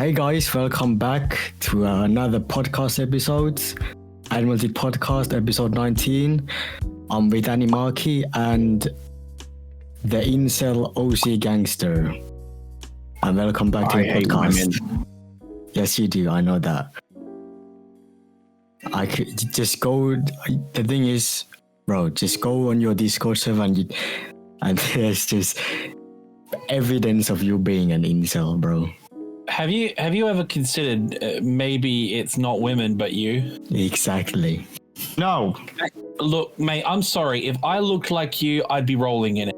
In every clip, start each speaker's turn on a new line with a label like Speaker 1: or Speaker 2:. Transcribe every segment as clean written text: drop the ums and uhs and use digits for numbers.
Speaker 1: Hey guys, welcome back to another podcast episode, Admiralty podcast episode 19. I'm with Animarchy and the Incel OC Gangster. And welcome back to the podcast. Women. Yes, you do. I know that. I could just go. The thing is, bro, just go on your Discord server and there's just evidence of you being an incel, bro.
Speaker 2: Have you ever considered maybe it's not women but you?
Speaker 1: Exactly.
Speaker 3: No.
Speaker 2: Look, mate, I'm sorry. If I looked like you, I'd be rolling in it.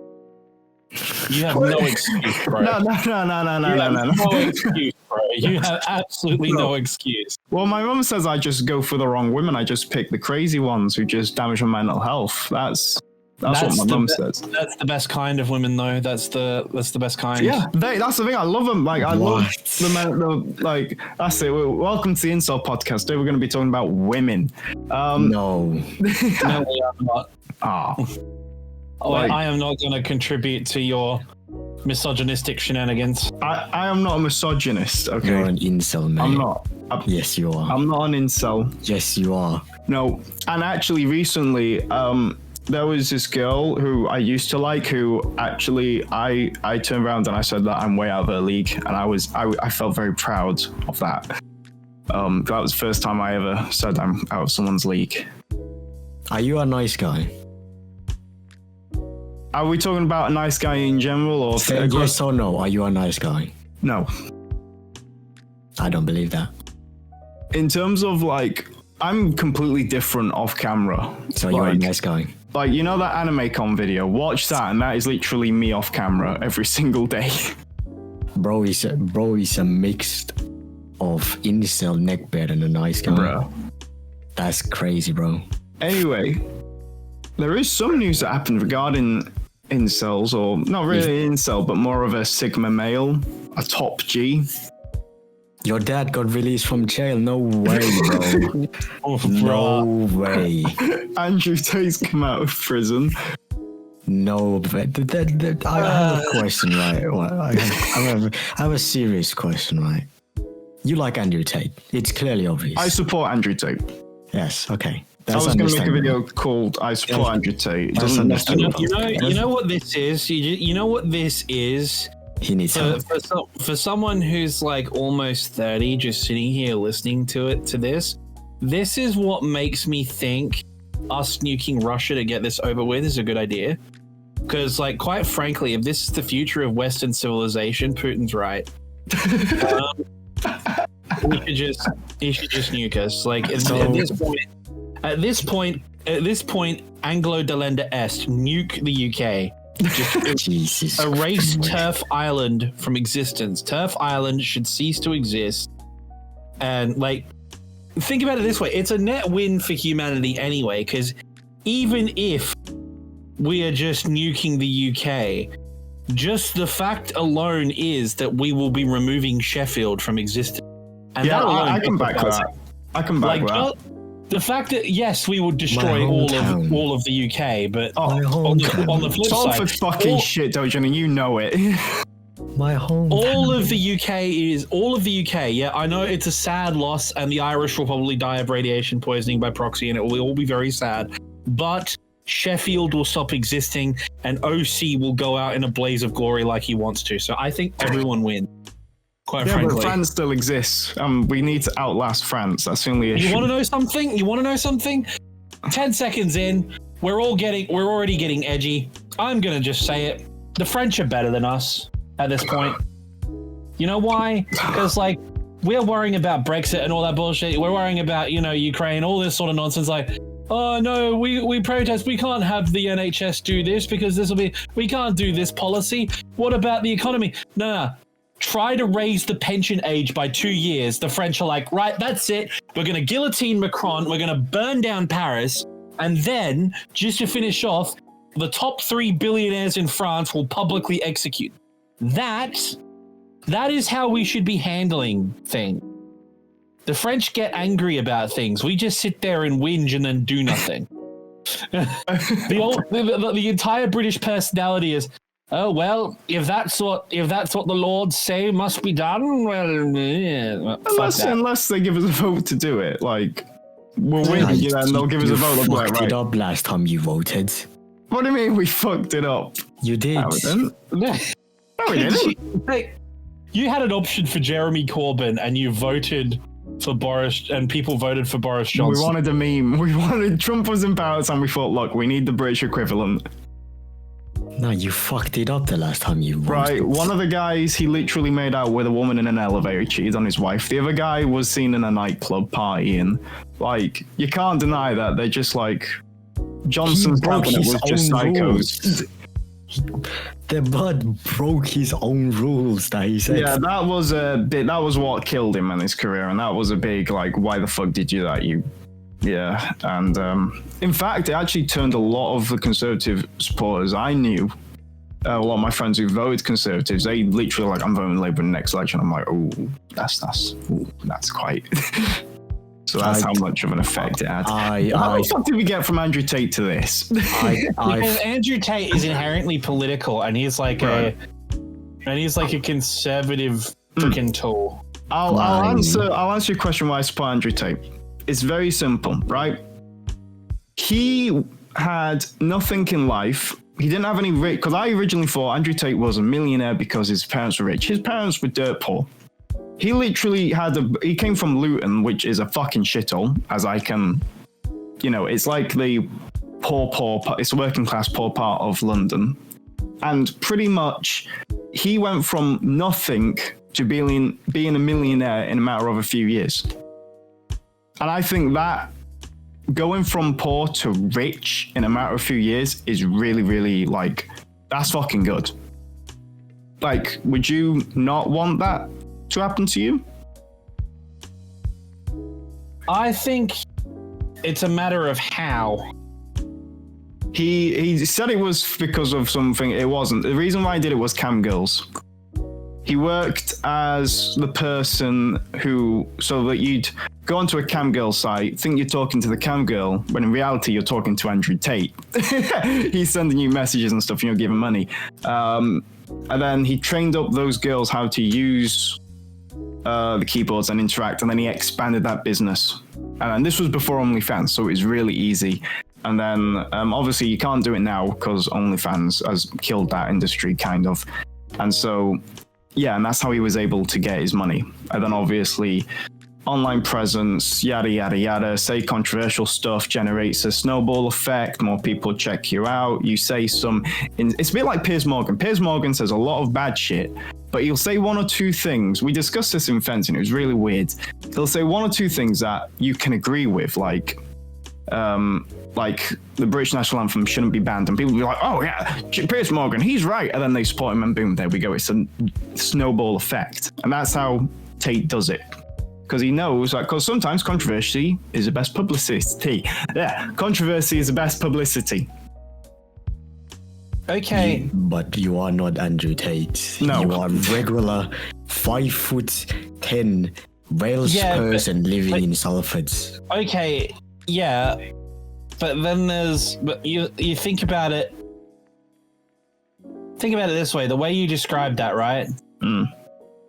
Speaker 2: You have no excuse, bro.
Speaker 3: No.
Speaker 2: No excuse, bro. You have absolutely no excuse.
Speaker 3: Well, my mum says I just go for the wrong women. I just pick the crazy ones who just damage my mental health. That's what my mum says. That's
Speaker 2: the best kind of women, though. That's the best kind.
Speaker 3: Yeah, that's the thing. I love them. Like, I love the like. That's it. Welcome to the Incel podcast. Today we're going to be talking about women.
Speaker 1: No.
Speaker 2: No, we are not.
Speaker 3: Like,
Speaker 2: I am not going to contribute to your misogynistic shenanigans.
Speaker 3: I am not a misogynist. Okay,
Speaker 1: you're an incel, man.
Speaker 3: I'm not.
Speaker 1: Yes, you are.
Speaker 3: I'm not an incel.
Speaker 1: Yes, you are.
Speaker 3: No, and actually, recently, there was this girl who I used to like, who actually I turned around and I said that I'm way out of her league, and I felt very proud of that. That was the first time I ever said I'm out of someone's league.
Speaker 1: Are you a nice guy?
Speaker 3: Are we talking about a nice guy in general, or
Speaker 1: say yes or no? Are you a nice guy?
Speaker 3: No.
Speaker 1: I don't believe that.
Speaker 3: In terms of like, I'm completely different off camera.
Speaker 1: So you're a nice guy.
Speaker 3: Like, you know that Animacon video? Watch that, and that is literally me off camera every single day. Bro
Speaker 1: is a mix of incel, neckbeard, and a nice guy.
Speaker 3: Bro. That's
Speaker 1: crazy, bro.
Speaker 3: Anyway, there is some news that happened regarding incels, or not really incel, but more of a Sigma male, a top G.
Speaker 1: Your dad got released from jail? No way, bro. No way.
Speaker 3: Andrew Tate's come out of prison.
Speaker 1: No, but I have a question, right? I have a serious question, right? You like Andrew Tate. It's clearly obvious.
Speaker 3: I support Andrew Tate.
Speaker 1: Yes, okay.
Speaker 3: I was going to make a video called I Support Andrew Tate.
Speaker 2: You know what this is? You know what this is?
Speaker 1: He needs help.
Speaker 2: For someone who's like almost 30, just sitting here listening to this is what makes me think us nuking Russia to get this over with is a good idea. Because, like, quite frankly, if this is the future of Western civilization, Putin's right. He should just nuke us. Like, at this point, Anglo delenda est, nuke the UK.
Speaker 1: Jesus
Speaker 2: erase Turf Island from existence. Turf Island should cease to exist. And, like, think about it this way. It's a net win for humanity anyway, because even if we are just nuking the UK, just the fact alone is that we will be removing Sheffield from existence. And
Speaker 3: yeah, I can back that. I can back that.
Speaker 2: The fact that, yes, we would destroy all of the UK, but on the flip
Speaker 3: side...
Speaker 2: for
Speaker 3: fucking shit, Doujingod, you know it.
Speaker 1: My home.
Speaker 2: All of the UK, yeah, I know it's a sad loss, and the Irish will probably die of radiation poisoning by proxy, and it will all be very sad, but Sheffield will stop existing, and OC will go out in a blaze of glory like he wants to, so I think everyone wins. Quite frankly.
Speaker 3: But France still exists. We need to outlast France. That's the only issue.
Speaker 2: You want to know something? 10 seconds in, we're already getting edgy. I'm gonna just say it. The French are better than us at this point. You know why? Because, like, we're worrying about Brexit and all that bullshit. We're worrying about, Ukraine, all this sort of nonsense. Like, oh no, we protest. We can't have the NHS do this because we can't do this policy. What about the economy? No. Try to raise the pension age by 2 years. The French are like, right, that's it. We're going to guillotine Macron. We're going to burn down Paris. And then, just to finish off, the top 3 billionaires in France will publicly execute. That is how we should be handling things. The French get angry about things. We just sit there and whinge and then do nothing. The entire British personality is, Oh well, if that's what the Lord say must be done, well, yeah,
Speaker 3: unless they give us a vote to do it, like we'll win, and they'll give us a vote.
Speaker 1: You
Speaker 3: Like,
Speaker 1: fucked
Speaker 3: right.
Speaker 1: it up last time you voted.
Speaker 3: What do you mean we fucked it up?
Speaker 1: You did.
Speaker 3: No, we didn't.
Speaker 2: no,
Speaker 3: we didn't.
Speaker 2: You had an option for Jeremy Corbyn, and you voted for Boris, and people voted for Boris Johnson.
Speaker 3: We wanted a meme. We wanted Trump was in power, and we thought, look, we need the British equivalent.
Speaker 1: No, you fucked it up the last time you voted.
Speaker 3: Right, one of the guys, he literally made out with a woman in an elevator, cheated on his wife. The other guy was seen in a nightclub partying. Like, you can't deny that. They're just like, Johnson's cabinet was just psychos.
Speaker 1: The bud broke his own rules that he said.
Speaker 3: Yeah, that was what killed him in his career, and that was a big, like, why the fuck did you that, you... Yeah, and in fact, it actually turned a lot of the Conservative supporters I knew, a lot of my friends who voted Conservatives, they literally like, I'm voting Labour in the next election. I'm like, oh, that's quite... So that's how much of an effect it had. How the fuck did we get from Andrew Tate to this?
Speaker 2: Because Andrew Tate is inherently political, and he's like a conservative freaking tool.
Speaker 3: I'll answer your question why I support Andrew Tate. It's very simple, right? He had nothing in life. He didn't have any rich, because I originally thought Andrew Tate was a millionaire because his parents were rich. His parents were dirt poor. He literally he came from Luton, which is a fucking shithole, as I can, it's like the it's the working class poor part of London. And pretty much he went from nothing to being a millionaire in a matter of a few years. And I think that going from poor to rich in a matter of a few years is really, really, like, that's fucking good. Like, would you not want that to happen to you?
Speaker 2: I think it's a matter of how.
Speaker 3: He said it was because of something. It wasn't. The reason why he did it was cam girls. He worked as the person so that you'd go onto a cam girl site, think you're talking to the cam girl, when in reality you're talking to Andrew Tate. He's sending you messages and stuff, and you're giving money. And then he trained up those girls how to use the keyboards and interact, and then he expanded that business. And this was before OnlyFans, so it was really easy. And then obviously you can't do it now because OnlyFans has killed that industry, kind of. And so, yeah, and that's how he was able to get his money. And then obviously online presence, yada, yada, yada, say controversial stuff generates a snowball effect. More people check you out. You say it's a bit like Piers Morgan. Piers Morgan says a lot of bad shit, but he'll say one or two things. We discussed this in fencing. It was really weird. He'll say one or two things that you can agree with, like the British national anthem shouldn't be banned, and people will be like, oh yeah, Piers Morgan, he's right, and then they support him, and boom, there we go. It's a snowball effect, and that's how Tate does it, because he knows, because sometimes controversy is the best publicity. Yeah, controversy is the best publicity.
Speaker 2: Okay,
Speaker 1: but you are not Andrew Tate.
Speaker 3: No,
Speaker 1: you are you 5'10" Wales person living in Salford.
Speaker 2: Okay, yeah, but then you think about it. Think about it this way: the way you described that, right?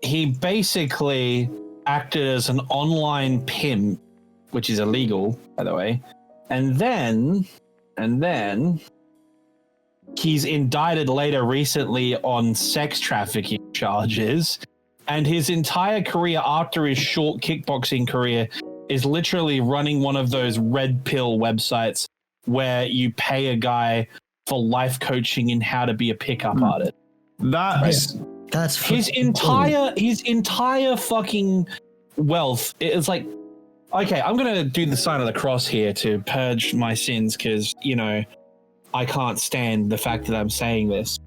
Speaker 2: He basically acted as an online pimp, which is illegal, by the way, and then he's indicted later recently on sex trafficking charges, and his entire career after his short kickboxing career is literally running one of those red pill websites where you pay a guy for life coaching in how to be a pickup artist.
Speaker 3: That's
Speaker 2: his entire fucking wealth. It's like, okay, I'm gonna do the sign of the cross here to purge my sins, because I can't stand the fact that I'm saying this.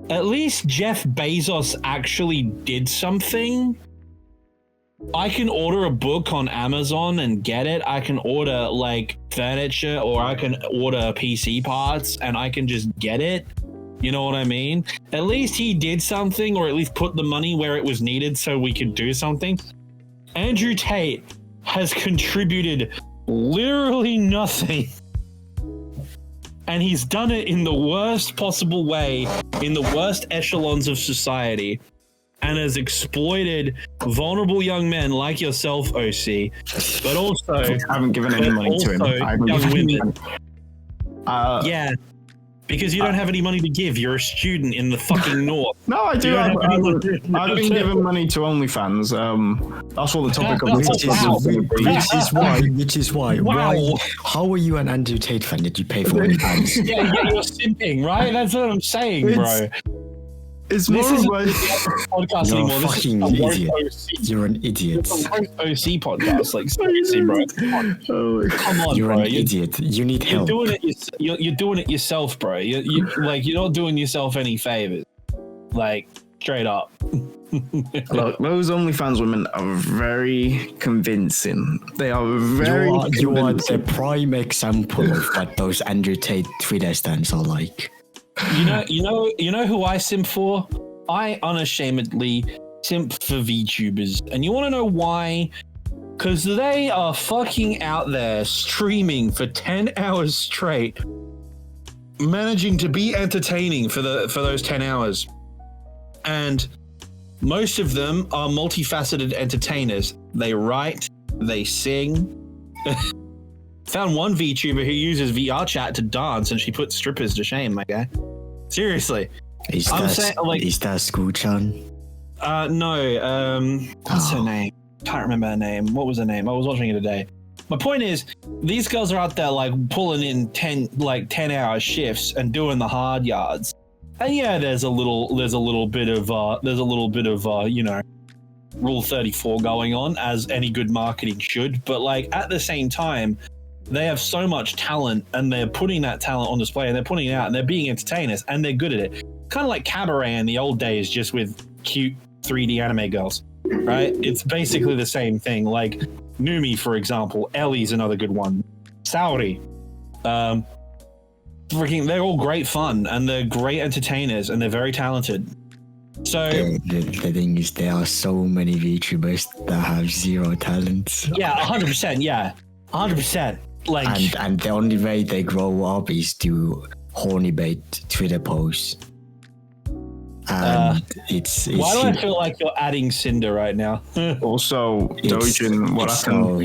Speaker 2: At least Jeff Bezos actually did something. I can order a book on Amazon and get it. I can order like furniture, or I can order PC parts and I can just get it. You know what I mean? At least he did something, or at least put the money where it was needed so we could do something. Andrew Tate has contributed literally nothing. and he's done it in the worst possible way, in the worst echelons of society, and has exploited vulnerable young men like yourself, OC, but also
Speaker 3: I haven't given any money to him. I haven't
Speaker 2: young
Speaker 3: given
Speaker 2: women. Yeah, because you don't have any money to give. You're a student in the fucking north.
Speaker 3: No, I do. I've been giving money to Onlyfans. That's what the topic of this
Speaker 1: Which is why. Why? How are you an Andrew Tate fan? Did you pay for Onlyfans?
Speaker 2: Yeah, you're simping, right? That's what I'm saying, bro.
Speaker 3: It's more
Speaker 2: This
Speaker 3: of
Speaker 2: isn't
Speaker 3: like
Speaker 2: the podcast
Speaker 1: You're
Speaker 2: anymore.
Speaker 1: a
Speaker 2: This
Speaker 1: fucking
Speaker 2: is a
Speaker 1: idiot.
Speaker 2: Worst OC.
Speaker 1: You're an idiot.
Speaker 2: It's a Worst OC podcast. Like, seriously, bro. Come on,
Speaker 1: You're
Speaker 2: bro.
Speaker 1: an idiot. You need
Speaker 2: You're
Speaker 1: help.
Speaker 2: doing it. You're doing it yourself, bro. You're not doing yourself any favors. Like, straight up.
Speaker 3: look, those OnlyFans women are very convincing. They are very
Speaker 1: You are
Speaker 3: convincing.
Speaker 1: the prime example of what those Andrew Tate Twitter stands are like.
Speaker 2: You know who I simp for? I unashamedly simp for VTubers. And you want to know why? Because they are fucking out there streaming for 10 hours straight, managing to be entertaining for those 10 hours. And most of them are multifaceted entertainers. They write, they sing. Found one VTuber who uses VR chat to dance, and she puts strippers to shame, my guy. Seriously.
Speaker 1: Is that School-chan?
Speaker 2: No. What's her name? Can't remember her name. What was her name? I was watching it today. My point is, these girls are out there like pulling in 10-hour shifts and doing the hard yards. And yeah, there's a little bit of Rule 34 going on, as any good marketing should. But like at the same time, they have so much talent, and they're putting that talent on display, and they're putting it out, and they're being entertainers, and they're good at it. Kind of like Cabaret in the old days, just with cute 3D anime girls, right? It's basically the same thing. Like Numi, for example. Ellie's another good one. Saori. They're all great fun, and they're great entertainers, and they're very talented. So
Speaker 1: The thing is, there are so many VTubers that have zero talent.
Speaker 2: yeah, 100%. Yeah, 100%. Like,
Speaker 1: And the only way they grow up is to horny bait Twitter posts. And it's
Speaker 2: why do I feel like you're adding Cinder right now?
Speaker 3: Also, Doujin, what happened?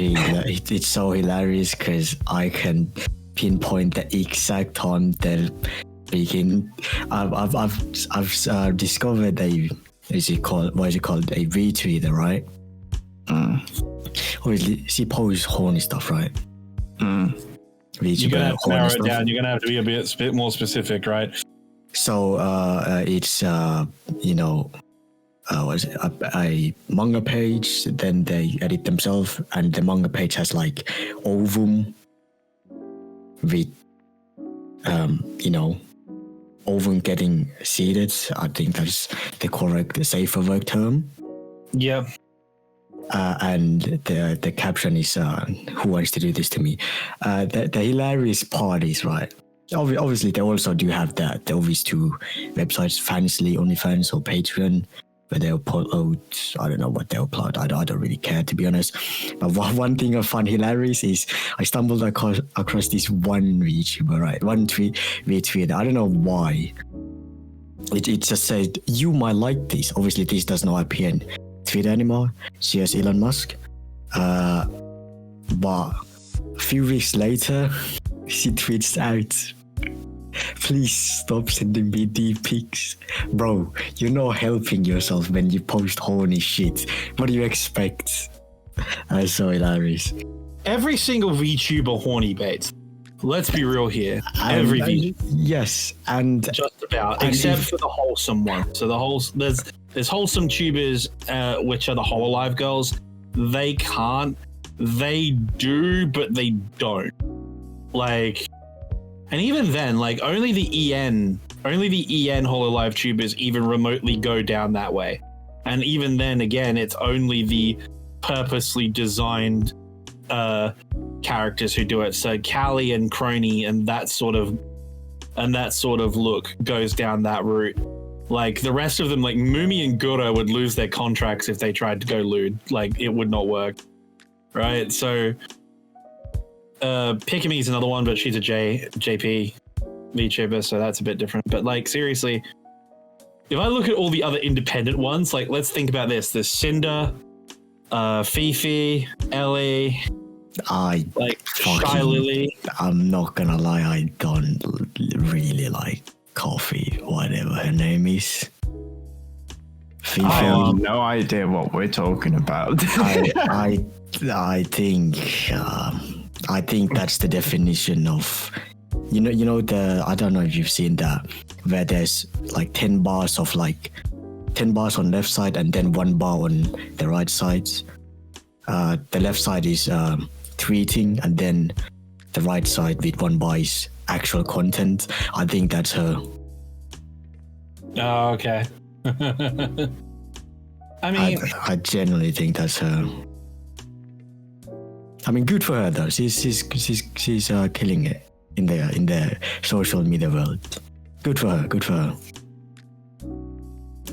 Speaker 1: It's so hilarious because I can pinpoint the exact time they'll begin. I've discovered what is it called? A retweeter, right? Obviously, she posts horny stuff, right?
Speaker 2: You're gonna have to narrow it down. You're gonna have to be a bit more specific, right?
Speaker 1: So it's was it a manga page? Then they edit themselves, and the manga page has like ovum with ovum getting seeded. I think that's the correct safer work term.
Speaker 2: Yeah.
Speaker 1: And the caption is who wants to do this to me? The hilarious part is, right, obviously they also do have the obvious two websites, Fansly, Onlyfans, or Patreon, where they'll upload, I don't know what they'll upload, I don't really care, to be honest. But one thing I find hilarious is I stumbled across this one VTuber, right, one retweet, I don't know why. It just said, you might like this. Obviously this does not appear in Twitter anymore. Cheers, Elon Musk. But a few weeks later, she tweets out, please stop sending me deep pics. Bro, you're not helping yourself when you post horny shit. What do you expect? That's so hilarious.
Speaker 2: Every single VTuber horny baits. Let's be real here. Every VTuber.
Speaker 1: Yes, and
Speaker 2: just about, except for the wholesome one. So there's wholesome tubers, which are the Hololive girls. They can't. They do, but they don't. Like, and even then, like only the EN Hololive tubers even remotely go down that way. And even then, again, it's only the purposely designed characters who do it. So Callie and Crony and that sort of look goes down that route. Like the rest of them, like Mumi and Gura would lose their contracts if they tried to go lewd. Like it would not work, right? So Pikami is another one, but she's a JP. VTuber, so that's a bit different. But like seriously, if I look at all the other independent ones, like let's think about this. There's Cinder, Fifi, Ellie, Shy Lily.
Speaker 1: I'm not gonna lie, I don't really like Coffee, whatever her name is. Fifi.
Speaker 3: I have no idea what we're talking about.
Speaker 1: I think that's the definition of you know I don't know if you've seen that, where there's like 10 bars of like 10 bars on left side and then 1 bar on the right side. The left side is tweeting, and then the right side with 1 bar is actual content. I think that's her.
Speaker 2: Oh, okay. I mean,
Speaker 1: I genuinely think that's her. I mean, good for her though. She's killing it in the social media world. Good for her. Good for her.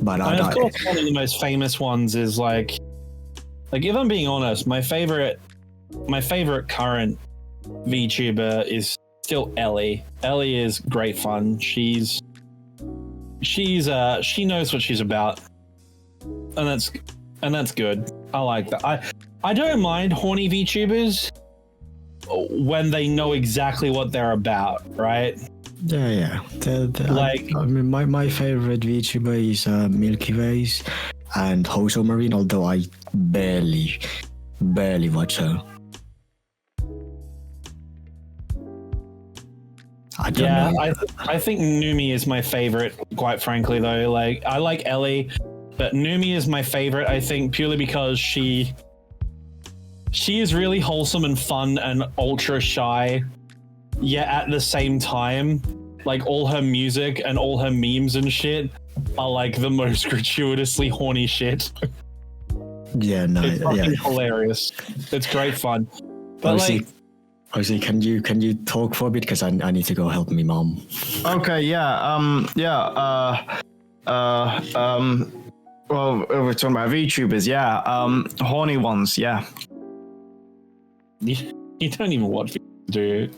Speaker 1: But
Speaker 2: of course, one of the most famous ones is like if I'm being honest, my favorite current VTuber is still Ellie. Ellie is great fun. She knows what she's about, and that's good. I like that. I don't mind horny VTubers when they know exactly what they're about, right?
Speaker 1: Yeah. I mean, my favorite VTuber is Milky Ways and Hoso Marine, although I barely watch her. I don't know.
Speaker 2: I think Numi is my favorite, quite frankly, though. Like, I like Ellie, but Numi is my favorite, I think, purely because she is really wholesome and fun and ultra shy, yet at the same time, like, all her music and all her memes and shit are like the most gratuitously horny shit.
Speaker 1: Yeah, no,
Speaker 2: it's fucking hilarious. It's great fun. But
Speaker 1: Jose, can you talk for a bit, because I need to go help me mom.
Speaker 3: Okay, well, we're talking about VTubers, horny ones, yeah.
Speaker 2: You don't even watch VTubers, do you?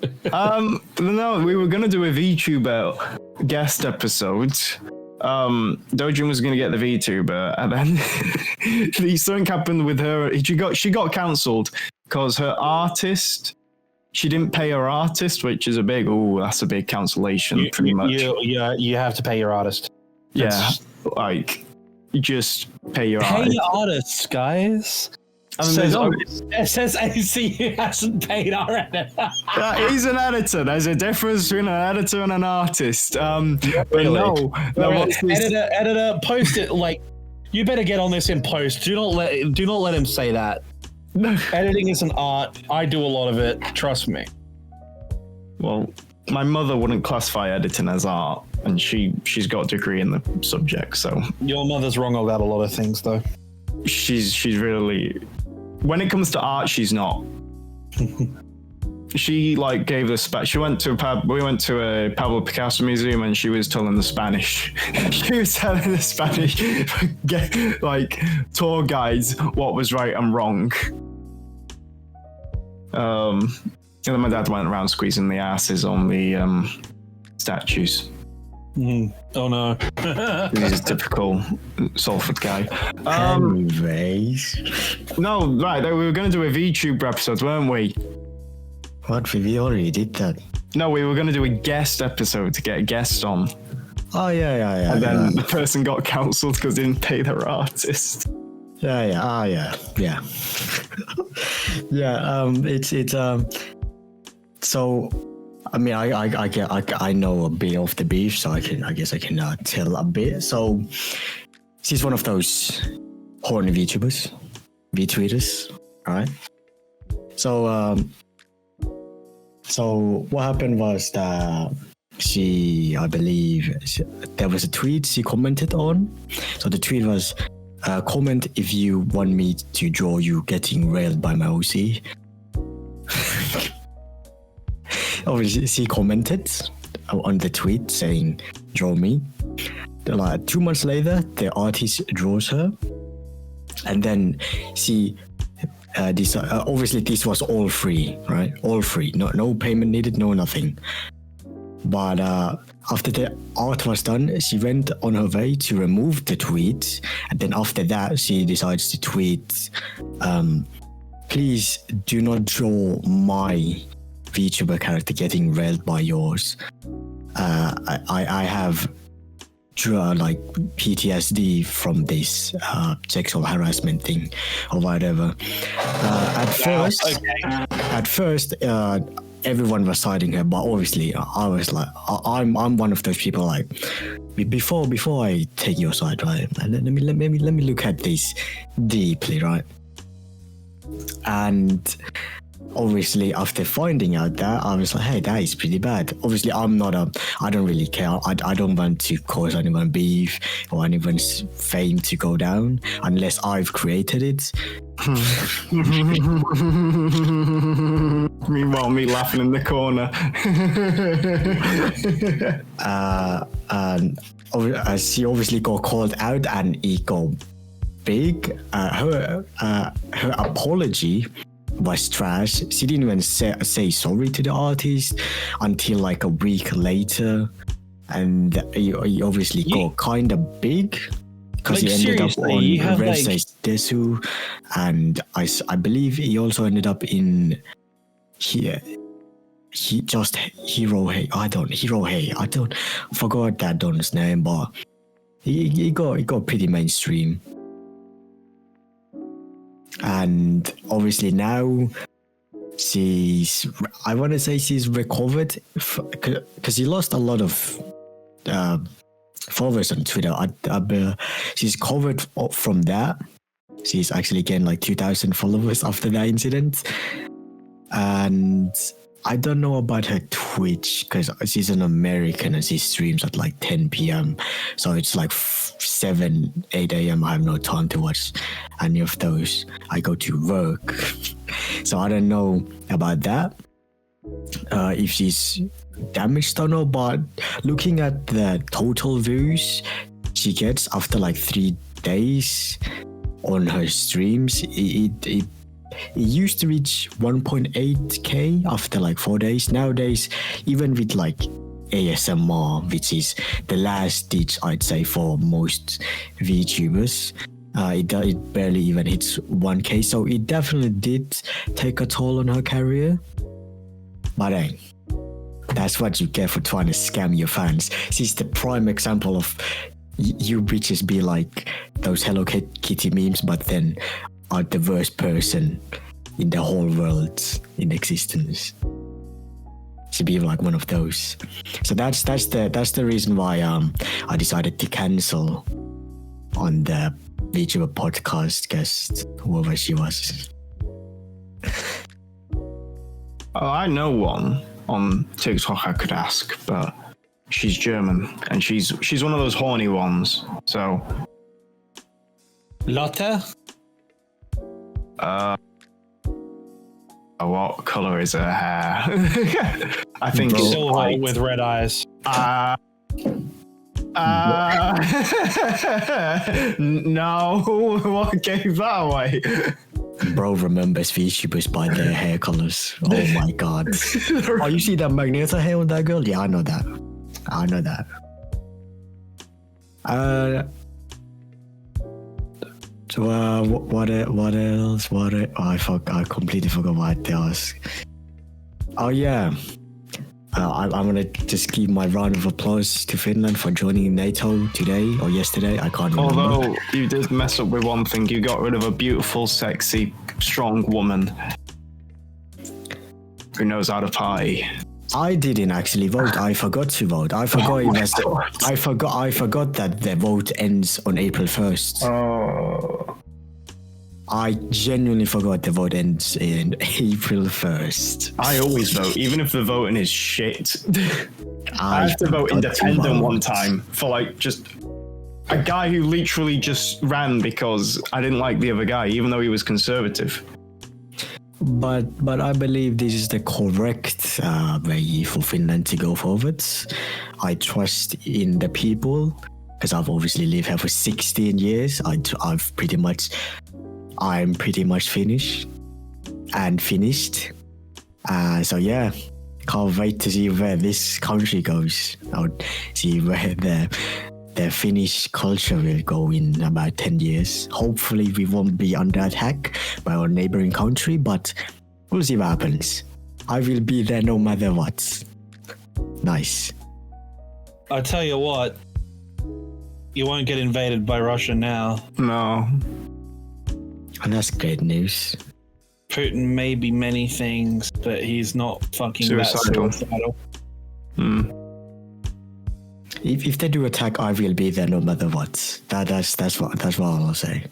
Speaker 3: No, we were gonna do a VTuber guest episode. Doujingod was gonna get the VTuber, and then something happened with her. She got cancelled because her artist. She didn't pay her artist, which is that's a big cancellation, pretty much.
Speaker 2: You have to pay your artist.
Speaker 3: You just pay your
Speaker 2: artist.
Speaker 3: artist.
Speaker 2: Pay your artists, guys. It says AC hasn't paid our editor.
Speaker 3: He's an editor. There's a difference between an editor and an artist.
Speaker 2: Really? Editor, post it. Like, you better get on this in post. Do not let him say that. No. Editing is an art. I do a lot of it. Trust me.
Speaker 3: Well, my mother wouldn't classify editing as art, and she's got a degree in the subject. So
Speaker 2: your mother's wrong about a lot of things, though.
Speaker 3: She's really, when it comes to art, she's not. She gave the we went to a Pablo Picasso museum, and she was telling the Spanish. She was telling the Spanish tour guides what was right and wrong. And then my dad went around squeezing the asses on the statues.
Speaker 2: Oh no.
Speaker 3: This is typical Salford guy.
Speaker 1: Anyways.
Speaker 3: No, right, we were going to do a VTuber episode, weren't we?
Speaker 1: What? We already did that.
Speaker 3: No, we were going to do a guest episode to get a guest on.
Speaker 1: Oh, yeah.
Speaker 3: And then the person got cancelled because they didn't pay their artist.
Speaker 1: Yeah. Yeah. So, I mean, I know a bit of the beef, so I guess I can tell a bit. So, she's one of those horny VTubers, Vtweeters, all right? So what happened was that I believe there was a tweet she commented on. So the tweet was, comment if you want me to draw you getting railed by my OC. Obviously, she commented on the tweet saying, draw me. 2 months later, the artist draws her. And then she... obviously this was all free, right? All free. No payment needed, no nothing. But after the art was done, she went on her way to remove the tweet. And then after that, she decides to tweet, please do not draw my VTuber character getting railed by yours. I have like PTSD from this sexual harassment thing or whatever. At first, everyone was siding her, but obviously I was like, I'm one of those people like, before I take your side, right? Let me look at this deeply, right? And obviously after finding out that, I was like, hey, that is pretty bad. Obviously I don't really care. I don't want to cause anyone beef or anyone's fame to go down unless I've created it.
Speaker 3: Meanwhile, me laughing in the corner.
Speaker 1: And she obviously got called out and it got big. Her apology was trash. She didn't even say sorry to the artist until like a week later, and he obviously got kind of big because
Speaker 2: like,
Speaker 1: he ended up on
Speaker 2: like...
Speaker 1: Desu, and I believe he also ended up in here. He just Hero Hey. I forgot that Don's name, but he got pretty mainstream. And obviously now I want to say she's recovered because she lost a lot of followers on Twitter. She's covered from that. She's actually gained like 2,000 followers after that incident. And I don't know about her Twitch because she's an American and she streams at like 10 p.m. So it's like 7, 8 a.m. I have no time to watch any of those. I go to work. So I don't know about that. If she's damaged or not, but looking at the total views she gets after like 3 days on her streams, it used to reach 1.8k after like 4 days. Nowadays, even with like ASMR, which is the last ditch I'd say for most VTubers, it barely even hits 1k. So it definitely did take a toll on her career. But hey, that's what you get for trying to scam your fans. She's the prime example of you bitches be like those Hello Kitty memes, but then are the worst person in the whole world in existence. Should be like one of those. So that's the reason why I decided to cancel on the VTuber podcast guest, whoever she was.
Speaker 3: Oh, I know one on TikTok I could ask, but she's German and she's one of those horny ones. So
Speaker 2: Lotte?
Speaker 3: What color is her hair? I think
Speaker 2: silver with red eyes.
Speaker 3: No, what gave that away?
Speaker 1: Bro remembers VTubers by their hair colors. Oh my god. Oh, you see that Magneto hair on that girl? Yeah, I know that. So what else? I completely forgot what to ask. Oh yeah. I'm gonna just give my round of applause to Finland for joining NATO today or yesterday. I can't remember.
Speaker 3: Although you did mess up with one thing, you got rid of a beautiful, sexy, strong woman who knows how to party.
Speaker 1: I didn't actually vote. I forgot to vote. I forgot that the vote ends on April 1st.
Speaker 3: Oh.
Speaker 1: I genuinely forgot the vote ends in April 1st.
Speaker 3: I always vote, even if the voting is shit. I have to vote independent one time for like just a guy who literally just ran because I didn't like the other guy, even though he was conservative.
Speaker 1: But I believe this is the correct way for Finland to go forward. I trust in the people because I've obviously lived here for 16 years. I'm pretty much finished. So yeah, Can't wait to see where this country goes. I'll see where the Finnish culture will go in about 10 years. Hopefully we won't be under attack by our neighboring country, but we'll see what happens. I will be there no matter what. Nice.
Speaker 2: I tell you what, you won't get invaded by Russia now.
Speaker 3: No.
Speaker 1: And that's great news.
Speaker 2: Putin may be many things, but he's not fucking
Speaker 3: Suicidal.
Speaker 2: that suicidal.
Speaker 1: If they do attack, I will be there no matter what. That's what I'll say.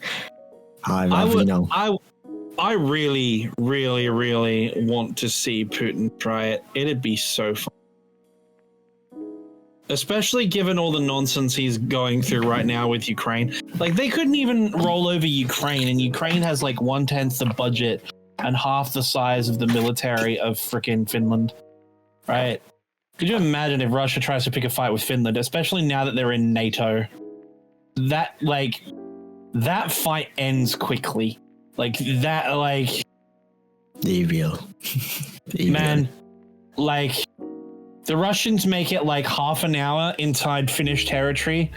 Speaker 1: I
Speaker 2: really, really, really want to see Putin try it. It'd be so fun. Especially given all the nonsense he's going through right now with Ukraine. Like, they couldn't even roll over Ukraine, and Ukraine has like 1/10 the budget and half the size of the military of frickin' Finland. Right? Could you imagine if Russia tries to pick a fight with Finland, especially now that they're in Nato? That fight ends quickly.
Speaker 1: Evil.
Speaker 2: Man, like, the Russians make it like half an hour inside Finnish territory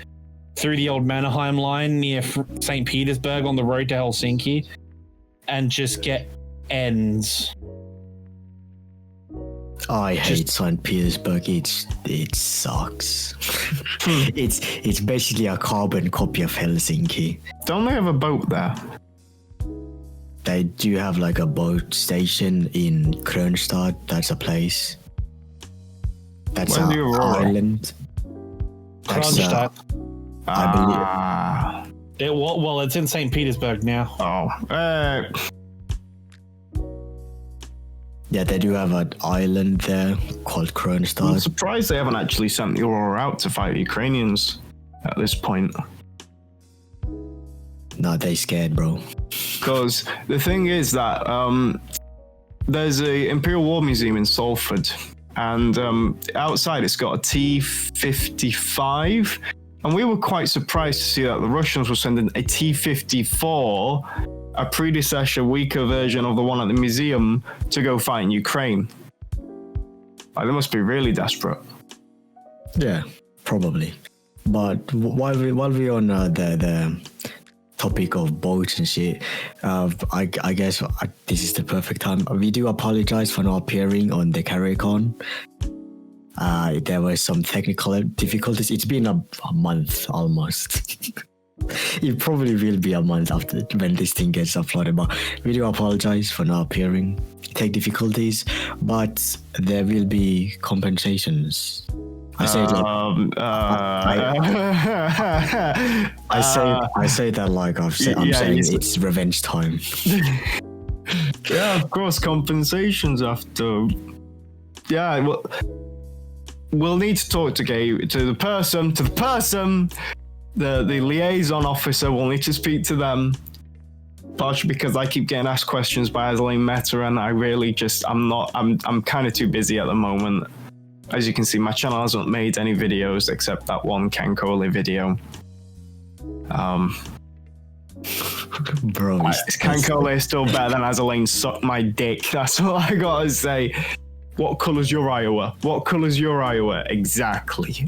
Speaker 2: through the old Mannerheim line near St. Petersburg on the road to Helsinki and just get ends.
Speaker 1: I hate St. Petersburg. It sucks. It's basically a carbon copy of Helsinki.
Speaker 3: Don't they have a boat there?
Speaker 1: They do have like a boat station in Kronstadt. That's a place. That's an island.
Speaker 2: Kronstadt.
Speaker 1: I believe.
Speaker 2: Well, it's in St. Petersburg now.
Speaker 1: Yeah, they do have an island there called
Speaker 3: I'm
Speaker 1: Kronstadt.
Speaker 3: surprised they haven't actually sent the Aurora out to fight the Ukrainians at this point.
Speaker 1: No, they scared, bro.
Speaker 3: Because the thing is that there's a Imperial War Museum in Salford, and outside it's got a T-55, and we were quite surprised to see that the Russians were sending a T-54, a predecessor, weaker version of the one at the museum, to go fight in Ukraine. Like, they must be really desperate.
Speaker 1: Yeah, probably. But while we're on the topic of boats and shit, I guess this is the perfect time. We do apologize for not appearing on the CarryCon. There were some technical difficulties. It's been a month almost. It probably will be a month after when this thing gets uploaded, but we do apologize for not appearing. Tech difficulties, but there will be compensations. I say I say that like I'm saying it's revenge time.
Speaker 3: Yeah, of course, compensations after. Yeah, we'll need to talk to the person, the liaison officer. We'll need to speak to them. Partially because I keep getting asked questions by Adeline Meta, and I really I'm kind of too busy at the moment. As you can see, my channel hasn't made any videos except that one Ken Coley video.
Speaker 1: Bro,
Speaker 3: Ken Coley is still better than Adeline suck my dick. That's all I gotta say. What colour's your Iowa? What colour's your Iowa? Exactly.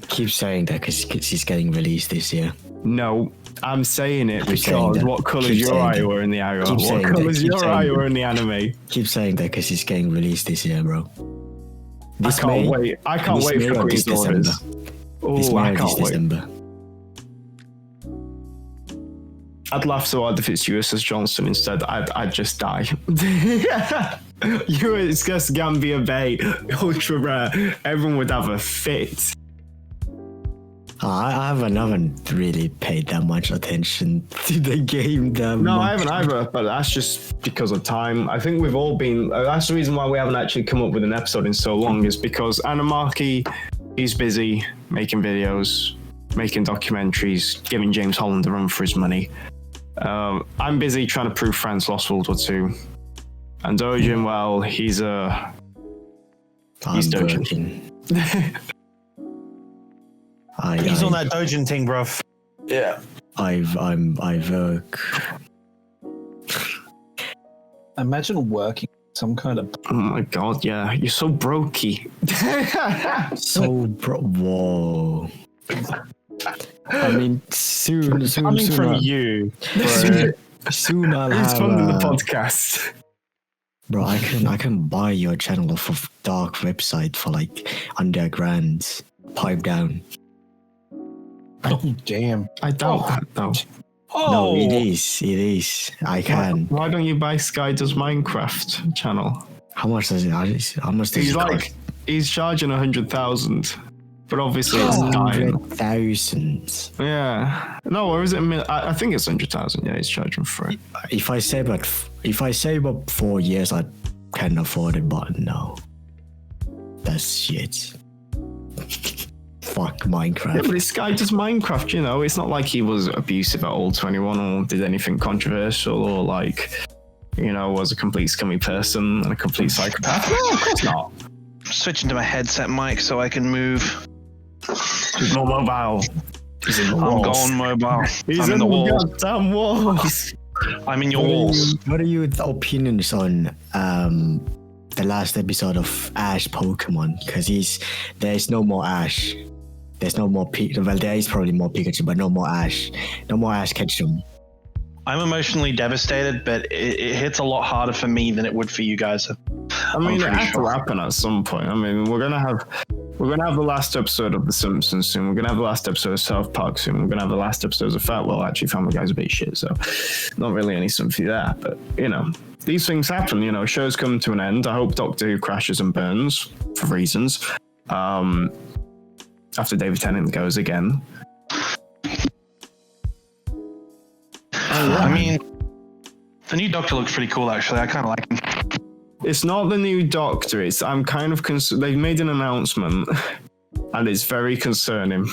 Speaker 1: Keep saying that because she's getting released this year.
Speaker 3: No, I'm saying it
Speaker 1: Keep saying
Speaker 3: because
Speaker 1: that.
Speaker 3: what colour's
Speaker 1: Keep
Speaker 3: your
Speaker 1: saying that.
Speaker 3: Iowa in the Iowa?
Speaker 1: Keep
Speaker 3: What
Speaker 1: saying that.
Speaker 3: colour's
Speaker 1: Keep
Speaker 3: your
Speaker 1: saying
Speaker 3: Iowa
Speaker 1: that.
Speaker 3: in the anime?
Speaker 1: Keep saying that because she's getting released this year, bro.
Speaker 3: I can't wait. I can't wait for Queen's Orders. Oh, I can't wait.
Speaker 1: December.
Speaker 3: I'd laugh so hard if it's USS Johnson instead. I'd just die. USS Gambia Bay, ultra rare. Everyone would have a fit.
Speaker 1: I haven't really paid that much attention to the game.
Speaker 3: No, I haven't either, but that's just because of time. I think we've all been. That's the reason why we haven't actually come up with an episode in so long, is because Animarchy, he's busy making videos, making documentaries, giving James Holland a run for his money. I'm busy trying to prove France lost World War II. And Doujingod, well, he's Doujingod.
Speaker 2: He's on that Doujin thing, bruv.
Speaker 3: Yeah.
Speaker 1: I work.
Speaker 2: Imagine working Some kind of.
Speaker 3: Oh my god, yeah, you're so brokey.
Speaker 1: Whoa. I mean, soon
Speaker 3: Coming from
Speaker 1: I'll-
Speaker 3: you,
Speaker 1: soon I'll
Speaker 3: who's
Speaker 1: have.
Speaker 3: funding the podcast?
Speaker 1: Bro, I can buy your channel off of dark website for like under $1,000. Pipe down.
Speaker 2: Oh damn!
Speaker 3: I doubt that though.
Speaker 2: Oh,
Speaker 1: No, it is. I can.
Speaker 3: Why don't you buy Sky Does Minecraft channel?
Speaker 1: How much does it? How much does
Speaker 3: He's
Speaker 1: it
Speaker 3: like,
Speaker 1: cost?
Speaker 3: he's charging 100,000, but obviously it's dying.
Speaker 1: 100,000.
Speaker 3: Yeah. No, or is it? I think it's 100,000. Yeah, he's charging for it.
Speaker 1: If I save up 4 years, I can afford it. But no, that's shit. Fuck Minecraft.
Speaker 3: Yeah, but this guy does Minecraft. You know, it's not like he was abusive at all to anyone or did anything controversial or like, you know, was a complete scummy person and a complete psychopath. No, of course not.
Speaker 4: Switching to my headset mic so I can move.
Speaker 3: He's not mobile. He's in the
Speaker 4: I'm
Speaker 3: walls.
Speaker 4: going mobile.
Speaker 3: He's
Speaker 4: I'm in the walls.
Speaker 3: goddamn walls.
Speaker 4: I'm in your walls.
Speaker 1: What are your opinions on the last episode of Ash Pokemon? Because there's no more Ash. There's no more Pikachu. Well, there is probably more Pikachu, but no more Ash. No more Ash Ketchum.
Speaker 4: I'm emotionally devastated, but it hits a lot harder for me than it would for you guys.
Speaker 3: I mean, it
Speaker 4: pretty
Speaker 3: has
Speaker 4: sure.
Speaker 3: to happen at some point. I mean, we're gonna have the last episode of The Simpsons soon. We're gonna have the last episode of South Park soon. We're gonna have the last episodes of Fat. Well, actually, Family Guy's a bit shit, so not really any sympathy there. But you know, these things happen. You know, shows come to an end. I hope Doctor Who crashes and burns for reasons. After David Tennant goes again.
Speaker 4: I mean, the new Doctor looks pretty cool, actually. I kind of like him.
Speaker 3: It's not the new Doctor. I'm kind of they've made an announcement, and it's very concerning.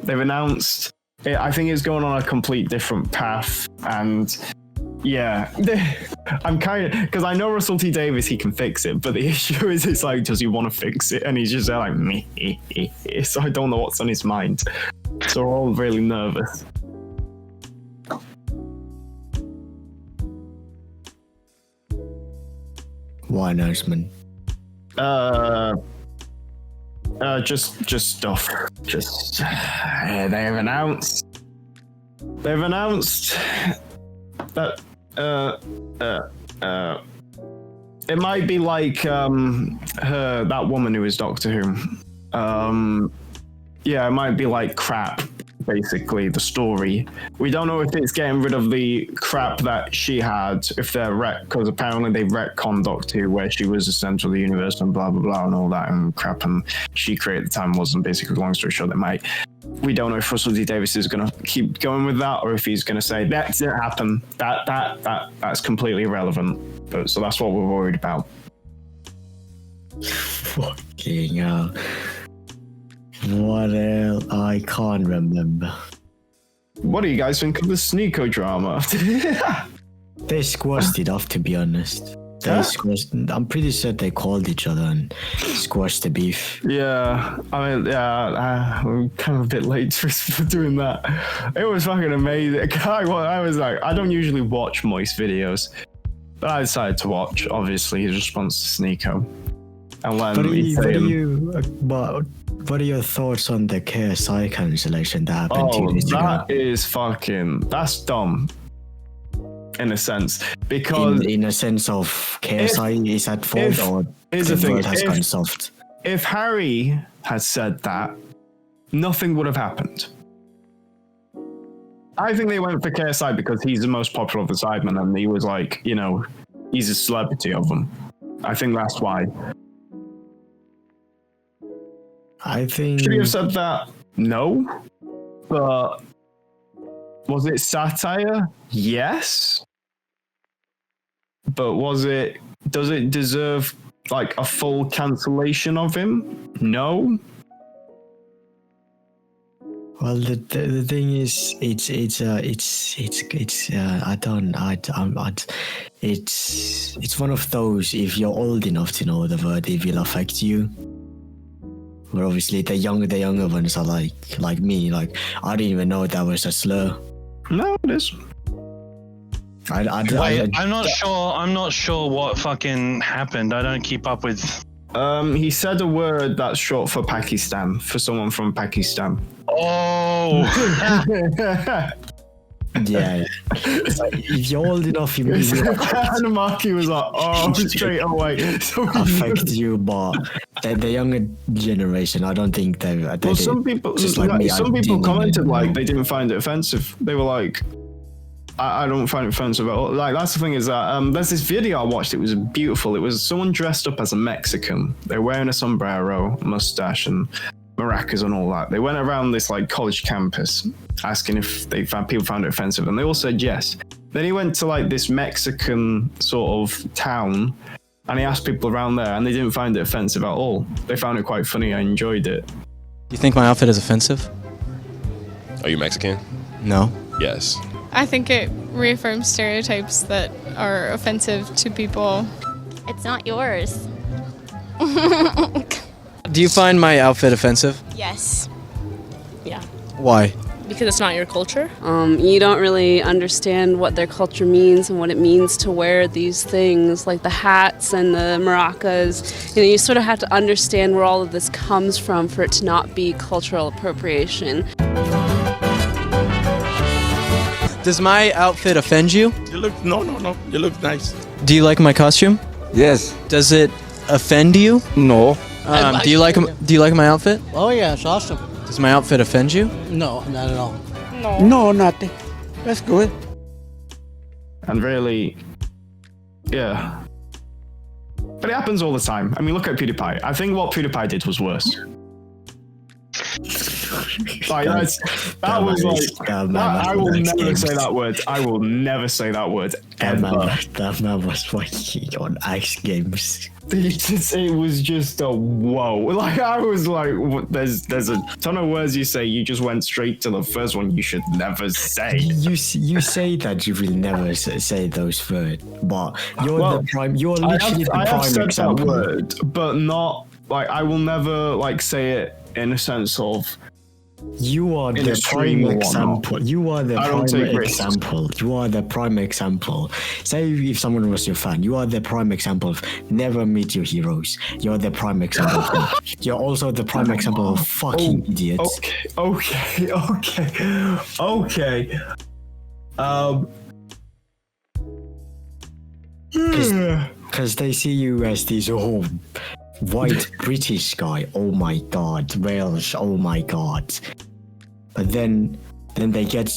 Speaker 3: They've announced. I think it's going on a complete different path, and yeah, I'm kind of because I know Russell T Davies, he can fix it, but the issue is, it's like, does he want to fix it? And he's just there like me. So I don't know what's on his mind. So we're all really nervous.
Speaker 1: What announcement?
Speaker 3: Just stuff. Just they've announced that it might be like that woman who is Doctor Who. Yeah, it might be like crap. Basically, the story. We don't know if it's getting rid of the crap that she had, if they're because apparently they retconned Doctor Who, where she was the center of the universe and blah blah blah and all that and crap, and she created the time wasn't. Basically, long story short, we don't know if Russell T Davies is going to keep going with that, or if he's going to say that didn't happen. That's completely irrelevant. But so that's what we're worried about.
Speaker 1: Fucking hell. What else? I can't remember.
Speaker 3: What do you guys think of the Sneeko drama?
Speaker 1: They squashed it off, to be honest. I'm pretty sure they called each other and squashed the beef.
Speaker 3: Yeah, I mean, yeah, we're kind of a bit late for doing that. It was fucking amazing. I was like, I don't usually watch Moist videos, but I decided to watch, obviously, his response to Sneeko. And when
Speaker 1: what are your thoughts on the KSI cancellation that happened 2 days ago?
Speaker 3: That's dumb. In a sense, because
Speaker 1: in a sense of KSI is at fault, or
Speaker 3: here's
Speaker 1: the
Speaker 3: the thing,
Speaker 1: world has gone soft.
Speaker 3: if Harry had said that, nothing would have happened. I think they went for KSI because he's the most popular of the Sidemen, and he was like, you know, he's a celebrity of them. I think that's why.
Speaker 1: I think.
Speaker 3: Should he have said that? No. But was it satire? Yes. But does it deserve like a full cancellation of him? No.
Speaker 1: Well, the thing is, it's one of those, if you're old enough to know the word, it will affect you. Where obviously the younger ones are like me, like I didn't even know that was a slur.
Speaker 3: No, it is.
Speaker 4: I'm not sure what fucking happened. I don't keep up with.
Speaker 3: He said a word that's short for Pakistan, for someone from Pakistan.
Speaker 4: Oh.
Speaker 1: Yeah. It's like, if you're old enough, you will
Speaker 3: Animarchy was like, oh, straight away.
Speaker 1: affect you, but the younger generation, I don't think they.
Speaker 3: Well, some people,
Speaker 1: just like me,
Speaker 3: some people commented
Speaker 1: know.
Speaker 3: like they didn't find it offensive. They were like, I don't find it offensive at all. Like, that's the thing is that there's this video I watched. It was beautiful. It was someone dressed up as a Mexican. They're wearing a sombrero, mustache, and maracas and all that. They went around this like college campus asking if people found it offensive, and they all said yes. Then he went to like this Mexican sort of town, and he asked people around there, and they didn't find it offensive at all. They found it quite funny. I enjoyed it.
Speaker 5: Do you think my outfit is offensive?
Speaker 6: Are you Mexican?
Speaker 5: No.
Speaker 6: Yes.
Speaker 7: I think it reaffirms stereotypes that are offensive to people.
Speaker 8: It's not yours.
Speaker 5: Do you find my outfit offensive?
Speaker 8: Yes.
Speaker 9: Yeah.
Speaker 5: Why?
Speaker 9: Because it's not your culture.
Speaker 10: You don't really understand what their culture means and what it means to wear these things, like the hats and the maracas. You know, you sort of have to understand where all of this comes from for it to not be cultural appropriation.
Speaker 5: Does my outfit offend you?
Speaker 11: You look no. You look nice.
Speaker 5: Do you like my costume?
Speaker 11: Yes.
Speaker 5: Does it offend you?
Speaker 11: No.
Speaker 5: Do you like my outfit?
Speaker 12: Oh yeah, it's awesome.
Speaker 5: Does my outfit offend you?
Speaker 12: No, not at all.
Speaker 11: No, nothing. That's good.
Speaker 3: And really, yeah. But it happens all the time. I mean, look at PewDiePie. I think what PewDiePie did was worse. Like that was like I will never say that word. I will never say that word ever.
Speaker 1: That man was fighting on X Games.
Speaker 3: It was just a whoa. Like I was like, there's a ton of words you say. You just went straight to the first one. You should never say.
Speaker 1: You say that you will never say those words, but you're the prime. You're literally the prime
Speaker 3: said
Speaker 1: example.
Speaker 3: that word, but not like I will never like say it in a sense of.
Speaker 1: You are the prime example. You are the prime example. You are the prime example. Say if someone was your fan, you are the prime example of never meet your heroes. You're the prime example. You're also the prime example of fucking idiots.
Speaker 3: Okay.
Speaker 1: Because they see you as this white British guy. Oh my god, Wales. Oh my god. But then they get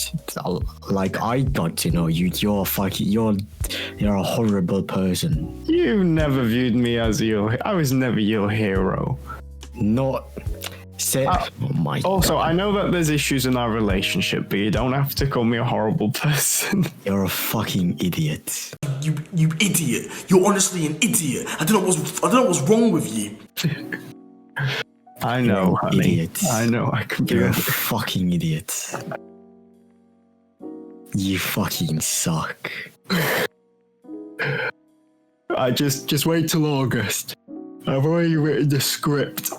Speaker 1: like I got to know you. You're a horrible person.
Speaker 3: You never viewed me as I was never your hero.
Speaker 1: Not. Oh my
Speaker 3: also,
Speaker 1: god.
Speaker 3: I know that there's issues in our relationship, but you don't have to call me a horrible person.
Speaker 1: You're a fucking idiot.
Speaker 13: You idiot! You're honestly an idiot. I don't know what's wrong with you.
Speaker 3: I know, honey.
Speaker 1: Idiot.
Speaker 3: I know. I can be
Speaker 1: You're a fucking idiot. You fucking suck.
Speaker 3: I just wait till August. I've already written the script.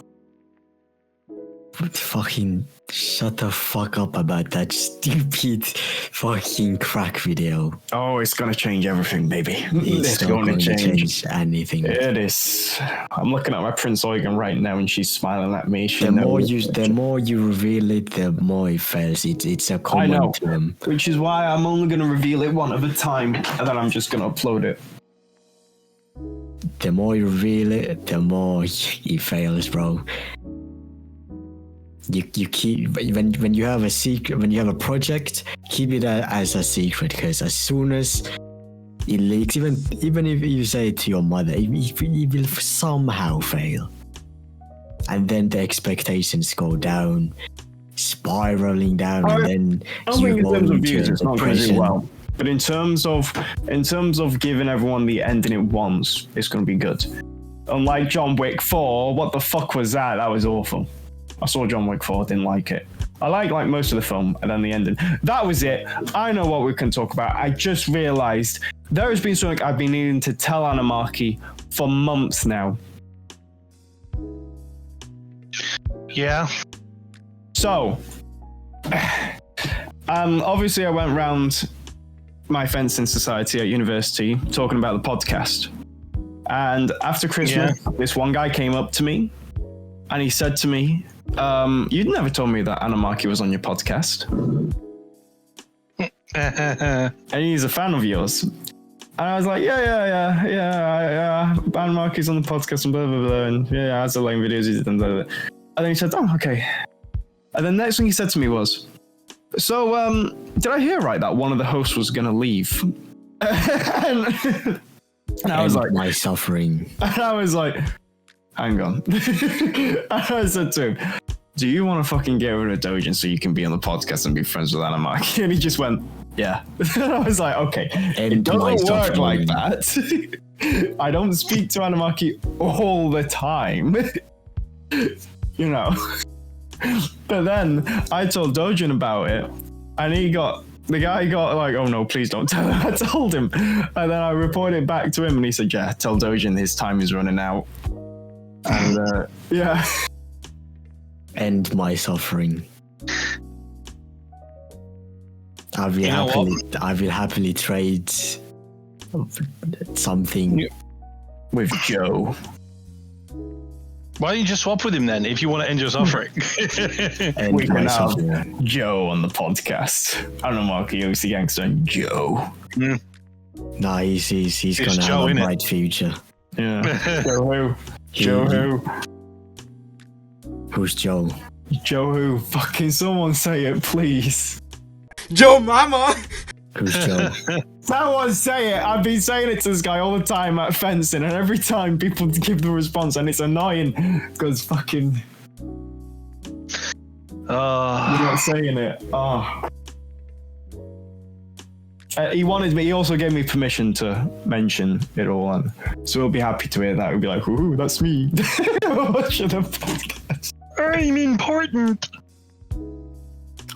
Speaker 1: Fucking shut the fuck up about that stupid fucking crack video.
Speaker 3: Oh, it's gonna change everything, baby.
Speaker 1: It's not going to change anything.
Speaker 3: It is. I'm looking at my Prince Eugen right now, and she's smiling at me.
Speaker 1: The more you reveal it, the more it fails. It's a common term.
Speaker 3: Which is why I'm only gonna reveal it one at a time, and then I'm just gonna upload it.
Speaker 1: The more you reveal it, the more it fails, bro. You keep when you have a secret, when you have a project, keep it as a secret, because as soon as it leaks, even if you say it to your mother, it will somehow fail, and then the expectations go down, spiraling down, and then you go into depression.
Speaker 3: Well. But in terms of giving everyone the ending it wants, it's gonna be good. Unlike John Wick 4, what the fuck was that? That was awful. I saw John Wick 4, didn't like it. I like most of the film, and then the ending. That was it. I know what we can talk about. I just realised there has been something I've been needing to tell Animarchy for months now.
Speaker 4: Yeah.
Speaker 3: So, obviously I went round my fencing society at university talking about the podcast. And after Christmas, this one guy came up to me and he said to me, you'd never told me that Animarchy was on your podcast. And he's a fan of yours. And I was like, yeah. Animarchy's on the podcast and blah, blah, blah. And yeah, has the lame videos he's done. Blah, blah. And then he said, oh, okay. And then the next thing he said to me was, so, did I hear right that one of the hosts was going to leave? And I was like,
Speaker 1: my suffering.
Speaker 3: And I was like, hang on. And I said to him, do you want to fucking get rid of Doujin so you can be on the podcast and be friends with Animarchy? And he just went, yeah. And I was like, okay, it doesn't work like that. I don't speak to Animarchy all the time. You know. But then I told Doujin about it, and the guy got like, oh no, please don't tell him. I told him. And then I reported back to him, and he said, yeah, tell Doujin his time is running out. And yeah.
Speaker 1: End my suffering. I will happily trade something
Speaker 3: with Joe.
Speaker 4: Why don't you just swap with him then, if you want to end your suffering?
Speaker 3: We can have Joe on the podcast. Animarchy, OC Gangsta, and Joe.
Speaker 1: Nah, he's gonna have a bright future.
Speaker 3: Yeah. Joe who? Joe who?
Speaker 1: Who's Joe?
Speaker 3: Joe who? Fucking someone say it, please.
Speaker 11: Joe Mama!
Speaker 1: Who's Joe?
Speaker 3: Someone say it. I've been saying it to this guy all the time at fencing, and every time people give the response, and it's annoying because fucking. You're not saying it. Oh. He also gave me permission to mention it all, and so we'll be happy to hear that. We'll be like, ooh, that's me. Watching the podcast.
Speaker 4: I'm important.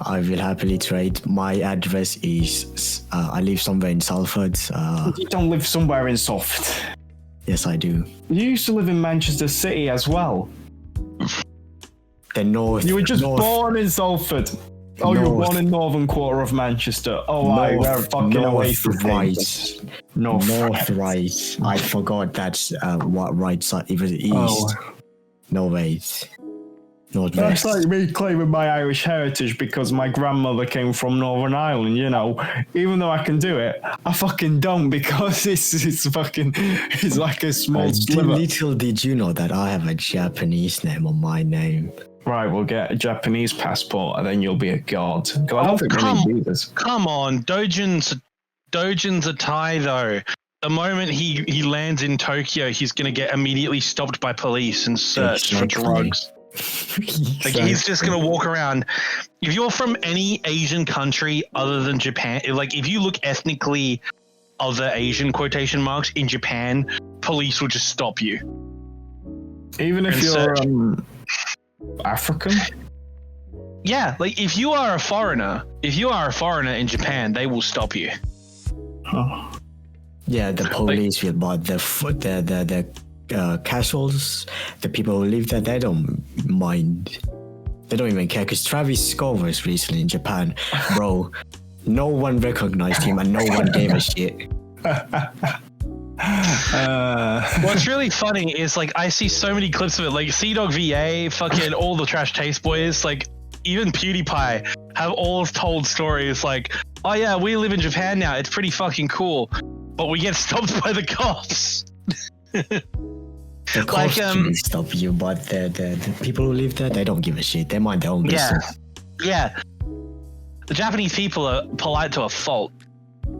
Speaker 1: I will happily trade. My address is, I live somewhere in Salford.
Speaker 3: You don't live somewhere in Salford.
Speaker 1: Yes, I do.
Speaker 3: You used to live in Manchester City as well.
Speaker 1: The north.
Speaker 3: You were just born in Salford. Oh, you were born in northern quarter of Manchester. Oh, we're fucking away from
Speaker 1: right. North right. I forgot that's what right side. It was east.
Speaker 3: Oh.
Speaker 1: No, wait.
Speaker 3: That's like me claiming my Irish heritage because my grandmother came from Northern Ireland, you know. Even though I can do it, I fucking don't because it's like a small sliver.
Speaker 1: Little did you know that I have a Japanese name on my name.
Speaker 3: Right, we'll get a Japanese passport and then you'll be a god.
Speaker 4: Come on, Doujin's a Thai though. The moment he lands in Tokyo, he's gonna get immediately stopped by police and searched for drugs. Like he's just gonna walk around. If you're from any Asian country other than Japan, like if you look ethnically other Asian quotation marks in Japan, police will just stop you.
Speaker 3: Even if you're African?
Speaker 4: Yeah, like if you are a foreigner in Japan, they will stop you.
Speaker 3: Huh.
Speaker 1: Yeah, the police will, but the casuals, the people who live there, they don't mind. They don't even care because Travis Scott was recently in Japan. Bro, no one recognized him and no one gave a shit.
Speaker 4: What's really funny is like I see so many clips of it, like C-Dog VA, fucking all the Trash Taste Boys, like even PewDiePie have all told stories like, oh yeah, we live in Japan now, it's pretty fucking cool, but we get stopped by the cops.
Speaker 1: The cops can stop you, but the people who live there, they don't give a shit. They mind their own business.
Speaker 4: Yeah. The Japanese people are polite to a fault.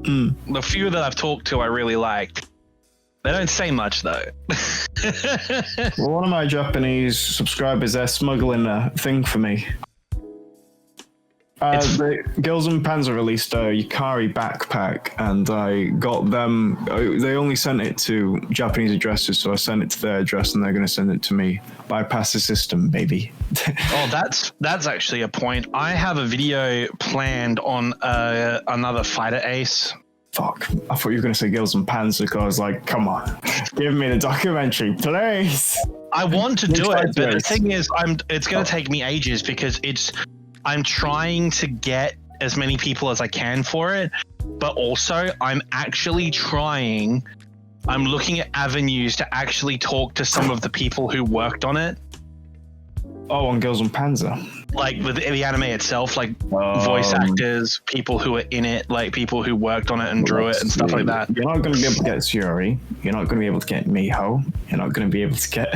Speaker 4: The few that I've talked to I really like. They don't say much though.
Speaker 3: Well, one of my Japanese subscribers, they're smuggling a thing for me. The Girls and Panzer released a Yukari backpack, and I got them. They only sent it to Japanese addresses, so I sent it to their address, and they're going to send it to me. Bypass the system, baby.
Speaker 4: Oh, that's actually a point. I have a video planned on another fighter ace.
Speaker 3: Fuck! I thought you were going to say Girls and Panzer, because I was like, come on, give me the documentary, please.
Speaker 4: I want to do it, but the thing is, it's going to take me ages because I'm trying to get as many people as I can for it, but also I'm actually trying. I'm looking at avenues to actually talk to some of the people who worked on it.
Speaker 3: Oh, on Girls on Panzer.
Speaker 4: Like with the anime itself, like voice actors, people who are in it, like people who worked on it and drew it and stuff like that.
Speaker 3: You're not going to be able to get Suri. You're not going to be able to get Miho. You're not going to be able to get...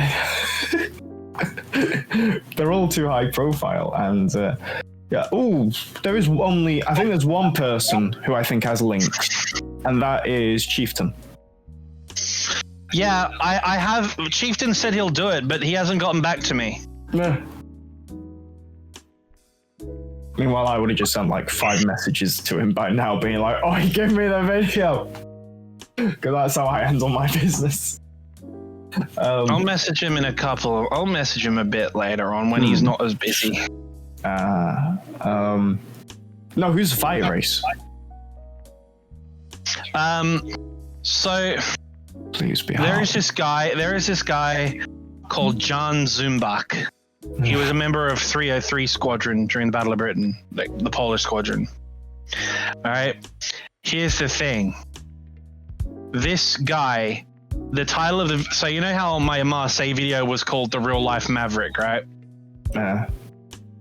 Speaker 3: They're all too high profile. And yeah, there is only... I think there's one person who I think has links. And that is Chieftain.
Speaker 4: Yeah, I have... Chieftain said he'll do it, but he hasn't gotten back to me.
Speaker 3: Yeah. Meanwhile, I would have just sent like 5 messages to him by now, being like, "Oh, he gave me the video," because that's how I handle my business.
Speaker 4: I'll message him I'll message him a bit later on when he's not as busy.
Speaker 3: No, who's the fight race?
Speaker 4: So
Speaker 3: please be.
Speaker 4: There is this guy called Jan Zumbach. He was a member of 303 Squadron during the Battle of Britain, like the Polish Squadron. All right. Here's the thing. This guy, the title of the... So you know how my Marseille video was called The Real Life Maverick, right?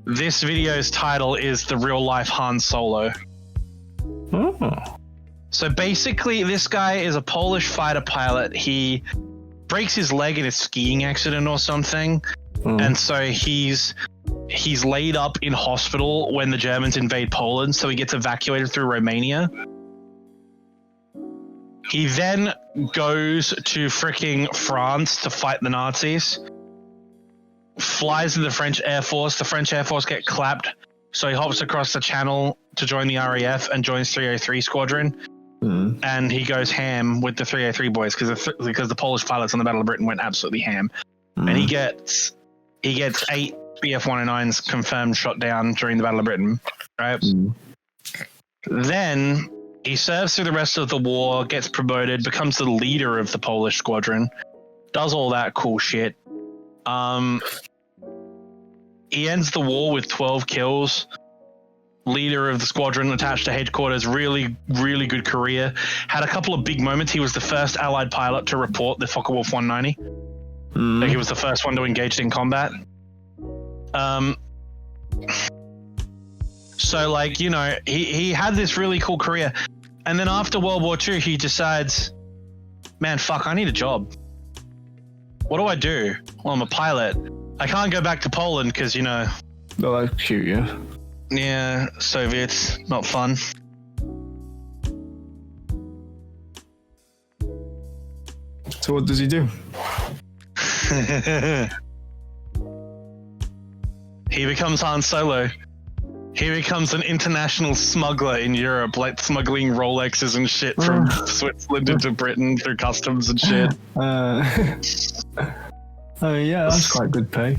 Speaker 4: This video's title is The Real Life Han Solo.
Speaker 3: Oh.
Speaker 4: So basically, this guy is a Polish fighter pilot. He breaks his leg in a skiing accident or something. And so he's laid up in hospital when the Germans invade Poland, so he gets evacuated through Romania. He then goes to freaking France to fight the Nazis. Flies in the French Air Force. The French Air Force get clapped, so he hops across the channel to join the RAF and joins 303 Squadron. And he goes ham with the 303 boys because the Polish pilots on the Battle of Britain went absolutely ham. And he gets 8 BF-109s confirmed shot down during the Battle of Britain, right? Then he serves through the rest of the war, gets promoted, becomes the leader of the Polish squadron, does all that cool shit. He ends the war with 12 kills. Leader of the squadron attached to headquarters, really, really good career. Had a couple of big moments. He was the first Allied pilot to report the Focke-Wulf 190. Like he was the first one to engage in combat. So like, you know, he had this really cool career. And then after World War II, he decides, man, fuck, I need a job. What do I do? Well, I'm a pilot. I can't go back to Poland because, you know...
Speaker 3: They'll like shoot you.
Speaker 4: Yeah, Soviets, not fun.
Speaker 3: So what does he do?
Speaker 4: He becomes Han Solo. He becomes an international smuggler in Europe, like smuggling Rolexes and shit from Switzerland into Britain through customs and shit.
Speaker 3: Oh yeah, that's quite good pay.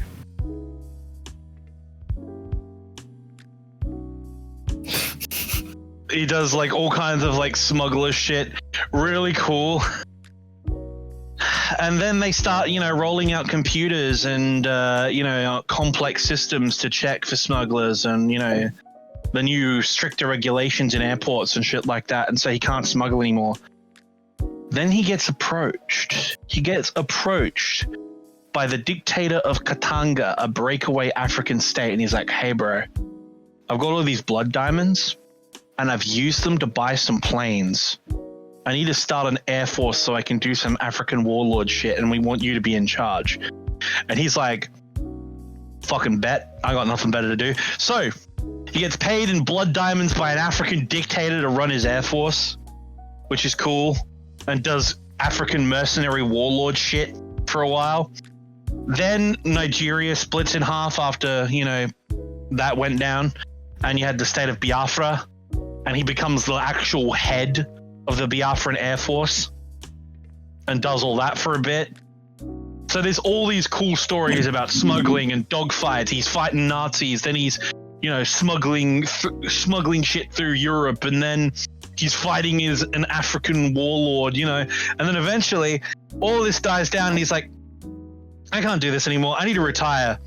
Speaker 4: He does like all kinds of like smuggler shit. Really cool. And then they start, you know, rolling out computers and, you know, complex systems to check for smugglers and, you know, the new stricter regulations in airports and shit like that. And so he can't smuggle anymore. Then he gets approached. He gets approached by the dictator of Katanga, a breakaway African state. And he's like, hey, bro, I've got all these blood diamonds and I've used them to buy some planes. I need to start an air force so I can do some African warlord shit and we want you to be in charge. And he's like, fucking bet. I got nothing better to do. So he gets paid in blood diamonds by an African dictator to run his air force, which is cool, and does African mercenary warlord shit for a while. Then Nigeria splits in half after, you know, that went down and you had the state of Biafra and he becomes the actual head of the Biafran Air Force and does all that for a bit. So there's all these cool stories about smuggling and dogfights. He's fighting Nazis, then he's, you know, smuggling shit through Europe, and then he's fighting as an African warlord, you know, and then eventually all this dies down and he's like, I can't do this anymore. I need to retire.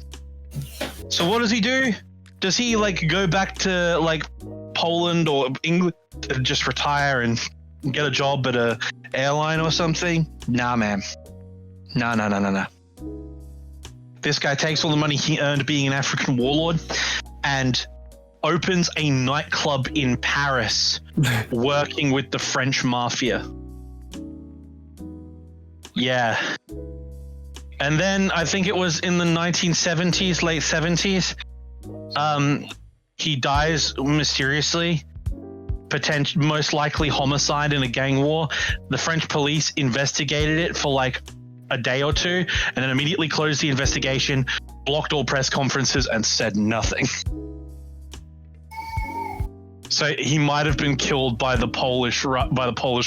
Speaker 4: So what does he do? Does he like go back to like Poland or England to just retire and get a job at a airline or something. Nah, man. No. This guy takes all the money he earned being an African warlord and opens a nightclub in Paris working with the French mafia. Yeah. And then I think it was in the 1970s, late 70s, he dies mysteriously, most likely homicide in a gang war. The French police investigated it for like a day or two and then immediately closed the investigation, blocked all press conferences and said nothing. So he might have been killed by the Polish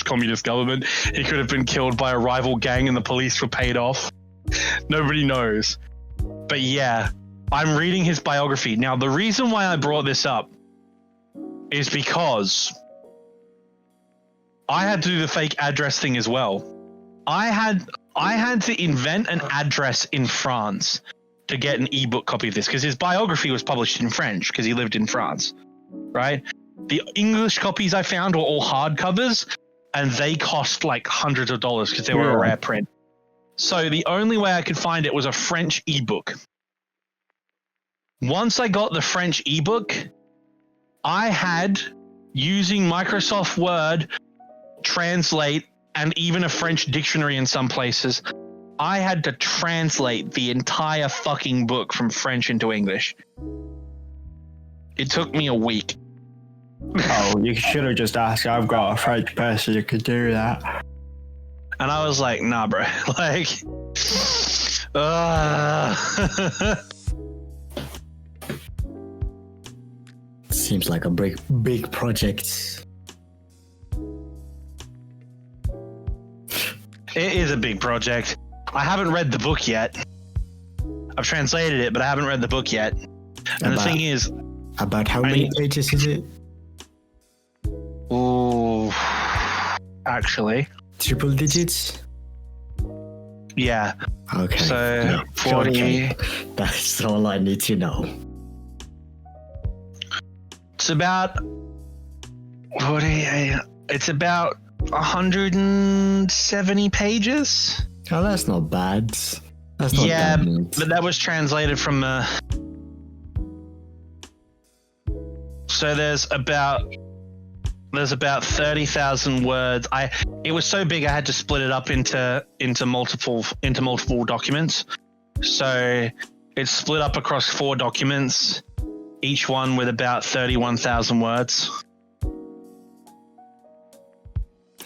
Speaker 4: communist government. He could have been killed by a rival gang and the police were paid off. Nobody knows. But yeah, I'm reading his biography. Now, the reason why I brought this up is because I had to do the fake address thing as well. I had to invent an address in France to get an ebook copy of this because his biography was published in French because he lived in France, right? The English copies I found were all hardcovers and they cost like hundreds of dollars because they were a rare print. So the only way I could find it was a French ebook. Once I got the French ebook, I had, using Microsoft Word, translate, and even a French dictionary in some places, I had to translate the entire fucking book from French into English. It took me a week.
Speaker 3: Oh, you should have just asked. I've got a French person who could do that.
Speaker 4: And I was like, nah, bro. Like,
Speaker 1: Seems like a big project.
Speaker 4: It is a big project. I haven't read the book yet. I've translated it, but I haven't read the book yet. And the thing is...
Speaker 1: About how many pages is it?
Speaker 4: Oh, actually.
Speaker 1: Triple digits?
Speaker 4: Yeah.
Speaker 1: Okay.
Speaker 4: So, 40...
Speaker 1: Okay. That's all I need to know.
Speaker 4: It's about... 48... It's about 170 pages.
Speaker 1: Oh, that's not bad. That's not bad.
Speaker 4: But that was translated from so there's about 30,000 words. It was so big I had to split it up into multiple documents. So it's split up across 4 documents, each one with about 31,000 words.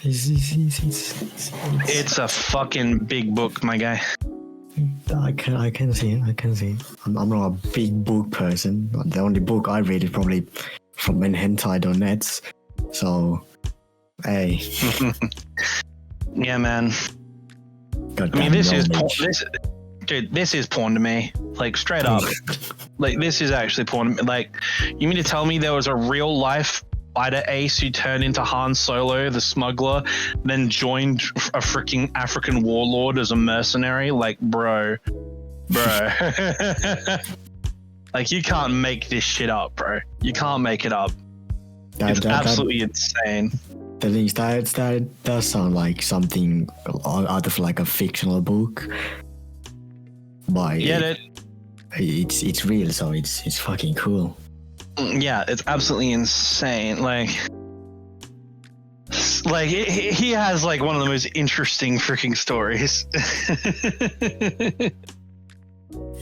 Speaker 4: It's a fucking big book, my guy.
Speaker 1: I can see it. I'm not a big book person. The only book I read is probably from hentai.net. So, hey.
Speaker 4: Yeah, man.
Speaker 1: God,
Speaker 4: I mean, this is porn to me. Like, straight up. Like, this is actually porn. Like, you mean to tell me there was a real life fighter ace who turned into Han Solo, the smuggler, then joined a freaking African warlord as a mercenary? Like, bro. Like, you can't make this shit up, bro. You can't make it up. It's absolutely insane.
Speaker 1: The thing is, that does sound like something out of like a fictional book. But
Speaker 4: yeah,
Speaker 1: it's real, so it's fucking cool.
Speaker 4: Yeah, it's absolutely insane. Like he has like one of the most interesting freaking stories.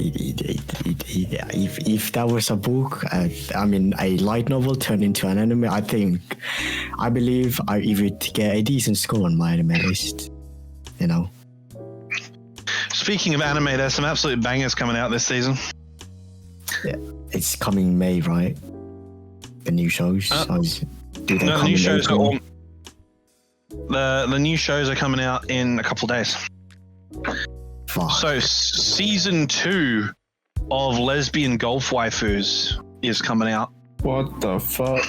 Speaker 1: If that was a book, I mean, a light novel turned into an anime, I believe it would get a decent score on my anime list. You know.
Speaker 4: Speaking of anime, there's some absolute bangers coming out this season.
Speaker 1: Yeah, it's coming May, right? The new shows.
Speaker 4: The new shows are all. The new shows are coming out in a couple of days.
Speaker 1: Fuck.
Speaker 4: So season 2 of Lesbian Golf Waifus is coming out.
Speaker 3: What the fuck?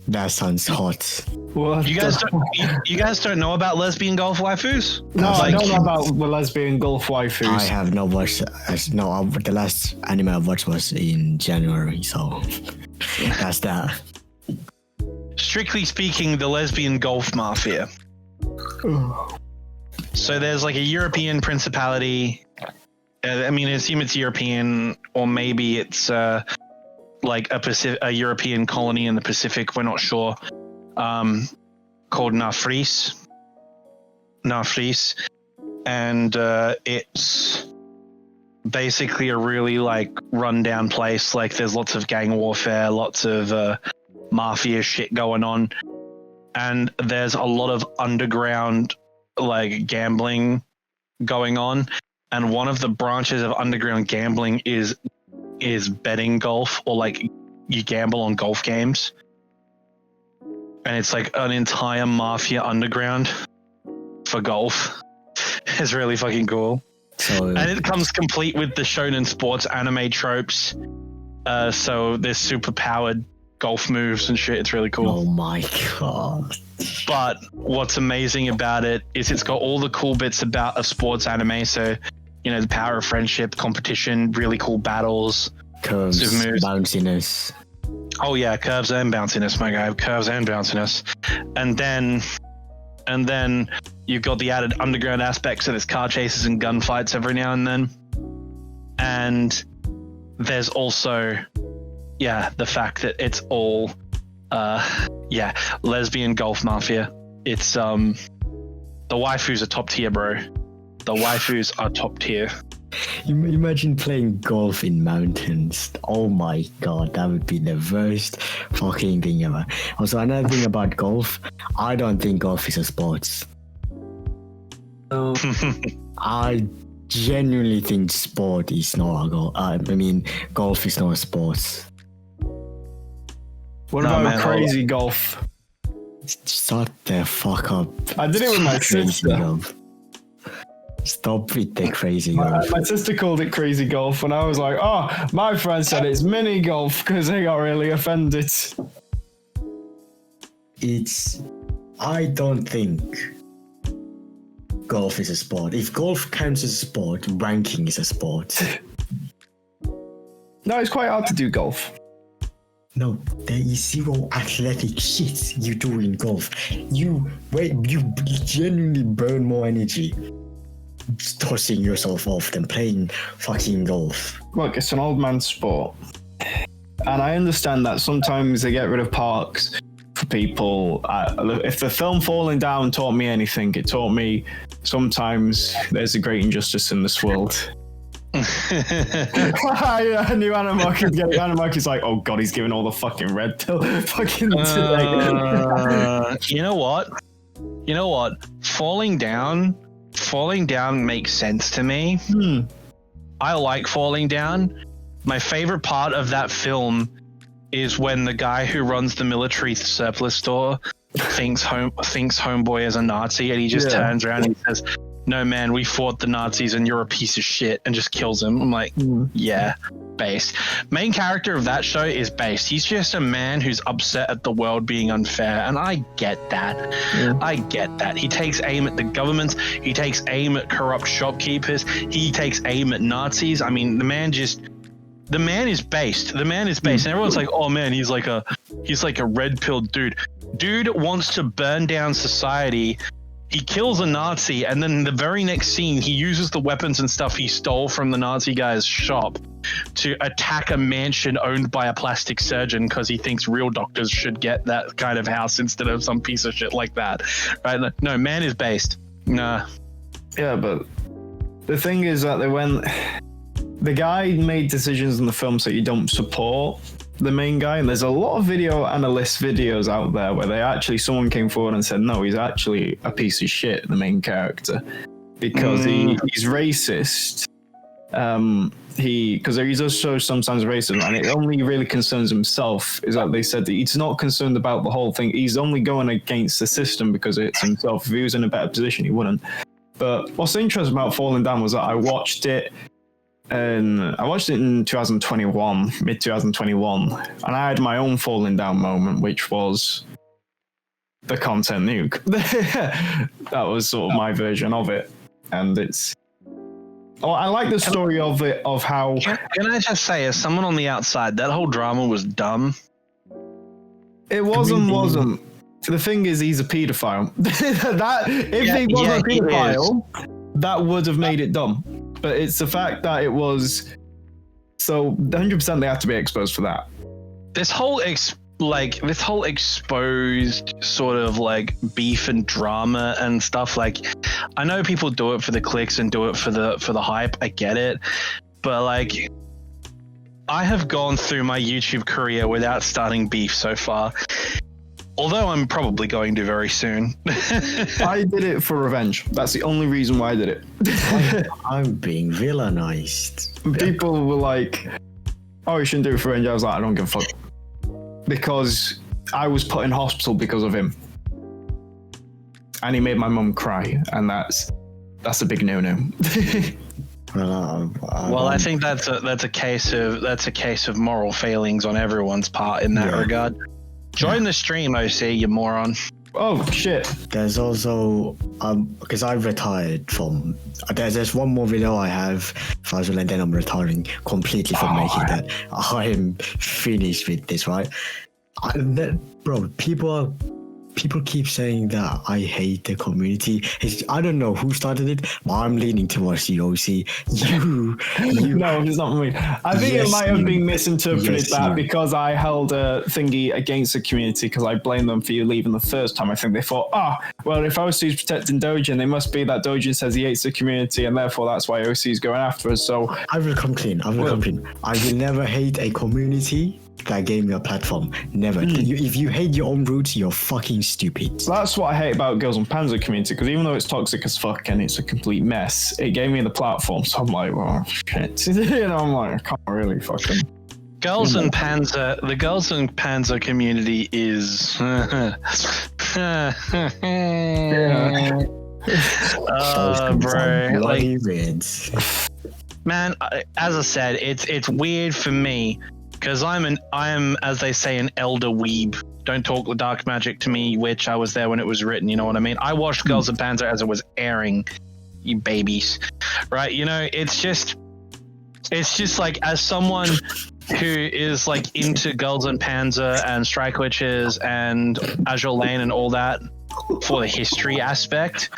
Speaker 1: That sounds hot.
Speaker 3: What?
Speaker 4: You guys don't know about Lesbian Golf Waifus?
Speaker 3: No, I don't know about the Lesbian Golf Waifus.
Speaker 1: I have not watched. No, the last anime I watched was in January, so that's that.
Speaker 4: strictly speaking, the lesbian golf mafia. So there's like a European principality. I mean, I assume it's European, or maybe it's like a European colony in the Pacific. We're not sure. Called Nafris, and it's basically a really like rundown place. Like there's lots of gang warfare, lots of mafia shit going on, and there's a lot of underground like gambling going on. And one of the branches of underground gambling is betting golf, or like you gamble on golf games. And it's like an entire mafia underground for golf. It's really fucking cool. And it comes complete with the shonen sports anime tropes. So there's super powered golf moves and shit. It's really cool.
Speaker 1: Oh my god.
Speaker 4: But what's amazing about it is it's got all the cool bits about a sports anime. So, you know, the power of friendship, competition, really cool battles.
Speaker 1: Curves, bounciness.
Speaker 4: Oh yeah, curves and bounciness, my guy. Curves and bounciness. And then you've got the added underground aspects, so there's car chases and gunfights every now and then. And there's also, the fact that it's all, lesbian golf mafia. It's, the waifus are top tier, bro. The waifus are top tier.
Speaker 1: Imagine playing golf in mountains. Oh my god, that would be the worst fucking thing ever. Also, another thing about golf, I don't think golf is a sport. I genuinely think sport is not a golf is not a sport.
Speaker 3: What about crazy golf?
Speaker 1: Shut the fuck up.
Speaker 3: I did it with my sister.
Speaker 1: Golf. Stop with the crazy golf.
Speaker 3: My sister called it crazy golf, and I was like, oh, my friend said it's mini golf because they got really offended.
Speaker 1: I don't think golf is a sport. If golf counts as a sport, ranking is a sport.
Speaker 3: No, it's quite hard to do golf.
Speaker 1: No, there is zero athletic shit you do in golf. You genuinely burn more energy tossing yourself off than playing fucking golf.
Speaker 3: Look, it's an old man's sport. And I understand that sometimes they get rid of parks for people. If the film Falling Down taught me anything, it taught me sometimes there's a great injustice in this world. I knew Animarchy was getting. Animarchy's like, oh god, he's giving all the fucking red pill. Fucking
Speaker 4: You know what? Falling Down makes sense to me. I like Falling Down. My favorite part of that film is when the guy who runs the military surplus store thinks Homeboy is a Nazi, and he just turns around and he says, no man, we fought the Nazis and you're a piece of shit, and just kills him. I'm like, based. Main character of that show is based. He's just a man who's upset at the world being unfair, and I get that. I get that. He takes aim at the government. He takes aim at corrupt shopkeepers. He takes aim at Nazis. I mean, the man is based. And everyone's like, oh man, he's like a red pilled dude. Dude wants to burn down society. He kills a Nazi, and then in the very next scene, he uses the weapons and stuff he stole from the Nazi guy's shop to attack a mansion owned by a plastic surgeon because he thinks real doctors should get that kind of house instead of some piece of shit like that. Right? No, man is based. Nah.
Speaker 3: Yeah, but the thing is that the guy made decisions in the film so you don't support the main guy, and there's a lot of video analyst videos out there where someone came forward and said, no, he's actually a piece of shit, the main character, because he's racist. Because he does show sometimes racism, and it only really concerns himself. Is that they said that he's not concerned about the whole thing. He's only going against the system because it's himself. If he was in a better position, he wouldn't. But what's interesting about Falling Down was that I watched it in 2021, mid 2021, and I had my own Falling Down moment, which was the content nuke. That was sort of my version of it, and I like the story of it, of how.
Speaker 4: Can I just say, as someone on the outside, that whole drama was dumb.
Speaker 3: It wasn't. The thing is, he's a paedophile. If he wasn't a paedophile, that would have made it dumb. But it's the fact that it was. So 100% they have to be exposed for that.
Speaker 4: This whole exposed sort of like beef and drama and stuff. Like, I know people do it for the clicks and do it for the hype. I get it, but like, I have gone through my YouTube career without starting beef so far. Although I'm probably going to very soon.
Speaker 3: I did it for revenge. That's the only reason why I did it.
Speaker 1: I'm being villainized.
Speaker 3: People were like, "Oh, you shouldn't do it for revenge." I was like, I don't give a fuck. Because I was put in hospital because of him. And he made my mum cry. And that's a big no-no.
Speaker 4: Well, I think that's a case of moral failings on everyone's part in that regard. Join the stream, OC, you moron.
Speaker 3: Oh shit!
Speaker 1: There's also because I retired from. There's one more video I have for Azur, and then I'm retiring completely from making that. I am finished with this, right? Bro, people keep saying that I hate the community. I don't know who started it, but I'm leaning towards the OC. You.
Speaker 3: No, it's not me. I think it might have been misinterpreted because I held a thingy against the community because I blamed them for you leaving the first time. I think they thought, well, if OC is protecting Doujin, it must be that Doujin says he hates the community and therefore that's why OC is going after us. So
Speaker 1: I will come clean. I will never hate a community that gave me a platform. Never. If you hate your own roots, you're fucking stupid.
Speaker 3: So that's what I hate about Girls on Panzer community, because even though it's toxic as fuck and it's a complete mess, it gave me the platform. So I'm like, well, shit. I'm like, I can't really fucking.
Speaker 4: The Girls on Panzer community is. Bro, like, man, as I said, it's weird for me. Because I am, as they say, an elder weeb. Don't talk dark magic to me, witch. I was there when it was written, you know what I mean? I watched Girls of Panzer as it was airing, you babies. Right? You know, it's just like, as someone who is like into Girls and Panzer and Strike Witches and Azur Lane and all that for the history aspect,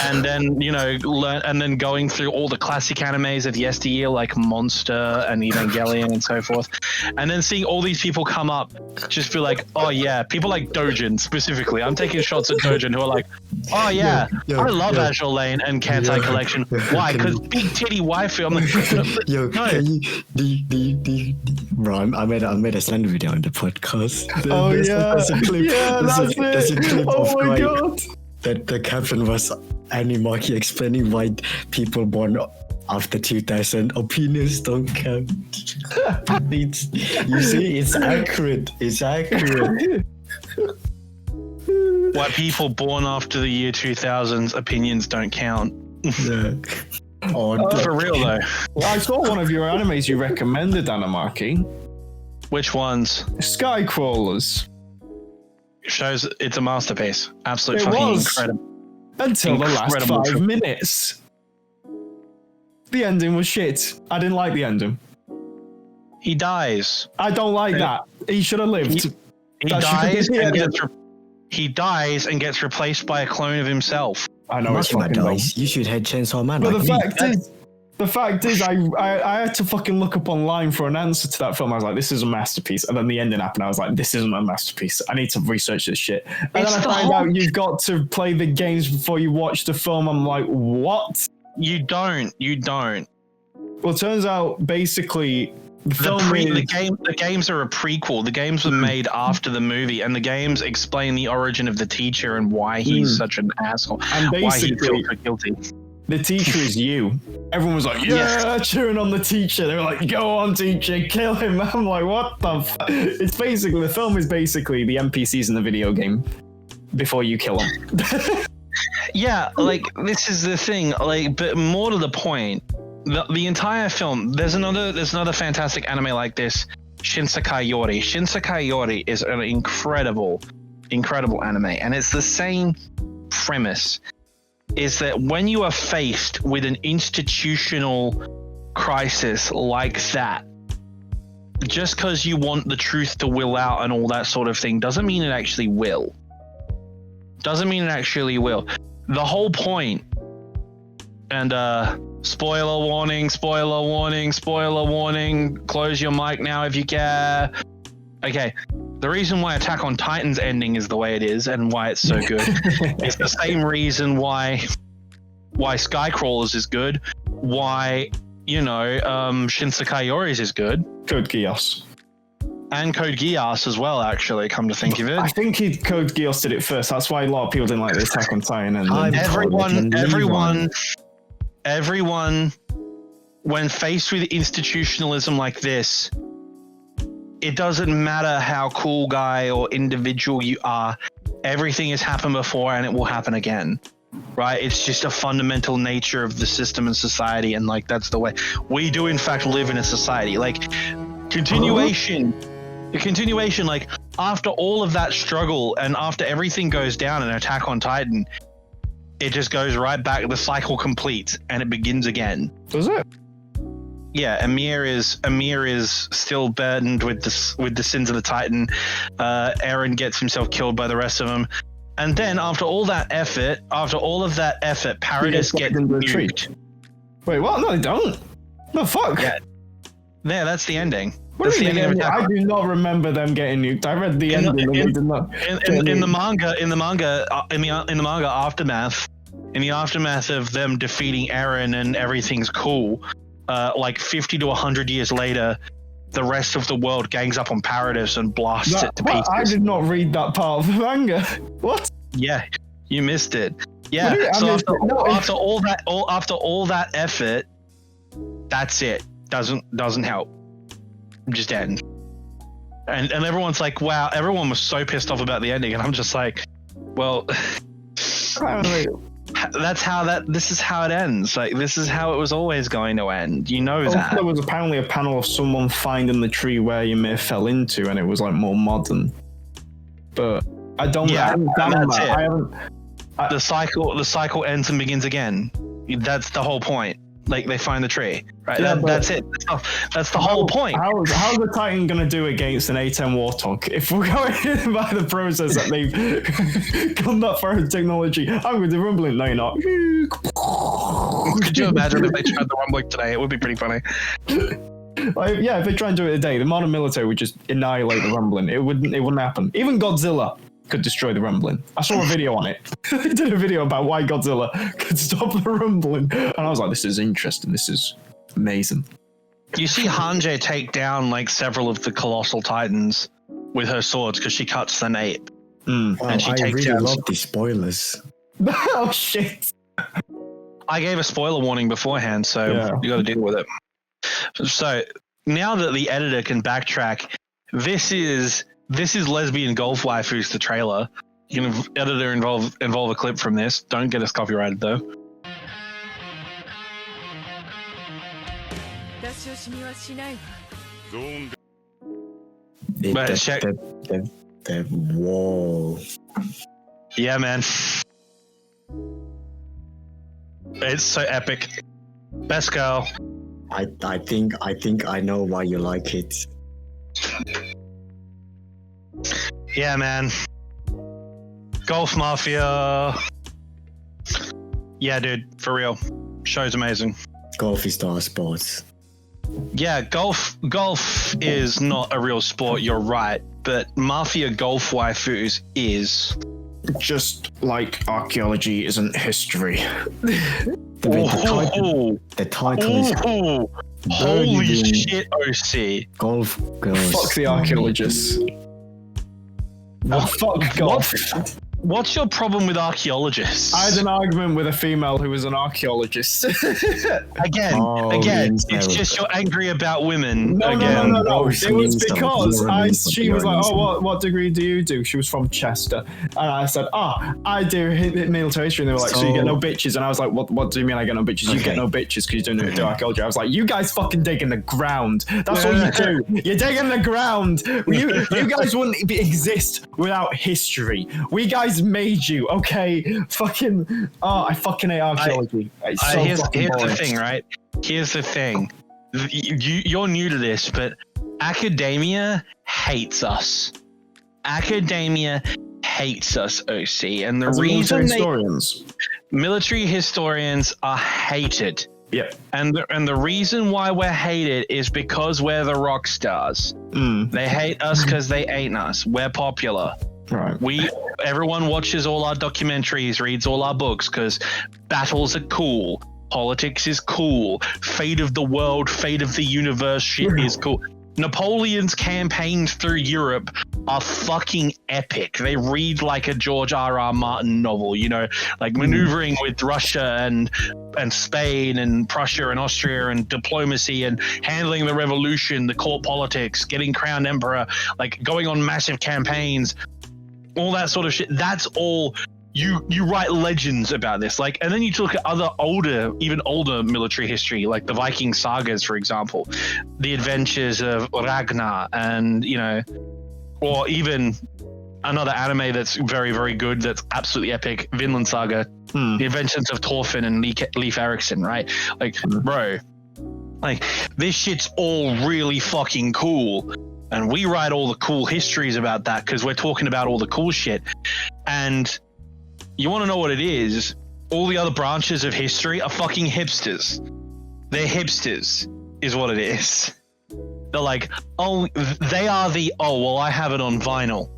Speaker 4: and then, you know, then going through all the classic animes of yesteryear like Monster and Evangelion and so forth, and then seeing all these people come up, just feel like, oh yeah, people like Doujin specifically. I'm taking shots at Doujin who are like, oh yeah, I love Azur Lane and Kantai Collection. Why? Because big titty waifu. I'm like,
Speaker 1: bro, I made a slender video on the podcast.
Speaker 3: There's a clip. There's a clip of my god.
Speaker 1: That the caption was Animarchy explaining why people born after 2000 opinions don't count. You see, it's accurate.
Speaker 4: Why people born after the year 2000's opinions don't count.
Speaker 1: Yeah.
Speaker 4: For real though.
Speaker 3: Well, I saw one of your animes you recommended, Animarchy.
Speaker 4: Which ones?
Speaker 3: Skycrawlers.
Speaker 4: Shows it's a masterpiece. Absolutely fucking incredible.
Speaker 3: Until the last 5 minutes. The ending was shit. I didn't like the ending.
Speaker 4: He dies.
Speaker 3: I don't like that. He should have lived.
Speaker 4: He dies and gets replaced by a clone of himself.
Speaker 3: I know it's fucking dumb.
Speaker 1: You should head Chainsaw Man.
Speaker 3: But the fact is, I had to fucking look up online for an answer to that film. I was like, this is a masterpiece. And then the ending happened. I was like, this isn't a masterpiece. I need to research this shit. And then I find out you've got to play the games before you watch the film. I'm like, what?
Speaker 4: You don't.
Speaker 3: Well, it turns out basically
Speaker 4: the games are a prequel. The games were made after the movie, and the games explain the origin of the teacher and why he's such an asshole. And why he feels so guilty.
Speaker 3: The teacher is you. Everyone was like, cheering on the teacher. They were like, go on, teacher, kill him. I'm like, what the fuck? It's basically, the film is basically the NPCs in the video game before you kill them.
Speaker 4: Yeah, like, this is the thing. Like, but more to the point, the entire film, there's another fantastic anime like this, Shinsekai Yori. Shinsekai Yori is an incredible anime, and it's the same premise. Is that when you are faced with an institutional crisis like that, just because you want the truth to will out and all that sort of thing doesn't mean it actually will. Doesn't mean it actually will. The whole point, and spoiler warning, spoiler warning, spoiler warning, close your mic now if you care. Okay, the reason why Attack on Titan's ending is the way it is and why it's so good is the same reason why Skycrawlers is good, why, Shinsekai Yori's is good.
Speaker 3: Code Geass.
Speaker 4: And Code Geass as well, actually, come to think of it.
Speaker 3: I think Code Geass did it first. That's why a lot of people didn't like the Attack on Titan. And everyone, when faced with institutionalism like this, it doesn't matter how cool guy or individual you are. Everything has happened before and it will happen again. Right? It's just a fundamental nature of the system and society. And like, that's the way we do, in fact, live in a society. Like continuation, like after all of that struggle and after everything goes down in Attack on Titan, it just goes right back. The cycle completes and it begins again. Does it?
Speaker 4: Yeah, Amir is still burdened with the sins of the Titan. Eren gets himself killed by the rest of them. And then after all of that effort, Paradis gets nuked.
Speaker 3: Wait, what? No, they don't. No, fuck.
Speaker 4: Yeah, that's the ending.
Speaker 3: What do you mean? I do not remember them getting nuked. I read the ending.
Speaker 4: In the manga aftermath, in the aftermath of them defeating Eren and everything's cool, like 50 to 100 years later, the rest of the world gangs up on Paradis and blasts it to pieces.
Speaker 3: I did not read that part of the manga. What?
Speaker 4: Yeah, you missed it. Yeah. So after all that effort, that's it. Doesn't help. Just end. And everyone's like, wow. Everyone was so pissed off about the ending, and I'm just like, well. This is how it ends. Like, this is how it was always going to end. You know that.
Speaker 3: There was apparently a panel of someone finding the tree where Ymir fell into, and it was like more modern. But I don't.
Speaker 4: Yeah, that's it. The cycle ends and begins again. That's the whole point. Like, they find the tree, right?
Speaker 3: Yeah,
Speaker 4: that's it. That's the whole point.
Speaker 3: How's the Titan going to do against an A10 Warthog if we're going by the process that they've gone that far in technology? I'm going to do rumbling. No, you're not.
Speaker 4: Could you imagine if they tried the rumbling today? It would be pretty funny.
Speaker 3: Yeah, if they try and do it today, the modern military would just annihilate the rumbling. It wouldn't happen. Even Godzilla could destroy the rumbling. I saw a video on it. They did a video about why Godzilla could stop the rumbling, and I was like, this is interesting. This is amazing.
Speaker 4: You see Hange take down like several of the colossal titans with her swords because she cuts them ape.
Speaker 1: And she takes down. I love these spoilers.
Speaker 3: Oh shit!
Speaker 4: I gave a spoiler warning beforehand, so you got to deal with it. So now that the editor can backtrack, this is Lesbian Golf Waifus, the trailer. You can editor involve a clip from this. Don't get us copyrighted though. But check
Speaker 1: the wall.
Speaker 4: Yeah, man. It's so epic. Best girl.
Speaker 1: I think I know why you like it.
Speaker 4: Yeah, man. Golf Mafia. Yeah, dude, for real. Show's amazing.
Speaker 1: Golf is not a sport.
Speaker 4: Yeah, golf is not a real sport, you're right. But Mafia Golf Waifus is.
Speaker 3: Just like archaeology isn't history.
Speaker 1: The title is...
Speaker 4: Holy shit, OC.
Speaker 1: Golf girls.
Speaker 3: Fuck the archaeologists. Fuck golf.
Speaker 4: What's your problem with archaeologists?
Speaker 3: I had an argument with a female who was an archaeologist.
Speaker 4: Again, it's just you're angry about women.
Speaker 3: No. It was because she was like, oh, what degree do you do? She was from Chester. And I said, I do military history. And they were like, so you get no bitches? And I was like, what do you mean I get no bitches? Okay. You get no bitches because you don't do archaeology. I was like, you guys fucking dig in the ground. That's what you do. You dig in the ground. You guys wouldn't exist without history. We guys made you, okay? Fucking, I fucking hate archaeology.
Speaker 4: Here's the thing, right? Here's the thing. You're new to this, but academia hates us. Academia hates us, OC. And the reason military historians are hated.
Speaker 3: Yeah.
Speaker 4: And the reason why we're hated is because we're the rock stars. They hate us because they ain't us. We're popular.
Speaker 3: Right.
Speaker 4: Everyone watches all our documentaries, reads all our books because battles are cool. Politics is cool. Fate of the world, fate of the universe shit is cool. Napoleon's campaigns through Europe are fucking epic. They read like a George R.R. Martin novel, you know, like maneuvering with Russia and Spain and Prussia and Austria and diplomacy and handling the revolution, the court politics, getting crowned emperor, like going on massive campaigns, all that sort of shit. That's all. You write legends about this, like, and then you look at other even older military history, like the Viking sagas, for example, the adventures of Ragnar, and or even another anime that's very, very good, that's absolutely epic, Vinland Saga, the adventures of Thorfinn and Leif Erikson, right? Like, bro, like this shit's all really fucking cool, and we write all the cool histories about that because we're talking about all the cool shit. And you want to know what it is? All the other branches of history are fucking hipsters. They're hipsters, is what it is. They're like, oh, they are well, I have it on vinyl.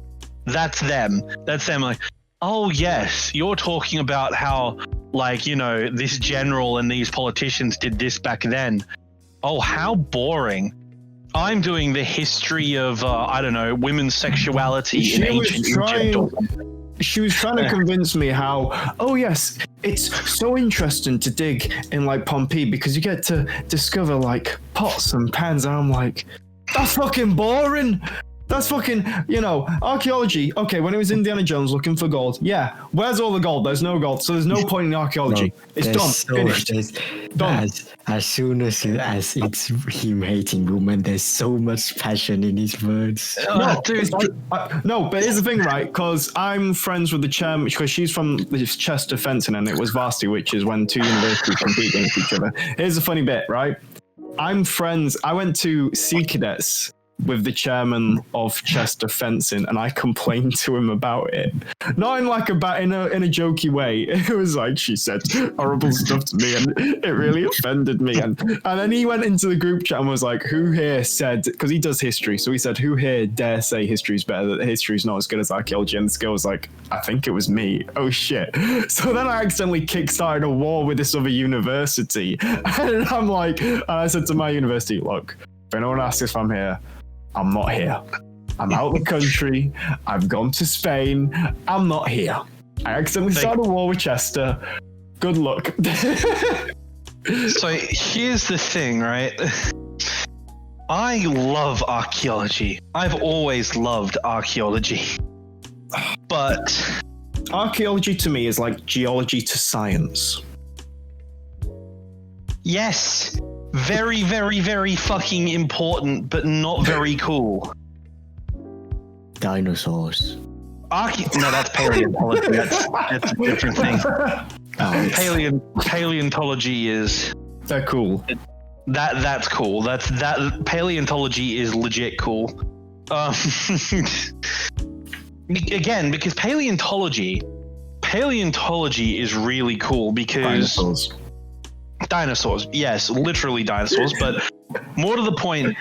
Speaker 4: That's them. That's them. Like, oh, yes, you're talking about how, like, this general and these politicians did this back then. Oh, how boring. I'm doing the history of, I don't know, women's sexuality in ancient Egypt or something.
Speaker 3: She was trying to convince me how, oh yes, it's so interesting to dig in like Pompeii because you get to discover like pots and pans, and I'm like, that's fucking boring. That's fucking, archaeology. Okay, when it was Indiana Jones looking for gold, yeah, where's all the gold? There's no gold, so there's no point in archaeology. It's done, finished. Done.
Speaker 1: As soon as it's him hating women, there's so much passion in his words.
Speaker 3: No, but here's the thing, right? Because I'm friends with the chairman, because she's from the Chester fencing, and it was varsity, which is when two universities compete against each other. Here's the funny bit, right? I went to Sea Cadets with the chairman of Chester fencing, and I complained to him about it. Not in like in a jokey way. It was like, she said horrible stuff to me, and it really offended me. And then he went into the group chat and was like, who here said, because he does history, so he said, who here dare say history's better, that history's not as good as archaeology? And this girl was like, I think it was me. Oh shit. So then I accidentally kickstarted a war with this other university. And I'm like, and I said to my university, look, if anyone asks if I'm here, I'm not here. I'm out of the country. I've gone to Spain. I'm not here. I accidentally started a war with Chester. Good luck.
Speaker 4: So here's the thing, right? I love archaeology. I've always loved archaeology. But
Speaker 3: archaeology to me is like geology to science.
Speaker 4: Yes. Very, very, very fucking important, but not very cool.
Speaker 1: Dinosaurs.
Speaker 4: No, that's paleontology. That's a different thing. Paleontology is.
Speaker 3: They're cool.
Speaker 4: That's cool. That paleontology is legit cool. Again, because paleontology is really cool because. Dinosaurs, yes, literally dinosaurs, but more to the point,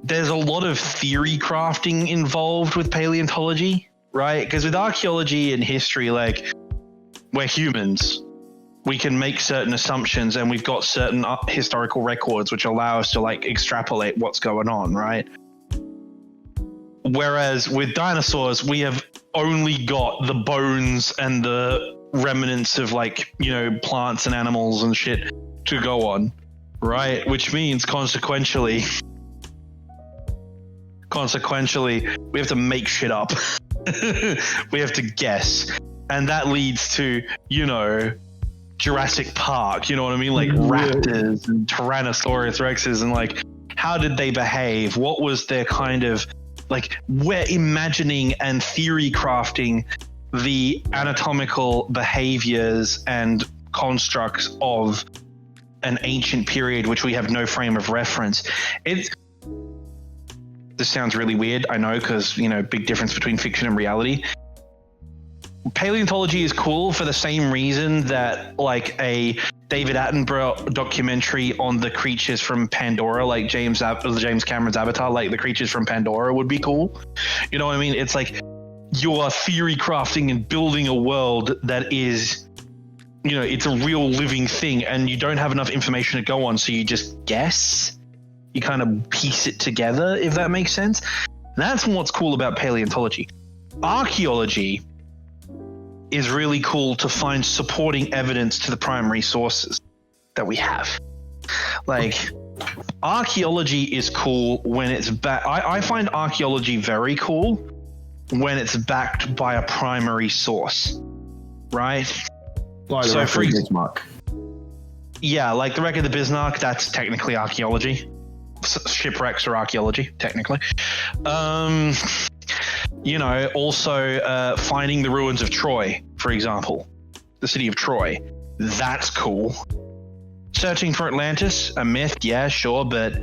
Speaker 4: there's a lot of theory crafting involved with paleontology, right? Because with archaeology and history, like, we're humans. We can make certain assumptions, and we've got certain historical records which allow us to, like, extrapolate what's going on, right? Whereas with dinosaurs, we have only got the bones and the remnants of, like, plants and animals and shit to go on, right? Which means consequentially we have to make shit up. We have to guess, and that leads to Jurassic Park, you know what I mean, like raptors and Tyrannosaurus rexes, and like, how did they behave? What was their kind of, like, we're imagining and theory crafting the anatomical behaviors and constructs of an ancient period which we have no frame of reference. this sounds really weird, I know, because, you know, big difference between fiction and reality. Paleontology is cool for the same reason that like a David Attenborough documentary on the creatures from Pandora, like James Cameron's Avatar, like the creatures from Pandora would be cool. You know what I mean? It's like you are theory crafting and building a world that is, you know, it's a real living thing, and you don't have enough information to go on, so you just guess. You kind of piece it together, if that makes sense. That's what's cool about paleontology. Archaeology is really cool to find supporting evidence to the primary sources that we have. Like, archaeology is cool when it's I find archaeology very cool when it's backed by a primary source, right?
Speaker 3: Like the record of Bismarck.
Speaker 4: Yeah, like the wreck of the Bismarck, that's technically archaeology. Shipwrecks are archaeology, technically. You know, also finding the ruins of Troy, for example, the city of Troy. That's cool. Searching for Atlantis, a myth, yeah, sure, but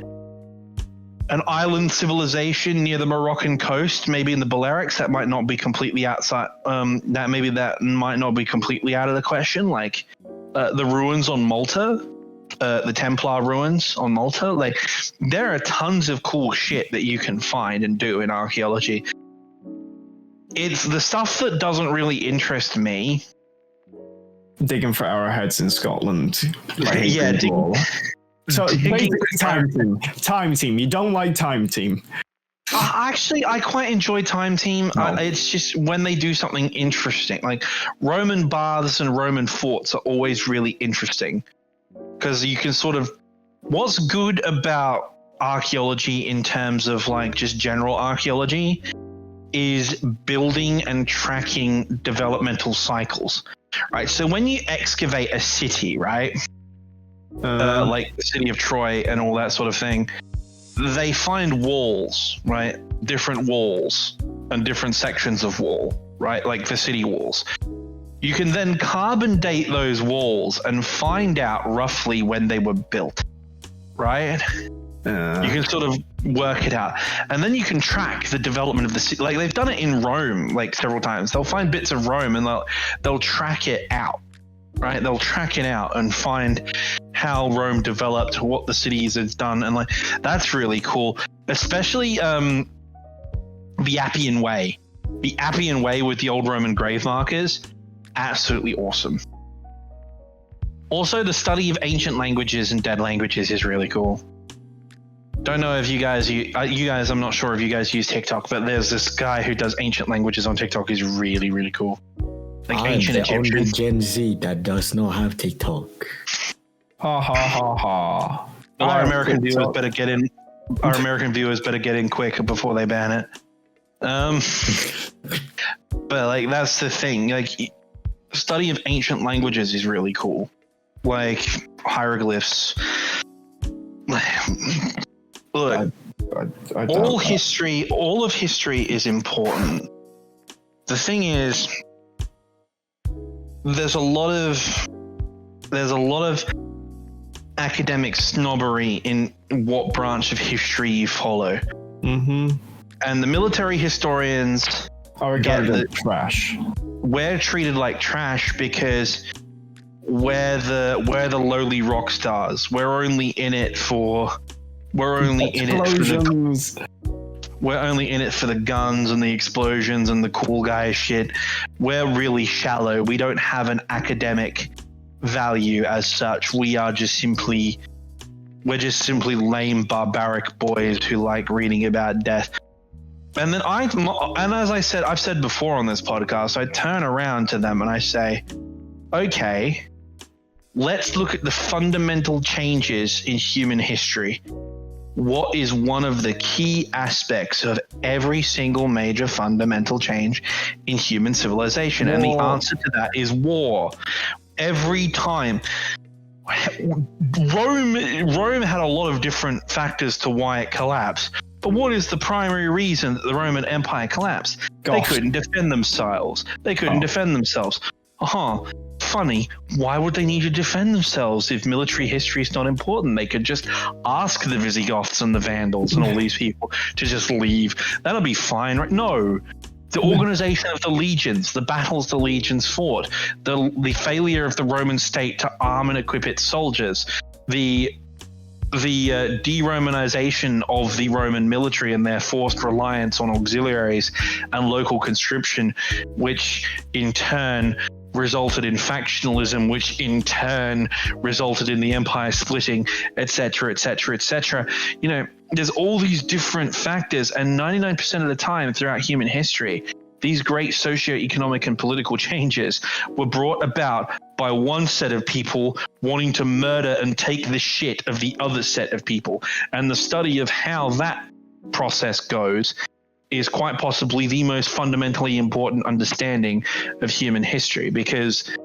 Speaker 4: an island civilization near the Moroccan coast, maybe in the Balearics, that might not be completely outside. That might not be completely out of the question. Like the ruins on Malta, the Templar ruins on Malta. Like, there are tons of cool shit that you can find and do in archaeology. It's the stuff that doesn't really interest me.
Speaker 3: Digging for arrowheads in Scotland.
Speaker 4: Yeah,
Speaker 3: so basically, time team. You don't like time team.
Speaker 4: Actually, I quite enjoy Time Team.
Speaker 3: No.
Speaker 4: It's just when they do something interesting, like Roman baths and Roman forts are always really interesting, because you can sort of, what's good about archaeology in terms of like just general archaeology is building and tracking developmental cycles, right? So when you excavate a city, right, like the city of Troy and all that sort of thing, they find walls, right? Different walls and different sections of wall, right? Like the city walls. You can then carbon date those walls and find out roughly when they were built, right? You can sort of work it out. And then you can track the development of the city. Like, they've done it in Rome, like, several times. They'll find bits of Rome and they'll track it out, right? They'll track it out and find how Rome developed, what the cities has done. And, like, that's really cool. Especially the Appian Way. The Appian Way with the old Roman grave markers, absolutely awesome. Also, the study of ancient languages and dead languages is really cool. Don't know if you guys, I'm not sure if you guys use TikTok, but there's this guy who does ancient languages on TikTok. He's really, really cool. Like ancient Egyptian.
Speaker 1: Only Gen Z that does not have TikTok.
Speaker 3: Ha ha ha ha.
Speaker 4: Well, our American viewers better get in. Our American viewers better get in quick before they ban it. But like, that's the thing. Like, study of ancient languages is really cool. Like hieroglyphs. Look, all of history is important. The thing is, there's a lot of academic snobbery in what branch of history you follow.
Speaker 3: Mm-hmm.
Speaker 4: And the military historians
Speaker 3: are regarded as trash.
Speaker 4: We're treated like trash because we're the lowly rock stars. We're only in it for the guns and the explosions and the cool guy shit. We're really shallow. We don't have an academic value as such. We're just simply lame barbaric boys who like reading about death. And then as I've said before on this podcast, I turn around to them and I say, okay, let's look at the fundamental changes in human history. What is one of the key aspects of every single major fundamental change in human civilization? War. And the answer to that is war. Every time. Rome had a lot of different factors to why it collapsed. But what is the primary reason that the Roman Empire collapsed? Gosh. They couldn't defend themselves. funny. Why would they need to defend themselves if military history is not important? They could just ask the Visigoths and the Vandals and all these people to just leave. That'll be fine, right? No. The organization of the legions, the battles the legions fought, the failure of the Roman state to arm and equip its soldiers, the de-Romanization of the Roman military and their forced reliance on auxiliaries and local conscription, which in turn resulted in factionalism, which in turn resulted in the empire splitting, etc., etc., etc. You know, there's all these different factors, and 99% of the time throughout human history, these great socioeconomic and political changes were brought about by one set of people wanting to murder and take the shit of the other set of people. And the study of how that process goes is quite possibly the most fundamentally important understanding of human history. Because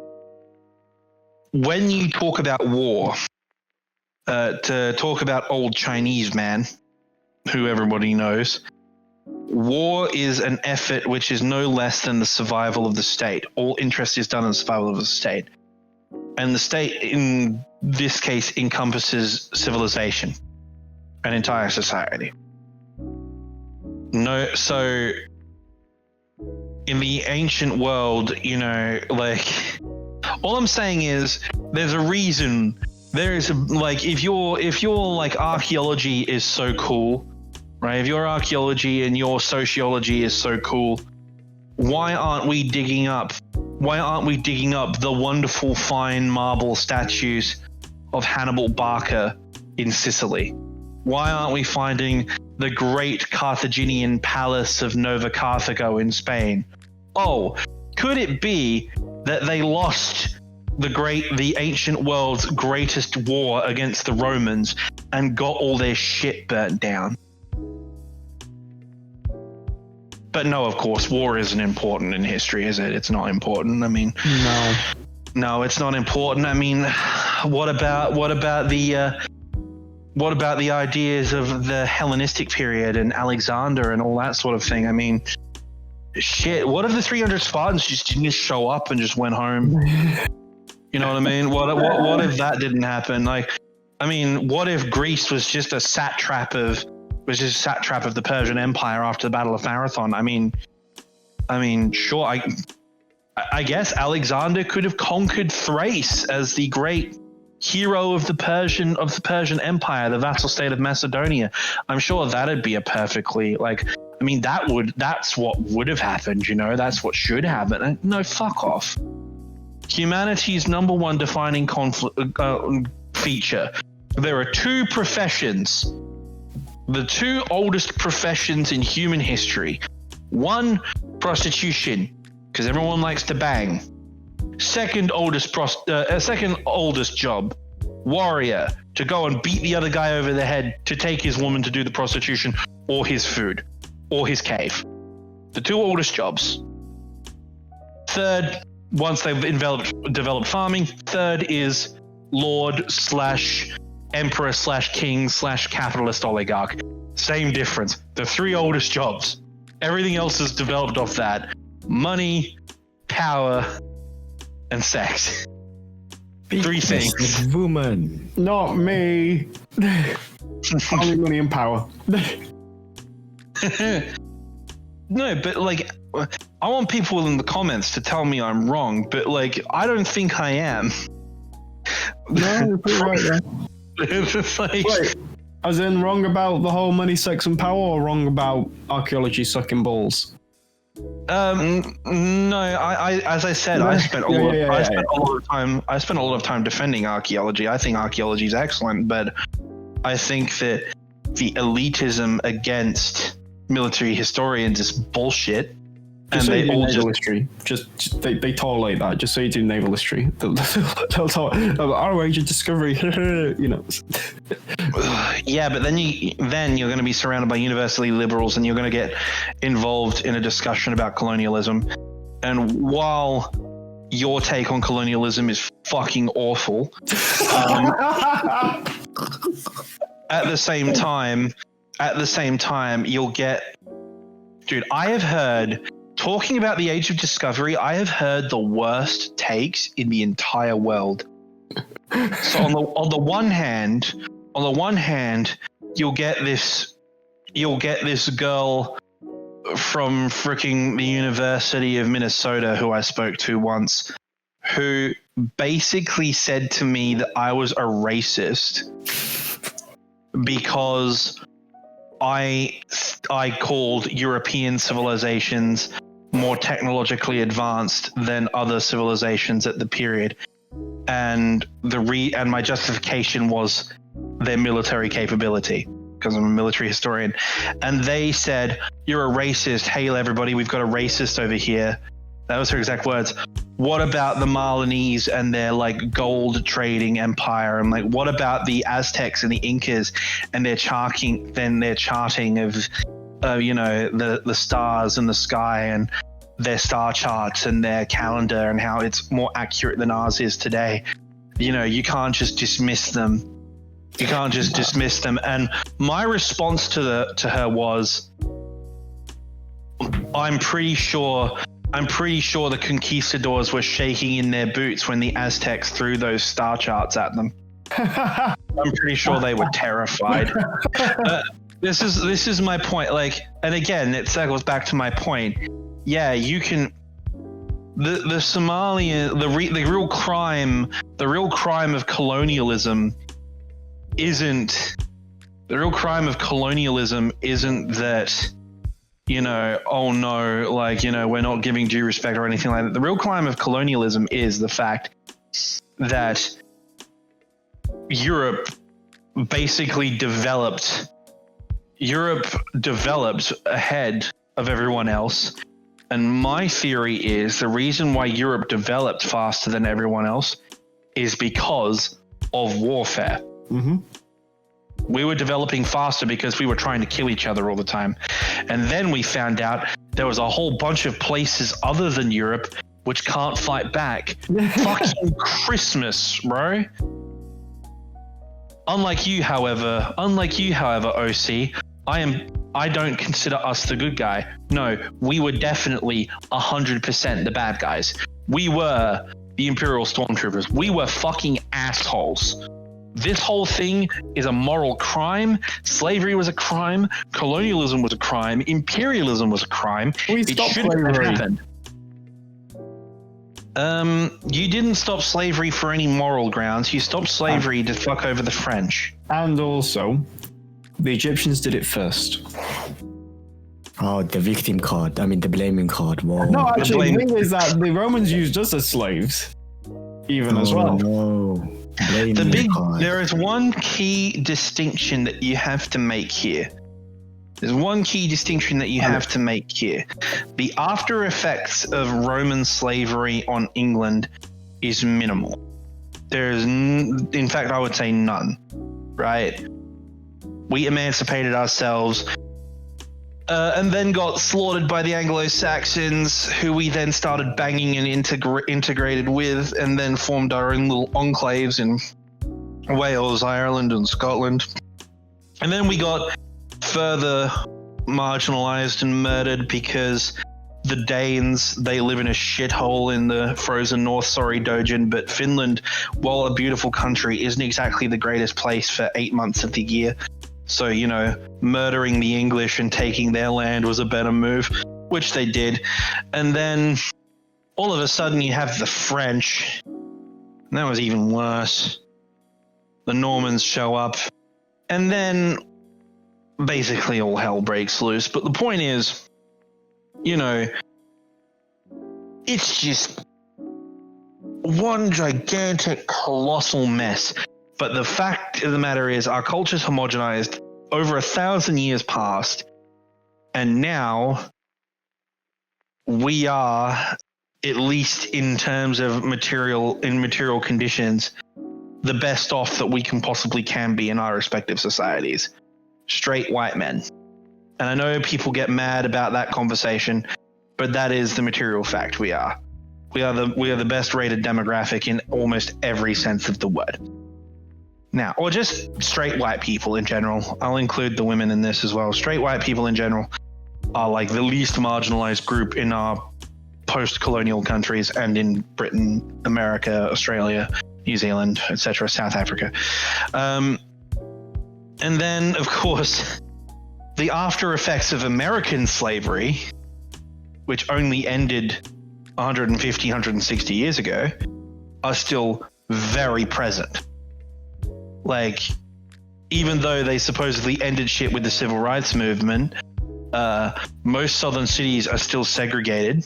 Speaker 4: when you talk about war, to talk about old Chinese man, who everybody knows, war is an effort which is no less than the survival of the state. All interest is done in the survival of the state. And the state, in this case, encompasses civilization, an entire society. No, so in the ancient world, you know, like, all I'm saying is there's a reason. There is a, like, if your like archaeology is so cool, right? If your archaeology and your sociology is so cool, why aren't we digging up the wonderful fine marble statues of Hannibal Barca in Sicily? Why aren't we finding the great Carthaginian palace of Nova Carthago in Spain? Oh, could it be that they lost the ancient world's greatest war against the Romans and got all their shit burnt down? But no, of course, war isn't important in history, is it? It's not important. I mean, no, it's not important. I mean, what about the ideas of the Hellenistic period and Alexander and all that sort of thing? I mean, shit. What if the 300 Spartans just didn't show up and just went home? You know what I mean? What if that didn't happen? Like, I mean, what if Greece was just a satrap of the Persian Empire after the Battle of Marathon? I mean, sure. I guess Alexander could have conquered Thrace as the great hero of the Persian Empire, the vassal state of Macedonia. I'm sure that'd be a perfectly, like, I mean, that's what would have happened, you know, that's what should happen. No, fuck off. Humanity's number one defining feature. There are two professions, the two oldest professions in human history. One, prostitution, because everyone likes to bang. Second oldest job, warrior, to go and beat the other guy over the head to take his woman to do the prostitution or his food or his cave. The two oldest jobs. Third, once they've developed farming, third is lord / emperor / king / capitalist oligarch. Same difference. The three oldest jobs. Everything else is developed off that. Money, power, and sex. Three things.
Speaker 3: Woman. Not me. Only money and power.
Speaker 4: No, but like, I want people in the comments to tell me I'm wrong, but like, I don't think I am.
Speaker 3: No, you're pretty right there.
Speaker 4: It's just like,
Speaker 3: wait, as in wrong about the whole money, sex, and power, or wrong about archaeology sucking balls?
Speaker 4: No, I as I said, I spent a lot of time defending archaeology. I think archaeology is excellent, but I think that the elitism against military historians is bullshit.
Speaker 3: And they all naval history. Just they tolerate that. Just so you do naval history. They'll our age of discovery. You know.
Speaker 4: Yeah, but then you're going to be surrounded by universally liberals, and you're going to get involved in a discussion about colonialism. And while your take on colonialism is fucking awful, at the same time, you'll get, dude. I have heard talking about the age of discovery, I have heard the worst takes in the entire world. So on the one hand, you'll get this girl from freaking the University of Minnesota who I spoke to once, who basically said to me that I was a racist because I called European civilizations more technologically advanced than other civilizations at the period, and my justification was their military capability, because I'm a military historian. And they said, "You're a racist. Hail everybody, we've got a racist over here." That was her exact words. What about the Malinese and their like gold trading empire? And like, what about the Aztecs and the Incas and their charting of the stars and the sky and their star charts and their calendar and how it's more accurate than ours is today? You can't just dismiss them. You can't just dismiss them. And my response to her was, I'm pretty sure the conquistadors were shaking in their boots when the Aztecs threw those star charts at them. I'm pretty sure they were terrified. This is my point. Like, and again, it circles back to my point. Yeah, you can. The Somalia, the real crime of colonialism isn't that, oh no, like, we're not giving due respect or anything like that. The real crime of colonialism is the fact that Europe basically developed ahead of everyone else. And my theory is the reason why Europe developed faster than everyone else is because of warfare.
Speaker 3: Mm-hmm.
Speaker 4: We were developing faster because we were trying to kill each other all the time. And then we found out there was a whole bunch of places other than Europe which can't fight back. Fucking Christmas, bro. Unlike you, however, OC, I don't consider us the good guy. No, we were definitely 100% the bad guys. We were the Imperial Stormtroopers. We were fucking assholes. This whole thing is a moral crime. Slavery was a crime. Colonialism was a crime. Imperialism was a crime. It shouldn't have happened. You didn't stop slavery for any moral grounds. You stopped slavery to fuck over the French.
Speaker 3: And also, the Egyptians did it first.
Speaker 1: Oh, the victim card. I mean, the blaming card. Whoa.
Speaker 3: No, actually, the thing is that the Romans used us as slaves, as well.
Speaker 1: No.
Speaker 4: There is one key distinction that you have to make here. The after effects of Roman slavery on England is minimal. There's, in fact, I would say none, right? We emancipated ourselves and then got slaughtered by the Anglo-Saxons, who we then started banging and integrated with, and then formed our own little enclaves in Wales, Ireland, and Scotland. And then we got further marginalized and murdered because the Danes, they live in a shithole in the frozen north. Sorry, Dojin, but Finland, while a beautiful country, isn't exactly the greatest place for 8 months of the year. So, murdering the English and taking their land was a better move, which they did. And then all of a sudden you have the French. And that was even worse. The Normans show up. And then basically all hell breaks loose. But the point is, it's just one gigantic, colossal mess. But the fact of the matter is our culture's homogenized over 1,000 years past, and now we are, at least in terms of material conditions, the best off that we can be in our respective societies. Straight white men. And I know people get mad about that conversation, but that is the material fact we are. We are the best rated demographic in almost every sense of the word. Now, or just straight white people in general. I'll include the women in this as well. Straight white people in general are like the least marginalized group in our post-colonial countries and in Britain, America, Australia, New Zealand, etc., South Africa. And then, of course, the after effects of American slavery, which only ended 150, 160 years ago, are still very present. Like, even though they supposedly ended shit with the civil rights movement, most southern cities are still segregated.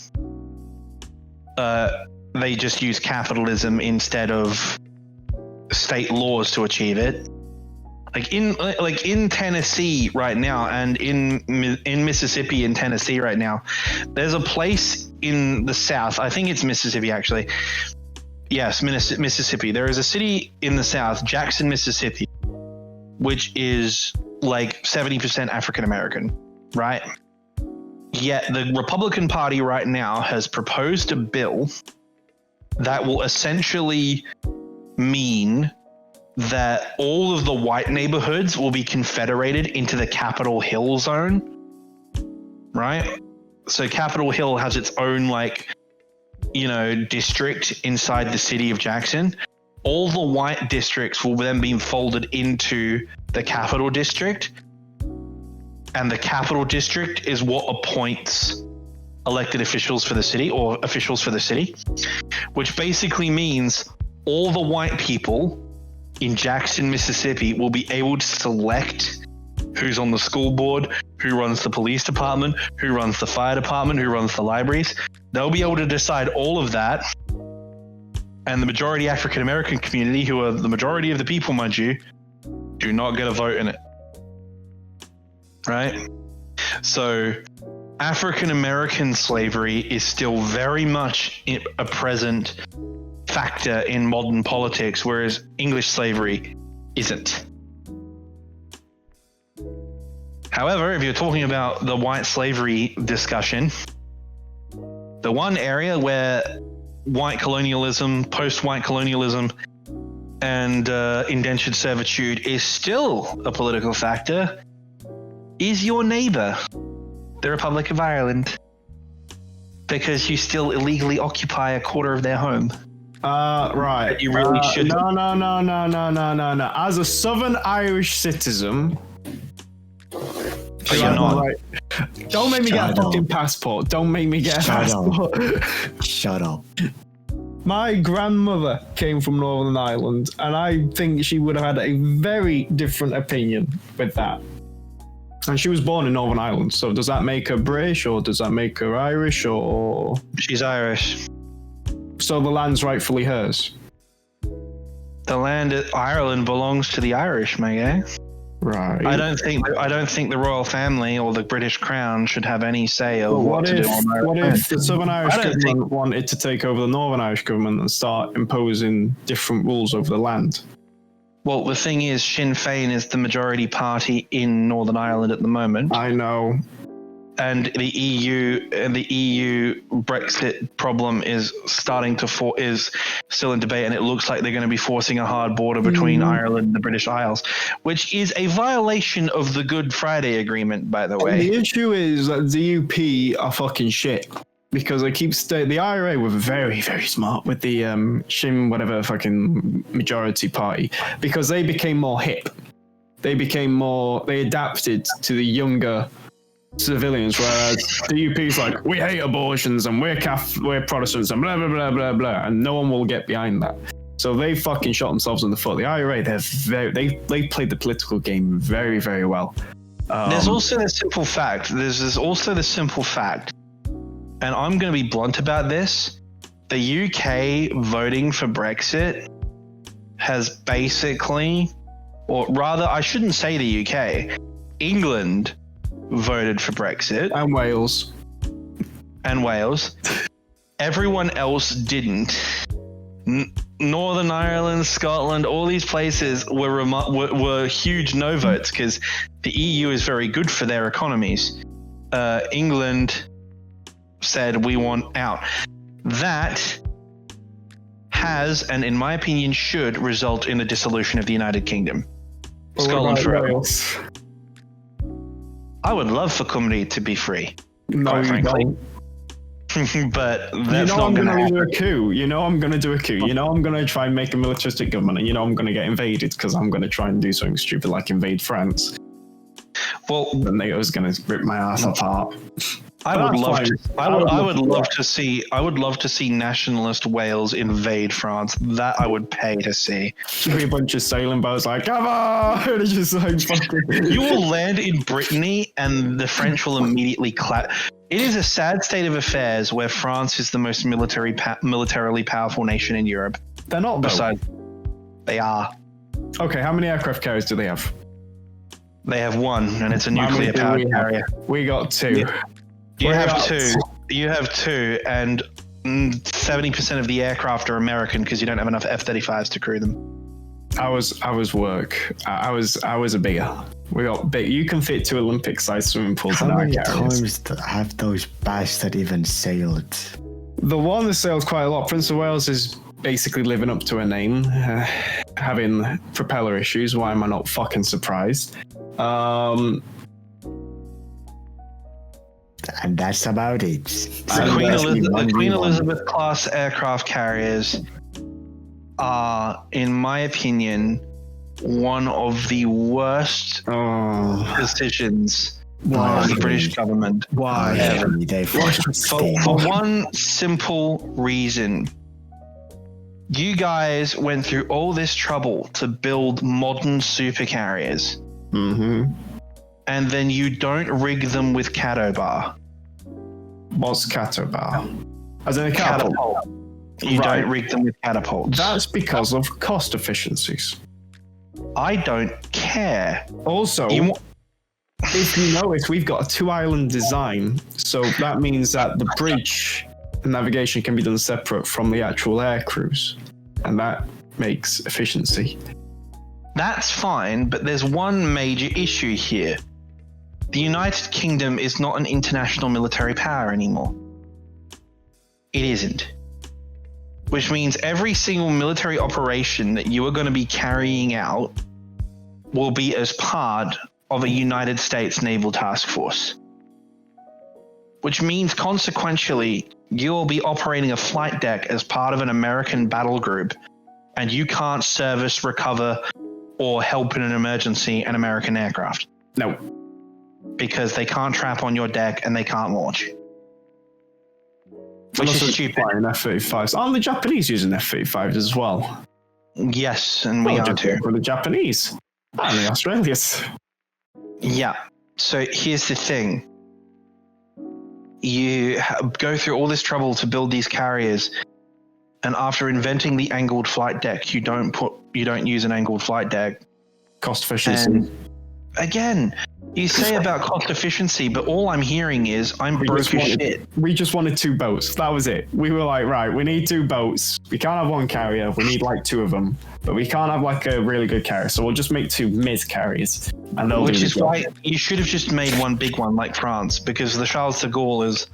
Speaker 4: They just use capitalism instead of state laws to achieve it. Like in Tennessee right now, and in Mississippi and Tennessee right now, there's a place in the South. I think it's Mississippi actually. Yes, Mississippi. There is a city in the South, Jackson, Mississippi, which is like 70% African American, right? Yet the Republican Party right now has proposed a bill that will essentially mean that all of the white neighborhoods will be confederated into the Capitol Hill zone, right? So Capitol Hill has its own, like, you know, district inside the city of Jackson. All the white districts will then be folded into the Capital District. And the Capital District is what appoints elected officials for the city, or officials for the city, which basically means all the white people in Jackson, Mississippi will be able to select who's on the school board, who runs the police department, who runs the fire department, who runs the libraries. They'll be able to decide all of that. And the majority African American community, who are the majority of the people, mind you, do not get a vote in it. Right? So African American slavery is still very much a present factor in modern politics, whereas English slavery isn't. However, if you're talking about the white slavery discussion, the one area where white colonialism, post-white colonialism, and indentured servitude is still a political factor is your neighbor, the Republic of Ireland, because you still illegally occupy a quarter of their home.
Speaker 3: Right.
Speaker 4: You really should.
Speaker 3: No. As a Southern Irish citizen,
Speaker 4: But you're not.
Speaker 3: right. Don't make me get a fucking passport. Don't make me get a passport.
Speaker 1: Shut up.
Speaker 3: My grandmother came from Northern Ireland, and I think she would have had a very different opinion with that. And she was born in Northern Ireland, so does that make her British, or does that make her Irish, or...
Speaker 4: She's Irish.
Speaker 3: So the land's rightfully hers?
Speaker 4: The land of Ireland belongs to the Irish, my guy.
Speaker 3: Right.
Speaker 4: I don't think the royal family or the British crown should have any say over what to do on Irish.
Speaker 3: What if the Southern Irish government wanted to take over the Northern Irish government and start imposing different rules over the land?
Speaker 4: Well, the thing is, Sinn Féin is the majority party in Northern Ireland at the moment.
Speaker 3: I know.
Speaker 4: And the EU Brexit problem is is still in debate, and it looks like they're going to be forcing a hard border between Ireland and the British Isles, which is a violation of the Good Friday Agreement, by the way.
Speaker 3: The issue is that DUP are fucking shit. Because they keep the IRA were very, very smart with the Sinn whatever fucking majority party, because they became more hip. They adapted to the younger civilians, whereas DUP's like, we hate abortions and we're Protestants and blah blah blah blah blah, and no one will get behind that. So they fucking shot themselves in the foot. The IRA, they played the political game very, very well.
Speaker 4: There's also the simple fact. And I'm going to be blunt about this. The UK voting for Brexit has basically, or rather, I shouldn't say the UK, England voted for Brexit.
Speaker 3: And Wales.
Speaker 4: Everyone else didn't. Northern Ireland, Scotland, all these places were huge no votes because the EU is very good for their economies. England said we want out. That has, and in my opinion should, result in the dissolution of the United Kingdom. Scotland forever. I would love for Cymru to be free.
Speaker 3: No,
Speaker 4: quite
Speaker 3: you
Speaker 4: frankly.
Speaker 3: don't.
Speaker 4: But that's
Speaker 3: You know
Speaker 4: not
Speaker 3: I'm
Speaker 4: going to
Speaker 3: gonna do
Speaker 4: happen.
Speaker 3: a coup. You know I'm gonna do a coup. You know I'm gonna try and make a militaristic government, and you know I'm gonna get invaded because I'm gonna try and do something stupid like invade France.
Speaker 4: Well,
Speaker 3: The NATO's gonna rip my ass apart.
Speaker 4: I
Speaker 3: But
Speaker 4: would
Speaker 3: that's
Speaker 4: love
Speaker 3: fine.
Speaker 4: to. I would love to see nationalist Wales invade France. That I would pay to see.
Speaker 3: Should be a bunch of sailing boats like, come on! It's just like fucking.
Speaker 4: You will land in Brittany, and the French will immediately clap. It is a sad state of affairs where France is the most militarily powerful nation in Europe.
Speaker 3: They're not though.
Speaker 4: Besides, they are.
Speaker 3: Okay, how many aircraft carriers do they have?
Speaker 4: They have one, and it's a
Speaker 3: How many
Speaker 4: nuclear
Speaker 3: do
Speaker 4: powered
Speaker 3: we have?
Speaker 4: carrier.
Speaker 3: We got two.
Speaker 4: You
Speaker 3: We
Speaker 4: have
Speaker 3: got-
Speaker 4: two. You have two, and 70% of the aircraft are American because you don't have enough F-35s to crew them.
Speaker 3: I was work. I was a bigger. We got big. You can fit 2 Olympic-sized swimming pools in
Speaker 1: How
Speaker 3: our
Speaker 1: many
Speaker 3: carriers.
Speaker 1: times have those bastards even sailed?
Speaker 3: The one that sails quite a lot. Prince of Wales is basically living up to her name, having propeller issues. Why am I not fucking surprised?
Speaker 1: And that's about it.
Speaker 4: The Queen Elizabeth class aircraft carriers are, in my opinion, one of the worst decisions of the British government.
Speaker 3: Why?
Speaker 4: For one simple reason. You guys went through all this trouble to build modern supercarriers.
Speaker 3: Mm-hmm.
Speaker 4: And then you don't rig them with Catobar.
Speaker 3: What's Catobar? As in a catapult?
Speaker 4: You don't rig them with catapults.
Speaker 3: That's because of cost efficiencies.
Speaker 4: I don't care.
Speaker 3: Also, if you notice, we've got a 2-island design, so that means that the bridge and navigation can be done separate from the actual air crews, and that makes efficiency.
Speaker 4: That's fine, but there's one major issue here. The United Kingdom is not an international military power anymore. It isn't. Which means every single military operation that you are going to be carrying out will be as part of a United States naval task force. Which means consequentially, you'll be operating a flight deck as part of an American battle group, and you can't service, recover, or help in an emergency an American aircraft.
Speaker 3: No.
Speaker 4: Because they can't trap on your deck and they can't launch. Which is stupid.
Speaker 3: F-35s. Aren't the Japanese using F-35s as well?
Speaker 4: Yes, and we are too.
Speaker 3: For the Japanese. And the Australians.
Speaker 4: Yeah. So here's the thing. You go through all this trouble to build these carriers, and after inventing the angled flight deck, you don't use an angled flight deck.
Speaker 3: Cost efficiency.
Speaker 4: And again, you say about cost efficiency, but all I'm hearing is I'm broke as shit.
Speaker 3: We just wanted 2 boats. That was it. We were like, right, we need 2 boats. We can't have 1 carrier. We need like 2 of them. But we can't have like a really good carrier. So we'll just make 2 mid carriers. And they'll
Speaker 4: Which
Speaker 3: do
Speaker 4: is
Speaker 3: the job.
Speaker 4: why you should have just made one big one like France, because the Charles de Gaulle is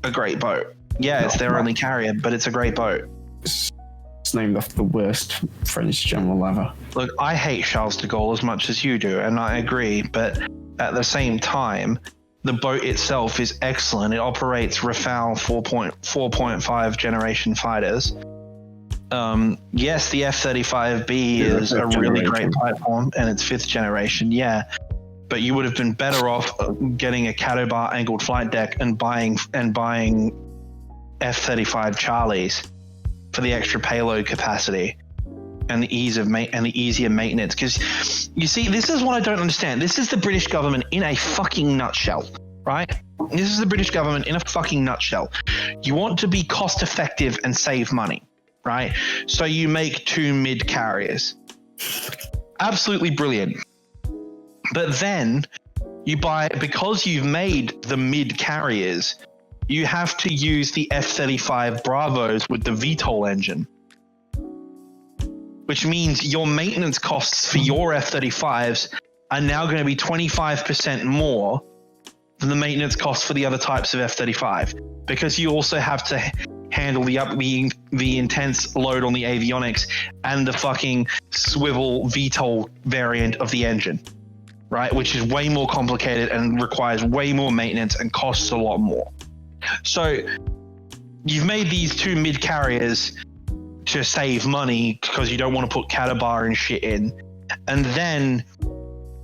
Speaker 4: a great boat. Yeah, it's their only carrier, but it's a great boat.
Speaker 3: It's named after the worst French general ever.
Speaker 4: Look, I hate Charles de Gaulle as much as you do, and I agree, but at the same time, the boat itself is excellent. It operates Rafale 4.5 generation fighters. Yes, the F-35B is a really great platform, and it's 5th generation, yeah. But you would have been better off getting a Catobar angled flight deck and buying F-35 Charlies for the extra payload capacity and the ease of and the easier maintenance. Because you see, this is what I don't understand. This is the British government in a fucking nutshell, right? This is the British government in a fucking nutshell. You want to be cost effective and save money, right? So you make 2 mid carriers. Absolutely brilliant. But then you buy, because you've made the mid carriers, you have to use the F-35 Bravos with the VTOL engine, which means your maintenance costs for your F-35s are now going to be 25% more than the maintenance costs for the other types of F-35, because you also have to handle the intense load on the avionics and the fucking swivel VTOL variant of the engine. right? Which is way more complicated and requires way more maintenance and costs a lot more. So you've made these two mid carriers to save money because you don't want to put catabar and shit in, and then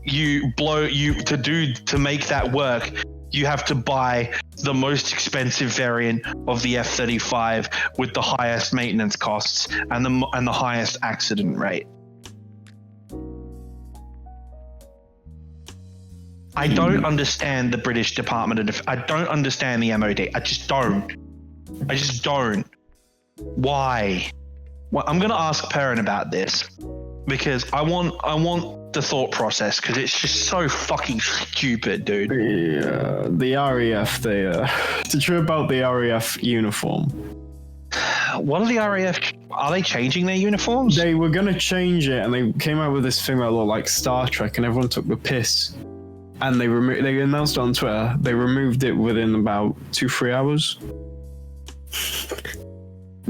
Speaker 4: to make that work, you have to buy the most expensive variant of the F-35 with the highest maintenance costs and the highest accident rate. I don't understand the British Department of Defense. I don't understand the MOD. I just don't. Why? Well, I'm going to ask Perrin about this because I want the thought process because it's just so fucking stupid, dude.
Speaker 3: The RAF, the true about the RAF uniform.
Speaker 4: What are the RAF? Are they changing their uniforms?
Speaker 3: They were going to change it, and they came out with this thing that looked like Star Trek, and everyone took the piss. And they announced on Twitter they removed it within about 2-3 hours.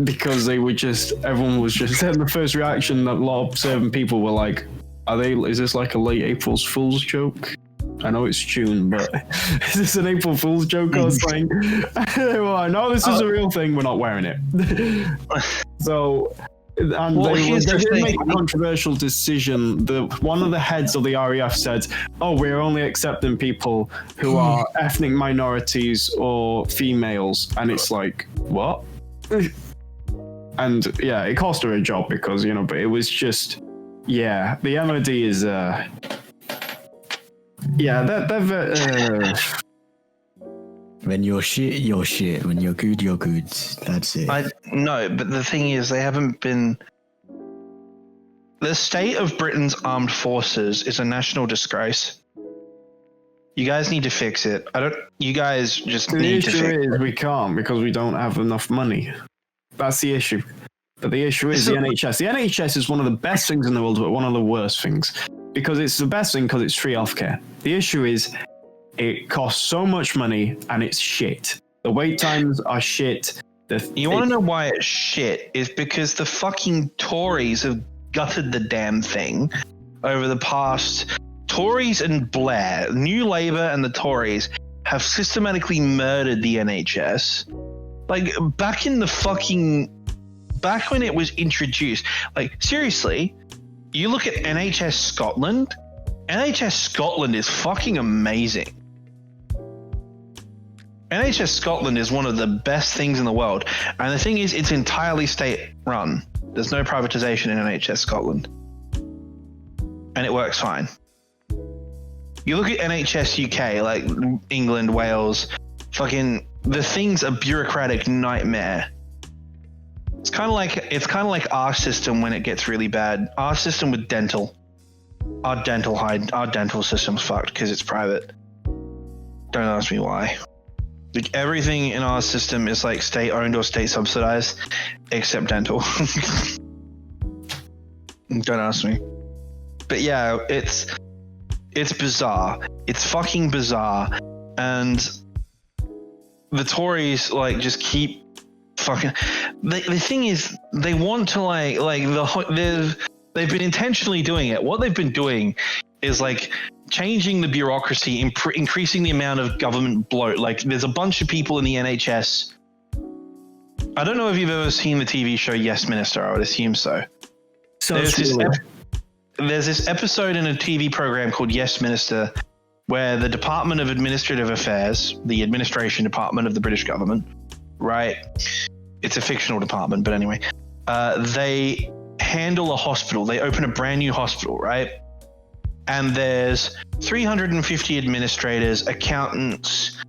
Speaker 3: Because everyone was just, and the first reaction that a lot of observant people were like, is this like a late April Fool's joke? I know it's June, but is this an April Fool's joke or something? Well, no, this is a real thing, we're not wearing it. So, and they did make a controversial decision. One of the heads of the RAF said, we're only accepting people who are ethnic minorities or females. And it's like, what? And yeah, it cost her a job because, but it was just, the MOD is,
Speaker 1: when you're shit, you're shit. When you're good, you're good. That's it.
Speaker 4: No, but the thing is, they haven't been. The state of Britain's armed forces is a national disgrace. You guys need to fix it. You guys just need to fix it.
Speaker 3: The issue is we can't because we don't have enough money. That's the issue. But the issue is the NHS. The NHS is one of the best things in the world, but one of the worst things. Because it's the best thing because it's free healthcare. The issue is it costs so much money and it's shit. The wait times are shit.
Speaker 4: You want to know why it's shit? Is because the fucking Tories have gutted the damn thing over the past. Tories and Blair, New Labour and the Tories have systematically murdered the NHS. Like back when it was introduced, like seriously, you look at NHS Scotland. NHS Scotland is fucking amazing. NHS Scotland is one of the best things in the world. And the thing is, it's entirely state run. There's no privatization in NHS Scotland. And it works fine. You look at NHS UK, like England, Wales, the thing's a bureaucratic nightmare. It's kind of like our system when it gets really bad. Our system with dental. Our dental system's fucked because it's private. Don't ask me why. Like everything in our system is like state owned or state subsidized, except dental. Don't ask me. But yeah, it's bizarre. It's fucking bizarre, and the Tories just keep fucking. The thing is, they want to they've been intentionally doing it. What they've been doing is changing the bureaucracy, increasing the amount of government bloat. There's a bunch of people in the NHS. I don't know if you've ever seen the TV show Yes Minister. I would assume so. There's this episode in a TV program called Yes Minister where the Department of Administrative Affairs, the administration department of the British government, right? It's a fictional department, but anyway, they handle a hospital. They open a brand new hospital, right? And there's 350 administrators, accountants,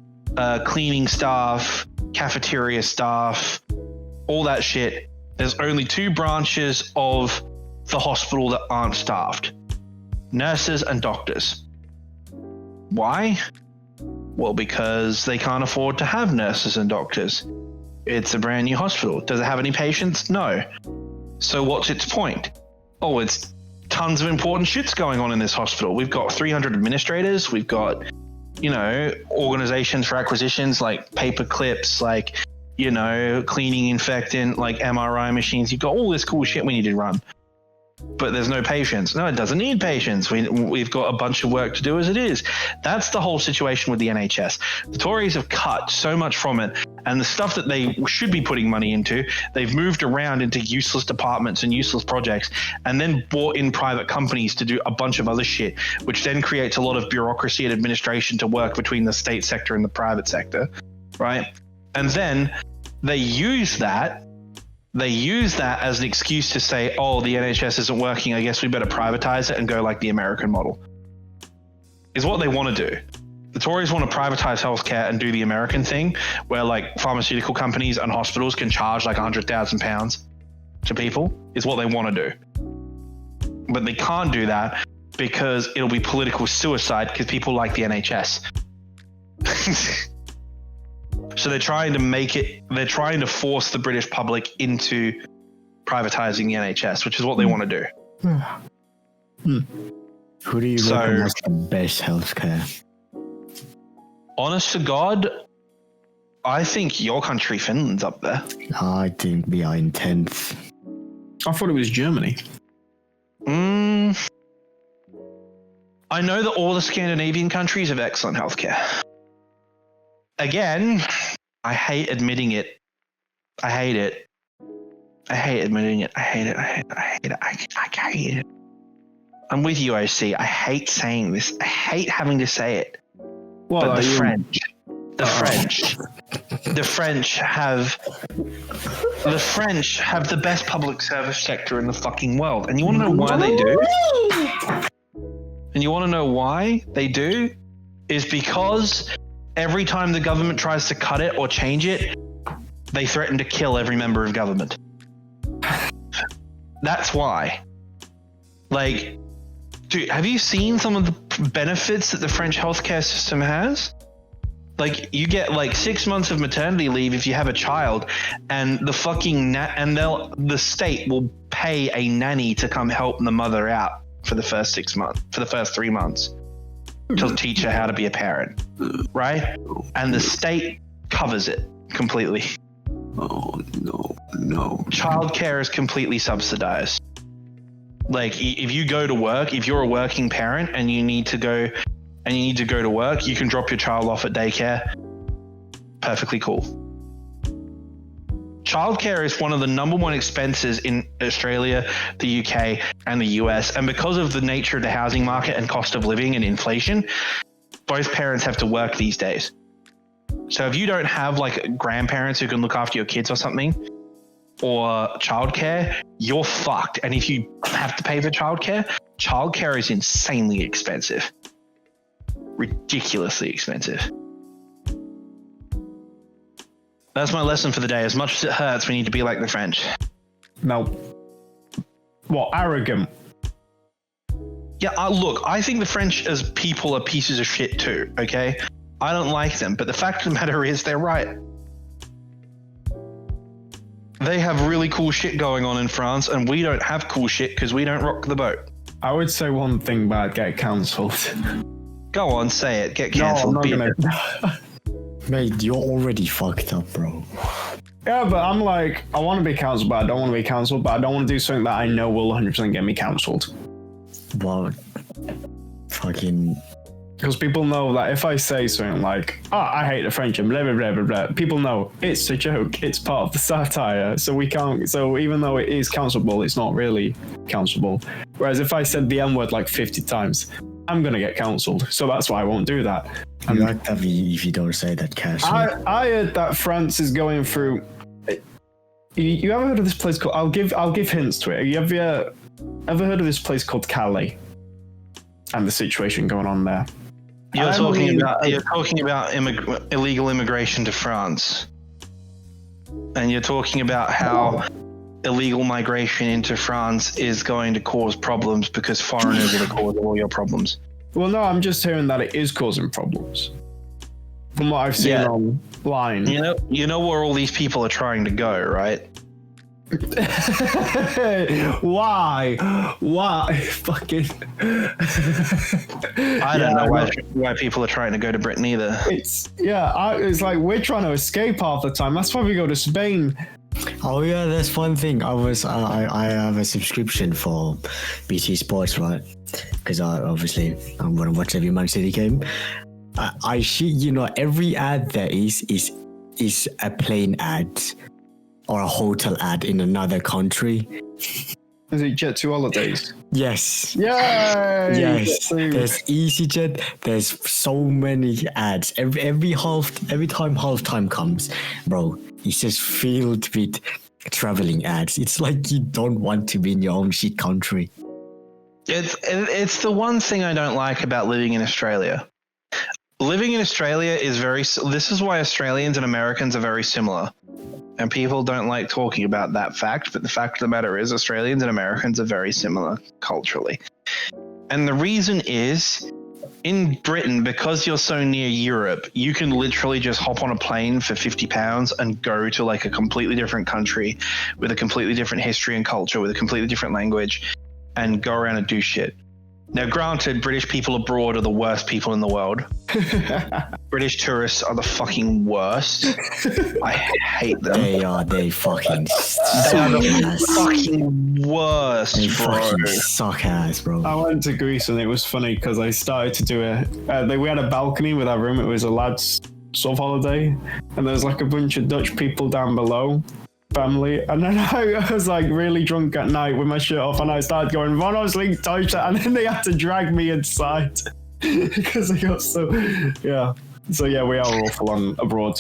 Speaker 4: cleaning staff, cafeteria staff, all that shit. There's only 2 branches of the hospital that aren't staffed: nurses and doctors. Why? Well, because they can't afford to have nurses and doctors. It's a brand new hospital. Does it have any patients? No. So what's its point? Oh, it's tons of important shits going on in this hospital. We've got 300 administrators. We've got, organizations for acquisitions like paper clips, cleaning infectant, MRI machines. You've got all this cool shit we need to run. but there's no patience. No, it doesn't need patience. We've got a bunch of work to do as it is. That's the whole situation with the NHS. The Tories have cut so much from it, and the stuff that they should be putting money into, they've moved around into useless departments and useless projects, and then bought in private companies to do a bunch of other shit, which then creates a lot of bureaucracy and administration to work between the state sector and the private sector, right? And then they use that as an excuse to say, oh, the NHS isn't working, I guess we better privatize it and go like the American model, is what they want to do. The Tories want to privatize healthcare and do the American thing where like pharmaceutical companies and hospitals can charge like £100,000 to people, is what they want to do. But they can't do that because it'll be political suicide because people like the NHS. So they're trying to force the British public into privatizing the NHS, which is what they want to do.
Speaker 1: Who do you reckon has the best healthcare?
Speaker 4: Honest to God, I think your country, Finland's up there.
Speaker 1: I think we are in 10th.
Speaker 3: I thought it was Germany.
Speaker 4: I know that all the Scandinavian countries have excellent healthcare. Again, I hate admitting it. I hate it. I hate admitting it. I hate it. I hate it. I hate it. I hate it. I'm with you, OC. I hate saying this. I hate having to say it.
Speaker 3: Well,
Speaker 4: but the French have the best public service sector in the fucking world. And you want to know why they do? And you want to know why they do? Is because every time the government tries to cut it or change it, they threaten to kill every member of government. That's why. Like, dude, have you seen some of the benefits that the French healthcare system has? Like, you get like 6 months of maternity leave if you have a child, and the fucking the state will pay a nanny to come help the mother out for the first 6 months, for the first 3 months, to teach her how to be a parent, right? And the state covers it completely.
Speaker 3: Oh, no.
Speaker 4: Childcare is completely subsidized. Like, if you go to work, if you're a working parent and you need to go to work, you can drop your child off at daycare. Perfectly cool. Childcare is one of the #1 expenses in Australia, the UK, and the US. And because of the nature of the housing market and cost of living and inflation, both parents have to work these days. So if you don't have like grandparents who can look after your kids or something, or childcare, you're fucked. And if you have to pay for childcare is insanely expensive. Ridiculously expensive. That's my lesson for the day. As much as it hurts, we need to be like the French.
Speaker 3: No. What, arrogant?
Speaker 4: Yeah, look, I think the French as people are pieces of shit too, okay? I don't like them, but the fact of the matter is they're right. They have really cool shit going on in France, and we don't have cool shit because we don't rock the boat.
Speaker 3: I would say one thing bad, get cancelled.
Speaker 4: Go on, say it. Get cancelled.
Speaker 3: No, I'm not gonna.
Speaker 1: Mate, you're already fucked up, bro.
Speaker 3: Yeah, but I'm like, I want to be cancelled, but I don't want to be cancelled, but I don't want to do something that I know will 100% get me cancelled.
Speaker 1: Well, fucking...
Speaker 3: Because people know that if I say something like, I hate the French and blah, blah, blah, blah, blah, people know it's a joke, it's part of the satire, so even though it is cancelable, it's not really cancelable. Whereas if I said the N-word like 50 times, I'm going to get cancelled, so that's why I won't do that.
Speaker 1: You like that if you don't say that, Cash.
Speaker 3: I heard that France is going through... You ever heard of this place called... I'll give hints to it. Have you ever heard of this place called Calais? And the situation going on there?
Speaker 4: You're talking about illegal immigration to France, and you're talking about how illegal migration into France is going to cause problems because foreigners are the cause of all your problems.
Speaker 3: Well, no, I'm just hearing that it is causing problems. From what I've seen online.
Speaker 4: You know where all these people are trying to go, right?
Speaker 3: Why? Fucking.
Speaker 4: I don't know why people are trying to go to Britain either.
Speaker 3: It's like we're trying to escape half the time. That's why we go to Spain.
Speaker 1: Oh yeah, that's one thing. I have a subscription for BT Sports, right? Because I'm gonna watch every Man City game. I see, every ad there is a plane ad or a hotel ad in another country.
Speaker 3: Is it Jet2 Holidays?
Speaker 1: Yes.
Speaker 3: Yay!
Speaker 1: Yes. There's EasyJet. There's so many ads. Every time halftime comes, bro, it's just filled with traveling ads. It's like you don't want to be in your own shit country.
Speaker 4: It's the one thing I don't like about living in Australia. Living in Australia is this is why Australians and Americans are very similar. And people don't like talking about that fact, but the fact of the matter is Australians and Americans are very similar culturally. And the reason is, in Britain, because you're so near Europe, you can literally just hop on a plane for £50 and go to like a completely different country with a completely different history and culture, with a completely different language, and go around and do shit. Now, granted, British people abroad are the worst people in the world. British tourists are the fucking worst. I hate them.
Speaker 1: They fucking
Speaker 4: fucking worst,
Speaker 1: they
Speaker 4: bro.
Speaker 1: fucking suck ass, bro.
Speaker 3: I went to Greece and it was funny because I started to do we had a balcony with our room. It was a lads sort of holiday, and there was like a bunch of Dutch people down below. Family, and then I was like really drunk at night with my shirt off, and I started going honestly Deutsch, and then they had to drag me inside because I got so we are awful on abroad.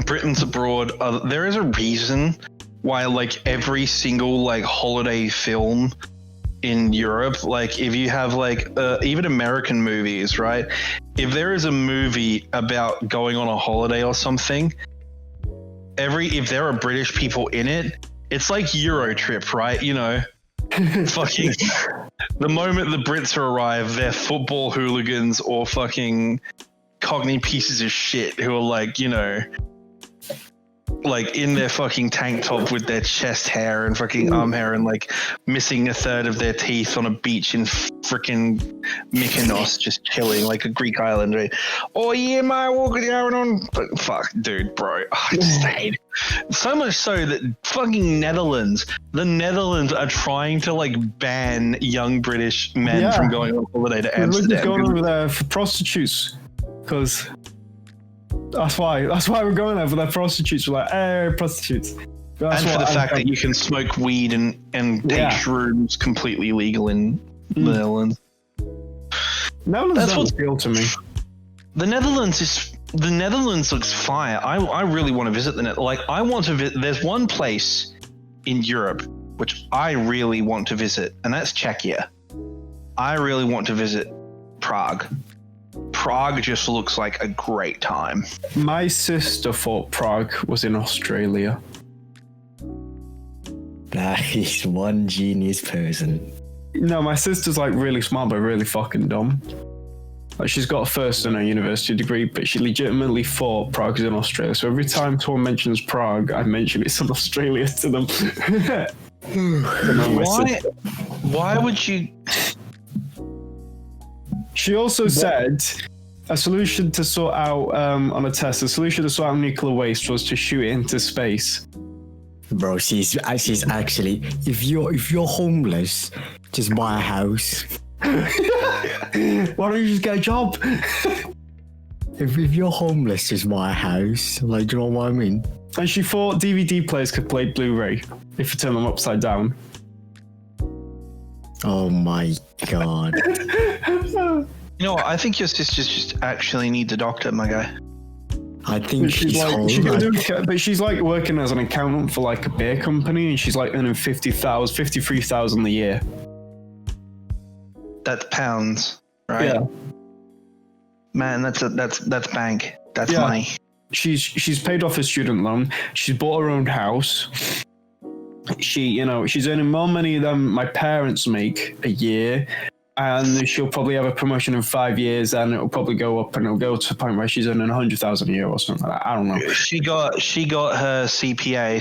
Speaker 4: Britain's abroad. There is a reason why like every single like holiday film in Europe, like if you have like even American movies, right? If there is a movie about going on a holiday or something, if there are British people in it, it's like Euro Trip, right? Fucking the moment the Brits arrive, they're football hooligans or fucking cockney pieces of shit who are like, like in their fucking tank top with their chest hair and fucking arm hair and like missing a third of their teeth on a beach in freaking Mykonos, just chilling like a Greek island, right? Oh yeah, mate, what going on? But fuck, dude, bro, I just hate it. So much so that fucking the Netherlands are trying to like ban young British men from going on holiday to Amsterdam.
Speaker 3: We're going over there for prostitutes, because that's why we're going there for their prostitutes. We're like, hey, prostitutes. That's
Speaker 4: and for the fact that you can smoke weed and take shrooms completely legal in the Netherlands.
Speaker 3: That's what appealed to me.
Speaker 4: The Netherlands looks fire. I really want to visit the Netherlands. Like I want to visit. There's one place in Europe which I really want to visit, and that's Czechia. I really want to visit Prague. Prague just looks like a great time.
Speaker 3: My sister thought Prague was in Australia.
Speaker 1: That is one genius person.
Speaker 3: No, my sister's like really smart but really fucking dumb. Like she's got a first in her university degree, but she legitimately thought Prague is in Australia. So every time someone mentions Prague, I mention it's in Australia to them.
Speaker 4: Why would you?
Speaker 3: She also said a solution to sort out on a test. A solution to sort out nuclear waste was to shoot it into space.
Speaker 1: Bro, she's actually if you're homeless, just buy a house.
Speaker 3: Why don't you just get a job?
Speaker 1: If you're homeless, just buy a house. Like, do you know what I mean?
Speaker 3: And she thought DVD players could play Blu-ray if you turn them upside down.
Speaker 1: Oh my god.
Speaker 4: You know what? I think your sisters just actually needs a doctor, my guy.
Speaker 1: I think
Speaker 3: but she's like working as an accountant for like a beer company, and she's like earning 53,000 a year.
Speaker 4: That's pounds, right?
Speaker 3: Yeah.
Speaker 4: Man, that's bank. That's money.
Speaker 3: She's paid off her student loan. She's bought her own house. She's earning more money than my parents make a year, and she'll probably have a promotion in 5 years, and it'll probably go up, and it'll go to the point where she's earning 100,000 a year or something like that. I don't know.
Speaker 4: She got her CPA,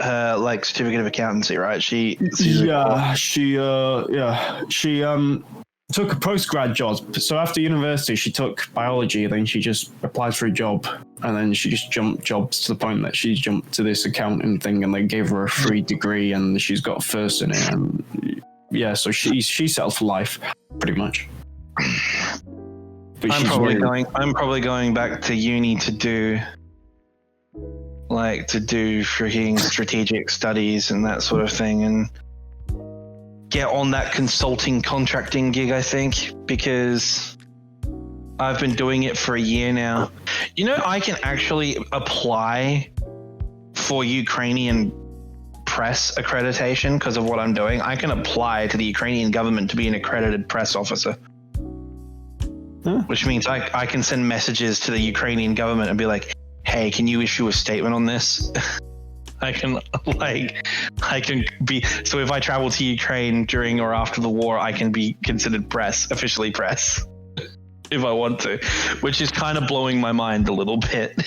Speaker 4: her like certificate of accountancy, right? She took a postgrad job. So after university, she took biology, then she just applied for a job
Speaker 3: and then she just jumped jobs to the point that she jumped to this accounting thing, and they gave her a free degree, and she's got first in it, and yeah, so she's settled for life, pretty much. But
Speaker 4: I'm probably going back to uni to do freaking strategic studies and that sort of thing, and get on that consulting contracting gig, I think, because I've been doing it for a year now. You know, I can actually apply for Ukrainian press accreditation because of what I'm doing. I can apply to the Ukrainian government to be an accredited press officer. Which means I can send messages to the Ukrainian government and be like, hey, can you issue a statement on this? I can be, so if I travel to Ukraine during or after the war, I can be considered officially press, if I want to, which is kind of blowing my mind a little bit.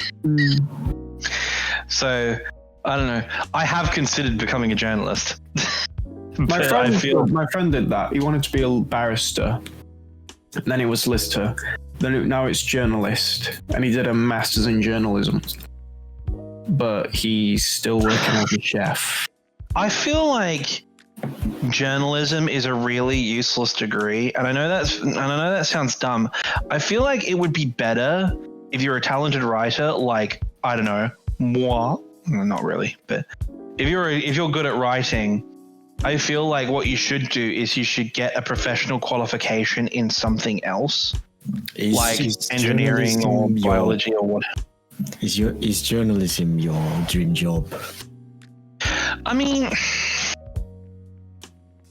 Speaker 4: So, I don't know. I have considered becoming a journalist.
Speaker 3: My friend did that. He wanted to be a barrister. And then it was solicitor. Now it's journalist. And he did a master's in journalism. But he's still working as a chef.
Speaker 4: I feel like journalism is a really useless degree, and I know that sounds dumb. I feel like it would be better if you're a talented writer, like, I don't know, moi. Not really, but if you're good at writing, I feel like what you should do is you should get a professional qualification in something else, like engineering or biology or whatever.
Speaker 1: Is journalism your dream job?
Speaker 4: I mean,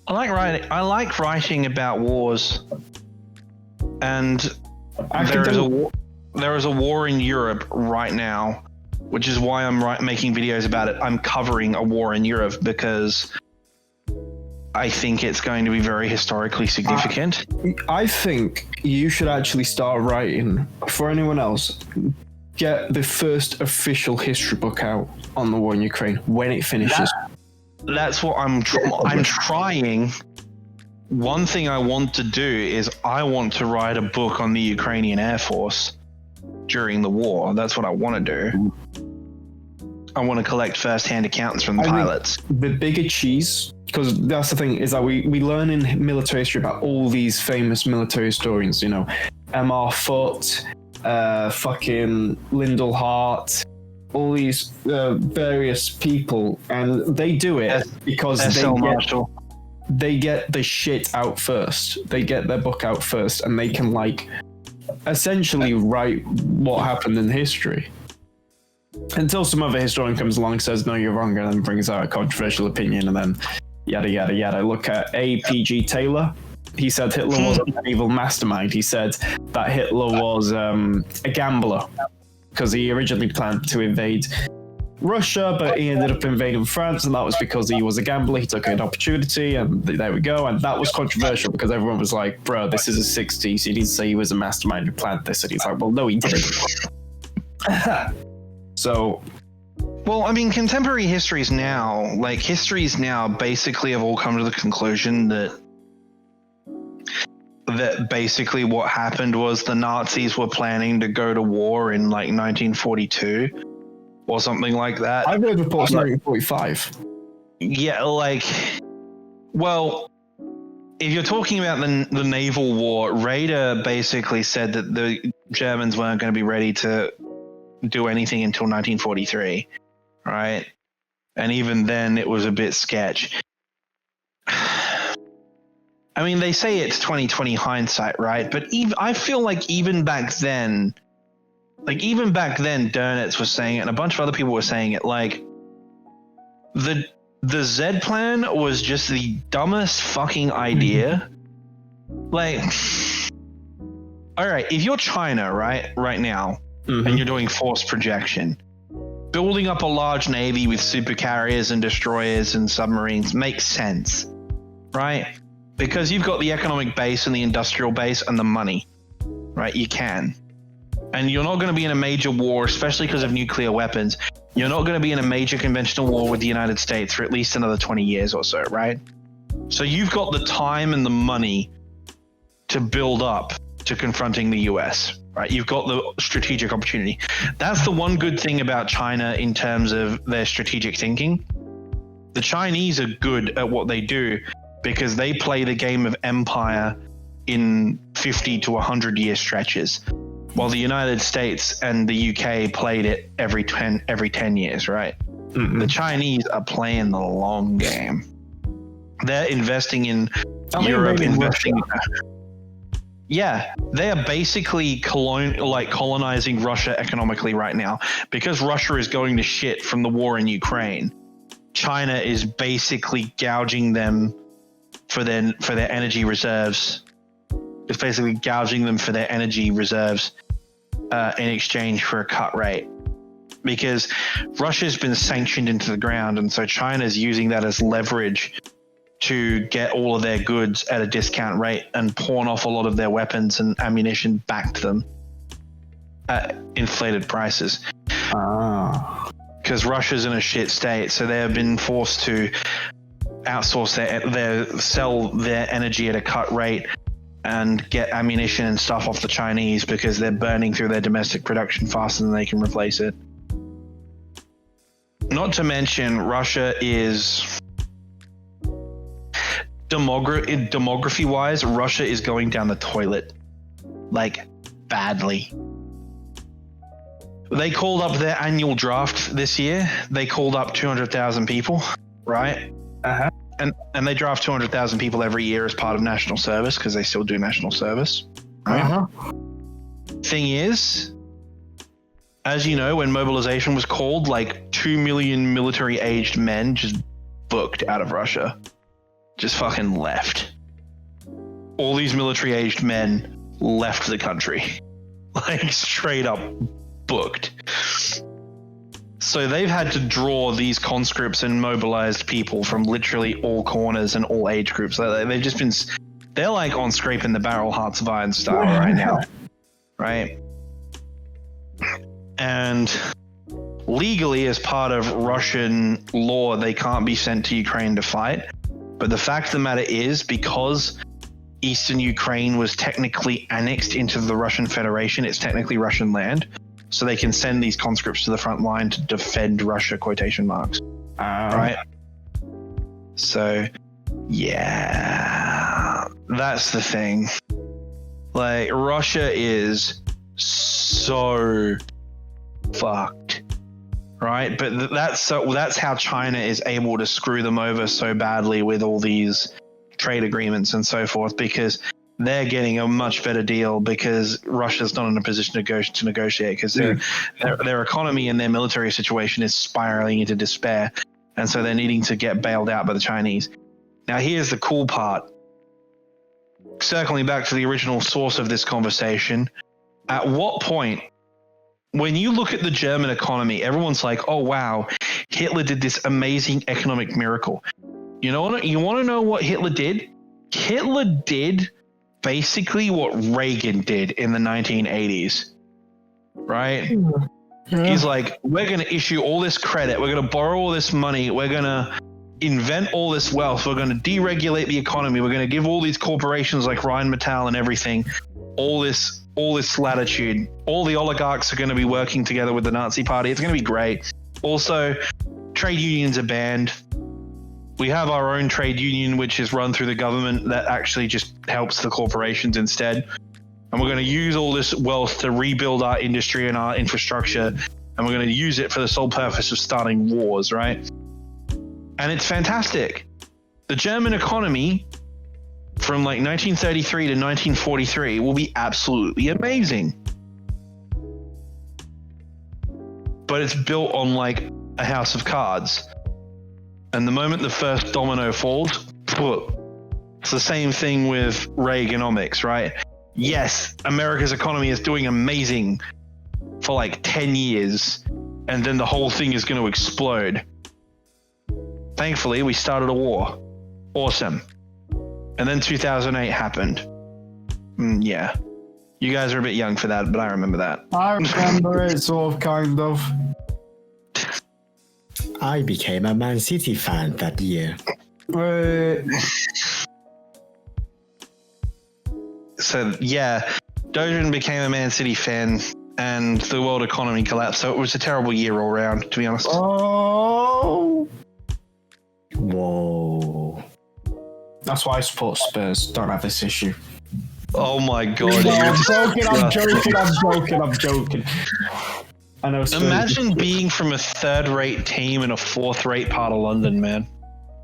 Speaker 4: I like writing about wars, and there is a war in Europe right now, which is why I'm making videos about it. I'm covering a war in Europe because I think it's going to be very historically significant.
Speaker 3: I think you should actually start writing for anyone else. Get the first official history book out on the war in Ukraine when it finishes.
Speaker 4: That's what I'm trying. One thing I want to do is I want to write a book on the Ukrainian Air Force during the war. That's what I want to do. I want to collect first-hand accounts from the pilots.
Speaker 3: The bigger cheese, because that's the thing, is that we learn in military history about all these famous military historians, you know, M.R. Foote, fucking Lyndall Hart, all these various people, and they do it because they get the shit out first. They get their book out first, and they can, like, essentially write what happened in history. Until some other historian comes along and says, no, you're wrong, and then brings out a controversial opinion, and then yada, yada, yada. Look at A.P.G. Taylor. He said Hitler wasn't an evil mastermind. He said that Hitler was a gambler because he originally planned to invade Russia, but he ended up invading France, and that was because he was a gambler. He took an opportunity, and there we go. And that was controversial because everyone was like, bro, this is the 60s. You didn't say he was a mastermind who planned this. And he's like, well, no, he didn't. So,
Speaker 4: well, I mean, contemporary histories now basically have all come to the conclusion that basically what happened was the Nazis were planning to go to war in like 1942 or something like that.
Speaker 3: I've heard reports 1945.
Speaker 4: Yeah, like, well, if you're talking about the naval war, Rader basically said that the Germans weren't going to be ready to do anything until 1943, right? And even then it was a bit sketch. I mean, they say it's 2020 hindsight, right? But I feel like even back then, Dönitz was saying it, and a bunch of other people were saying it, like, the Z plan was just the dumbest fucking idea. Like, all right, if you're China, right now, and you're doing force projection, building up a large navy with supercarriers and destroyers and submarines makes sense, right? Because you've got the economic base and the industrial base and the money, right? You can. And you're not going to be in a major war, especially because of nuclear weapons. You're not going to be in a major conventional war with the United States for at least another 20 years or so, right? So you've got the time and the money to build up to confronting the US, right? You've got the strategic opportunity. That's the one good thing about China in terms of their strategic thinking. The Chinese are good at what they do because they play the game of empire in 50 to 100 year stretches, while the United States and the UK played it every 10 years, right? Mm-hmm. The Chinese are playing the long game. They're investing in Europe, investing. Yeah, they are basically colonizing Russia economically right now because Russia is going to shit from the war in Ukraine. China is basically gouging them for their energy reserves. It's basically gouging them for their energy reserves in exchange for a cut rate, because Russia's been sanctioned into the ground, and so China's using that as leverage to get all of their goods at a discount rate and pawn off a lot of their weapons and ammunition back to them at inflated prices. Because Russia's in a shit state, so they have been forced to outsource sell their energy at a cut rate and get ammunition and stuff off the Chinese because they're burning through their domestic production faster than they can replace it. Not to mention, Russia is demography-wise, Russia is going down the toilet, like badly. They called up their annual draft this year. They called up 200,000 people, right?
Speaker 3: Uh-huh.
Speaker 4: And they draft 200,000 people every year as part of national service because they still do national service, right?
Speaker 3: Uh-huh.
Speaker 4: Thing is, as you know, when mobilization was called, like 2 million military-aged men just booked out of Russia. Just fucking left. All these military-aged men left the country. Like, straight up booked. So they've had to draw these conscripts and mobilized people from literally all corners and all age groups. They've just been, they're like on scraping the barrel Hearts of Iron style right now. Right? And legally, as part of Russian law, they can't be sent to Ukraine to fight. But the fact of the matter is, because Eastern Ukraine was technically annexed into the Russian Federation, it's technically Russian land. So they can send these conscripts to the front line to defend Russia, quotation marks. Right? So, yeah, that's the thing. Like, Russia is so fucked, right? But that's how China is able to screw them over so badly with all these trade agreements and so forth, because they're getting a much better deal because Russia's not in a position to negotiate because their economy and their military situation is spiraling into despair. And so they're needing to get bailed out by the Chinese. Now, here's the cool part. Circling back to the original source of this conversation, at what point, when you look at the German economy, everyone's like, oh, wow, Hitler did this amazing economic miracle. You want to know what Hitler did? Hitler did basically what Reagan did in the 1980s, right? Yeah. He's like, we're going to issue all this credit. We're going to borrow all this money. We're going to invent all this wealth. We're going to deregulate the economy. We're going to give all these corporations like Rheinmetall and everything all this latitude. All the oligarchs are going to be working together with the Nazi party. It's going to be great. Also, trade unions are banned. We have our own trade union, which is run through the government that actually just helps the corporations instead. And we're going to use all this wealth to rebuild our industry and our infrastructure. And we're going to use it for the sole purpose of starting wars, right? And it's fantastic. The German economy from like 1933 to 1943 will be absolutely amazing. But it's built on like a house of cards. And the moment the first domino falls, it's the same thing with Reaganomics, right? Yes, America's economy is doing amazing for like 10 years, and then the whole thing is going to explode. Thankfully, we started a war. Awesome. And then 2008 happened. Yeah. You guys are a bit young for that, but I remember that.
Speaker 3: I remember it, sort of, kind of.
Speaker 1: I became a Man City fan that year.
Speaker 4: So, yeah, Doujin became a Man City fan, and the world economy collapsed. So it was a terrible year all round, to be honest.
Speaker 3: Oh.
Speaker 1: Whoa.
Speaker 3: That's why I support Spurs. Don't have this issue.
Speaker 4: Oh my god!
Speaker 3: I'm joking. I know. Spurs.
Speaker 4: Imagine being from a third-rate team in a fourth-rate part of London, man.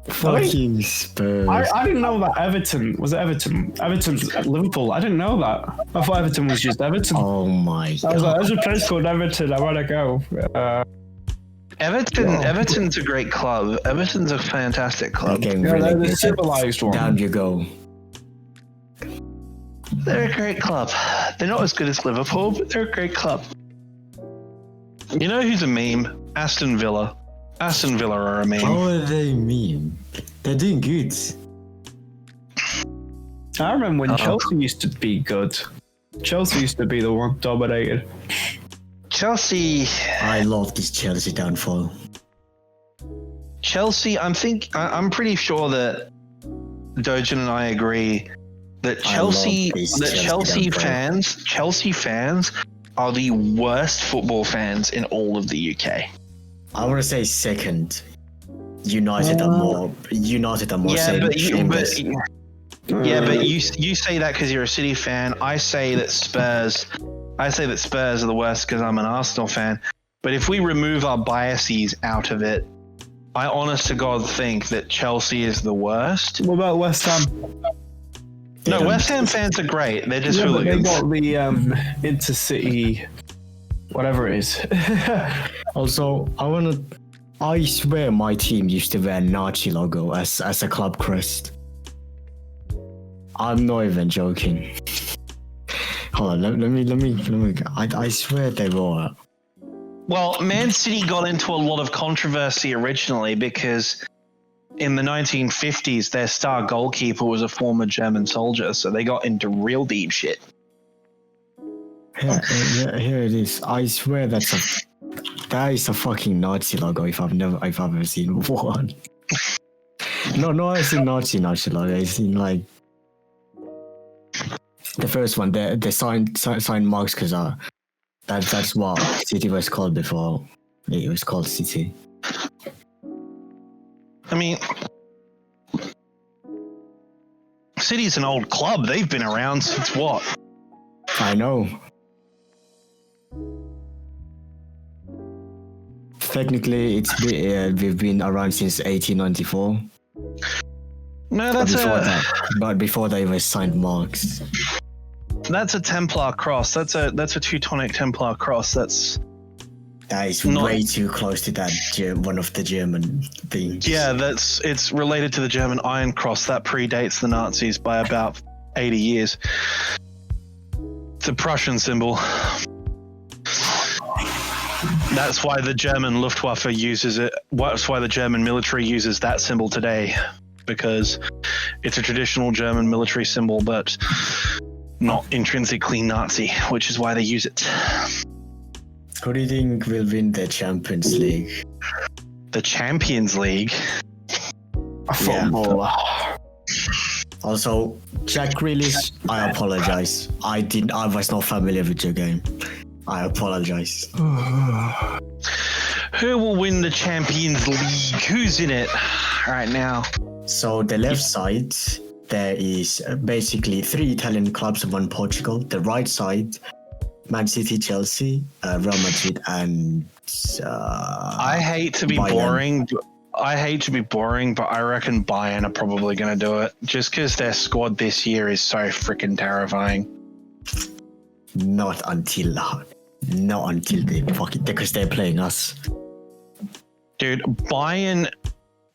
Speaker 1: Fucking Spurs.
Speaker 3: I didn't know that Everton was it Everton. Everton's at Liverpool. I didn't know that. I thought Everton was just Everton.
Speaker 1: Oh my god.
Speaker 3: I was like, there's a place called Everton. I want to go.
Speaker 4: Everton's a great club. Everton's a fantastic club.
Speaker 1: Okay,
Speaker 3: Yeah,
Speaker 1: really
Speaker 3: they're the
Speaker 1: good.
Speaker 3: civilized one.
Speaker 1: Down you go.
Speaker 4: They're a great club. They're not as good as Liverpool, but they're a great club. You know who's a meme? Aston Villa. Aston Villa are a meme.
Speaker 1: How are they mean? They're doing good.
Speaker 3: I remember when Chelsea used to be good. Chelsea used to be the one dominated.
Speaker 4: Chelsea.
Speaker 1: I love this Chelsea downfall.
Speaker 4: Chelsea. I'm pretty sure that Doujin and I agree that Chelsea fans are the worst football fans in all of the UK.
Speaker 1: I want to say second. United are more shameless.
Speaker 4: But you say that because you're a City fan. I say that Spurs are the worst because I'm an Arsenal fan. But if we remove our biases out of it, I honest to God think that Chelsea is the worst.
Speaker 3: What about West Ham?
Speaker 4: No, West Ham fans are great. They're just really
Speaker 3: They
Speaker 4: good.
Speaker 3: got the intercity, whatever it is.
Speaker 1: Also, I swear my team used to wear Nazi logo as a club crest. I'm not even joking. Hold on, let me. I swear they were.
Speaker 4: Well, Man City got into a lot of controversy originally because in the 1950s, their star goalkeeper was a former German soldier, so they got into real deep shit.
Speaker 1: Here it is. I swear that is a fucking Nazi logo if I've ever seen one. No, I've seen Nazi logo. I've seen like the first one, the signed marks because that's what City was called before it was called City.
Speaker 4: I mean, City's an old club. They've been around since what?
Speaker 1: I know. Technically, we've been around since 1894.
Speaker 4: No,
Speaker 1: But before they were signed marks.
Speaker 4: That's a Templar cross. That's a Teutonic Templar cross. That
Speaker 1: is way too close to that one of the German things.
Speaker 4: Yeah, it's related to the German Iron Cross. That predates the Nazis by about 80 years. It's a Prussian symbol. That's why the German Luftwaffe uses it. That's why the German military uses that symbol today, because it's a traditional German military symbol, but not intrinsically Nazi, which is why they use it.
Speaker 1: Who do you think will win the Champions League?
Speaker 4: The Champions League?
Speaker 1: Football. Also, Jack Grealish, I apologize. I was not familiar with your game. I apologize.
Speaker 4: Who will win the Champions League? Who's in it right now?
Speaker 1: So the left side, there is basically 3 Italian clubs and 1 Portugal. The right side, Man City, Chelsea, Real Madrid, and
Speaker 4: I hate to be boring. But I reckon Bayern are probably going to do it, just because their squad this year is so freaking terrifying.
Speaker 1: Not until they fucking, because they're playing us.
Speaker 4: Dude, Bayern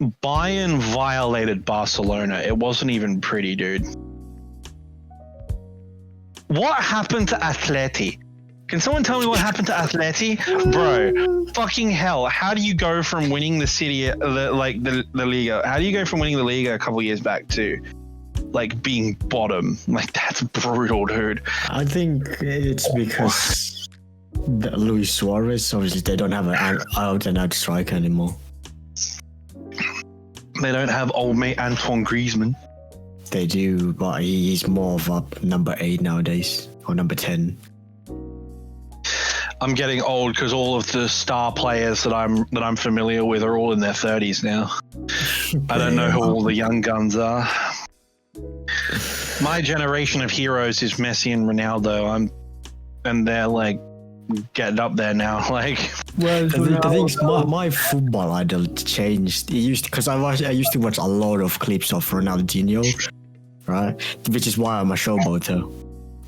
Speaker 4: violated Barcelona. It wasn't even pretty, dude. What happened to Atleti? Can someone tell me what happened to Atleti? Bro, fucking hell. How do you go from winning the Liga? How do you go from winning the Liga a couple years back to like being bottom? Like, that's brutal, dude.
Speaker 1: I think it's because Luis Suarez, obviously they don't have an out-and-out striker anymore.
Speaker 4: They don't have old mate Antoine Griezmann.
Speaker 1: they do, but he's more of a number 8 nowadays, or number 10.
Speaker 4: I'm getting old because all of the star players that I'm familiar with are all in their 30s now. I don't know who all the young guns are. My generation of heroes is Messi and Ronaldo. And they're like getting up there now. Like,
Speaker 1: well, the thing is, my football idol changed. It used because I used to watch a lot of clips of Ronaldinho, right? Which is why I'm a showboater.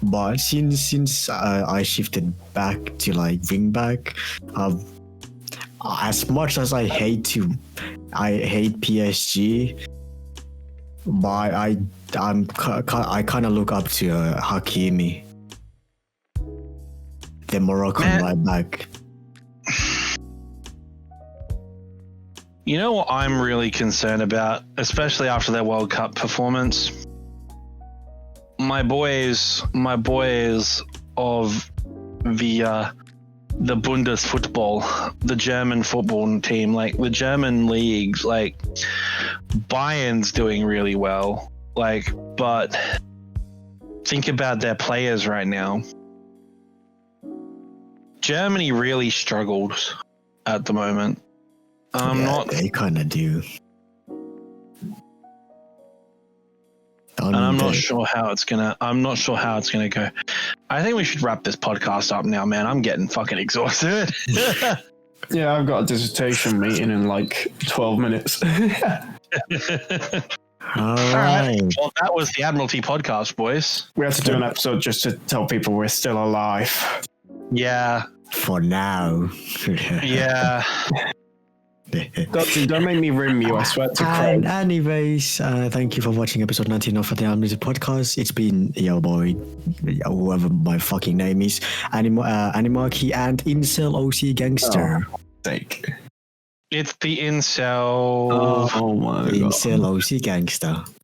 Speaker 1: But since I shifted back to like wing back, as much as I hate PSG, but I kind of look up to Hakimi, the Moroccan right back.
Speaker 4: you know what I'm really concerned about, especially after their World Cup performance? My boys of the Bundesfootball, the German football team, like the German leagues, like Bayern's doing really well, like, but think about their players right now. Germany really struggles at the moment.
Speaker 1: They kind of do.
Speaker 4: And I'm not sure how it's gonna go. I think we should wrap this podcast up now, man. I'm getting fucking exhausted.
Speaker 3: Yeah, I've got a dissertation meeting in like 12 minutes.
Speaker 1: All right.
Speaker 4: Well, that was the Admiralty podcast, boys.
Speaker 3: We had to do an episode just to tell people we're still alive.
Speaker 4: Yeah.
Speaker 1: For now.
Speaker 4: Yeah.
Speaker 3: Don't make me rim you, I swear to God.
Speaker 1: And anyways, thank you for watching episode 19 of the Animarchy podcast. It's been your boy, whoever my fucking name is, Animarchy and Incel OC Gangster.
Speaker 3: Sake.
Speaker 4: It's the Incel.
Speaker 3: Oh my God.
Speaker 1: Incel OC Gangster.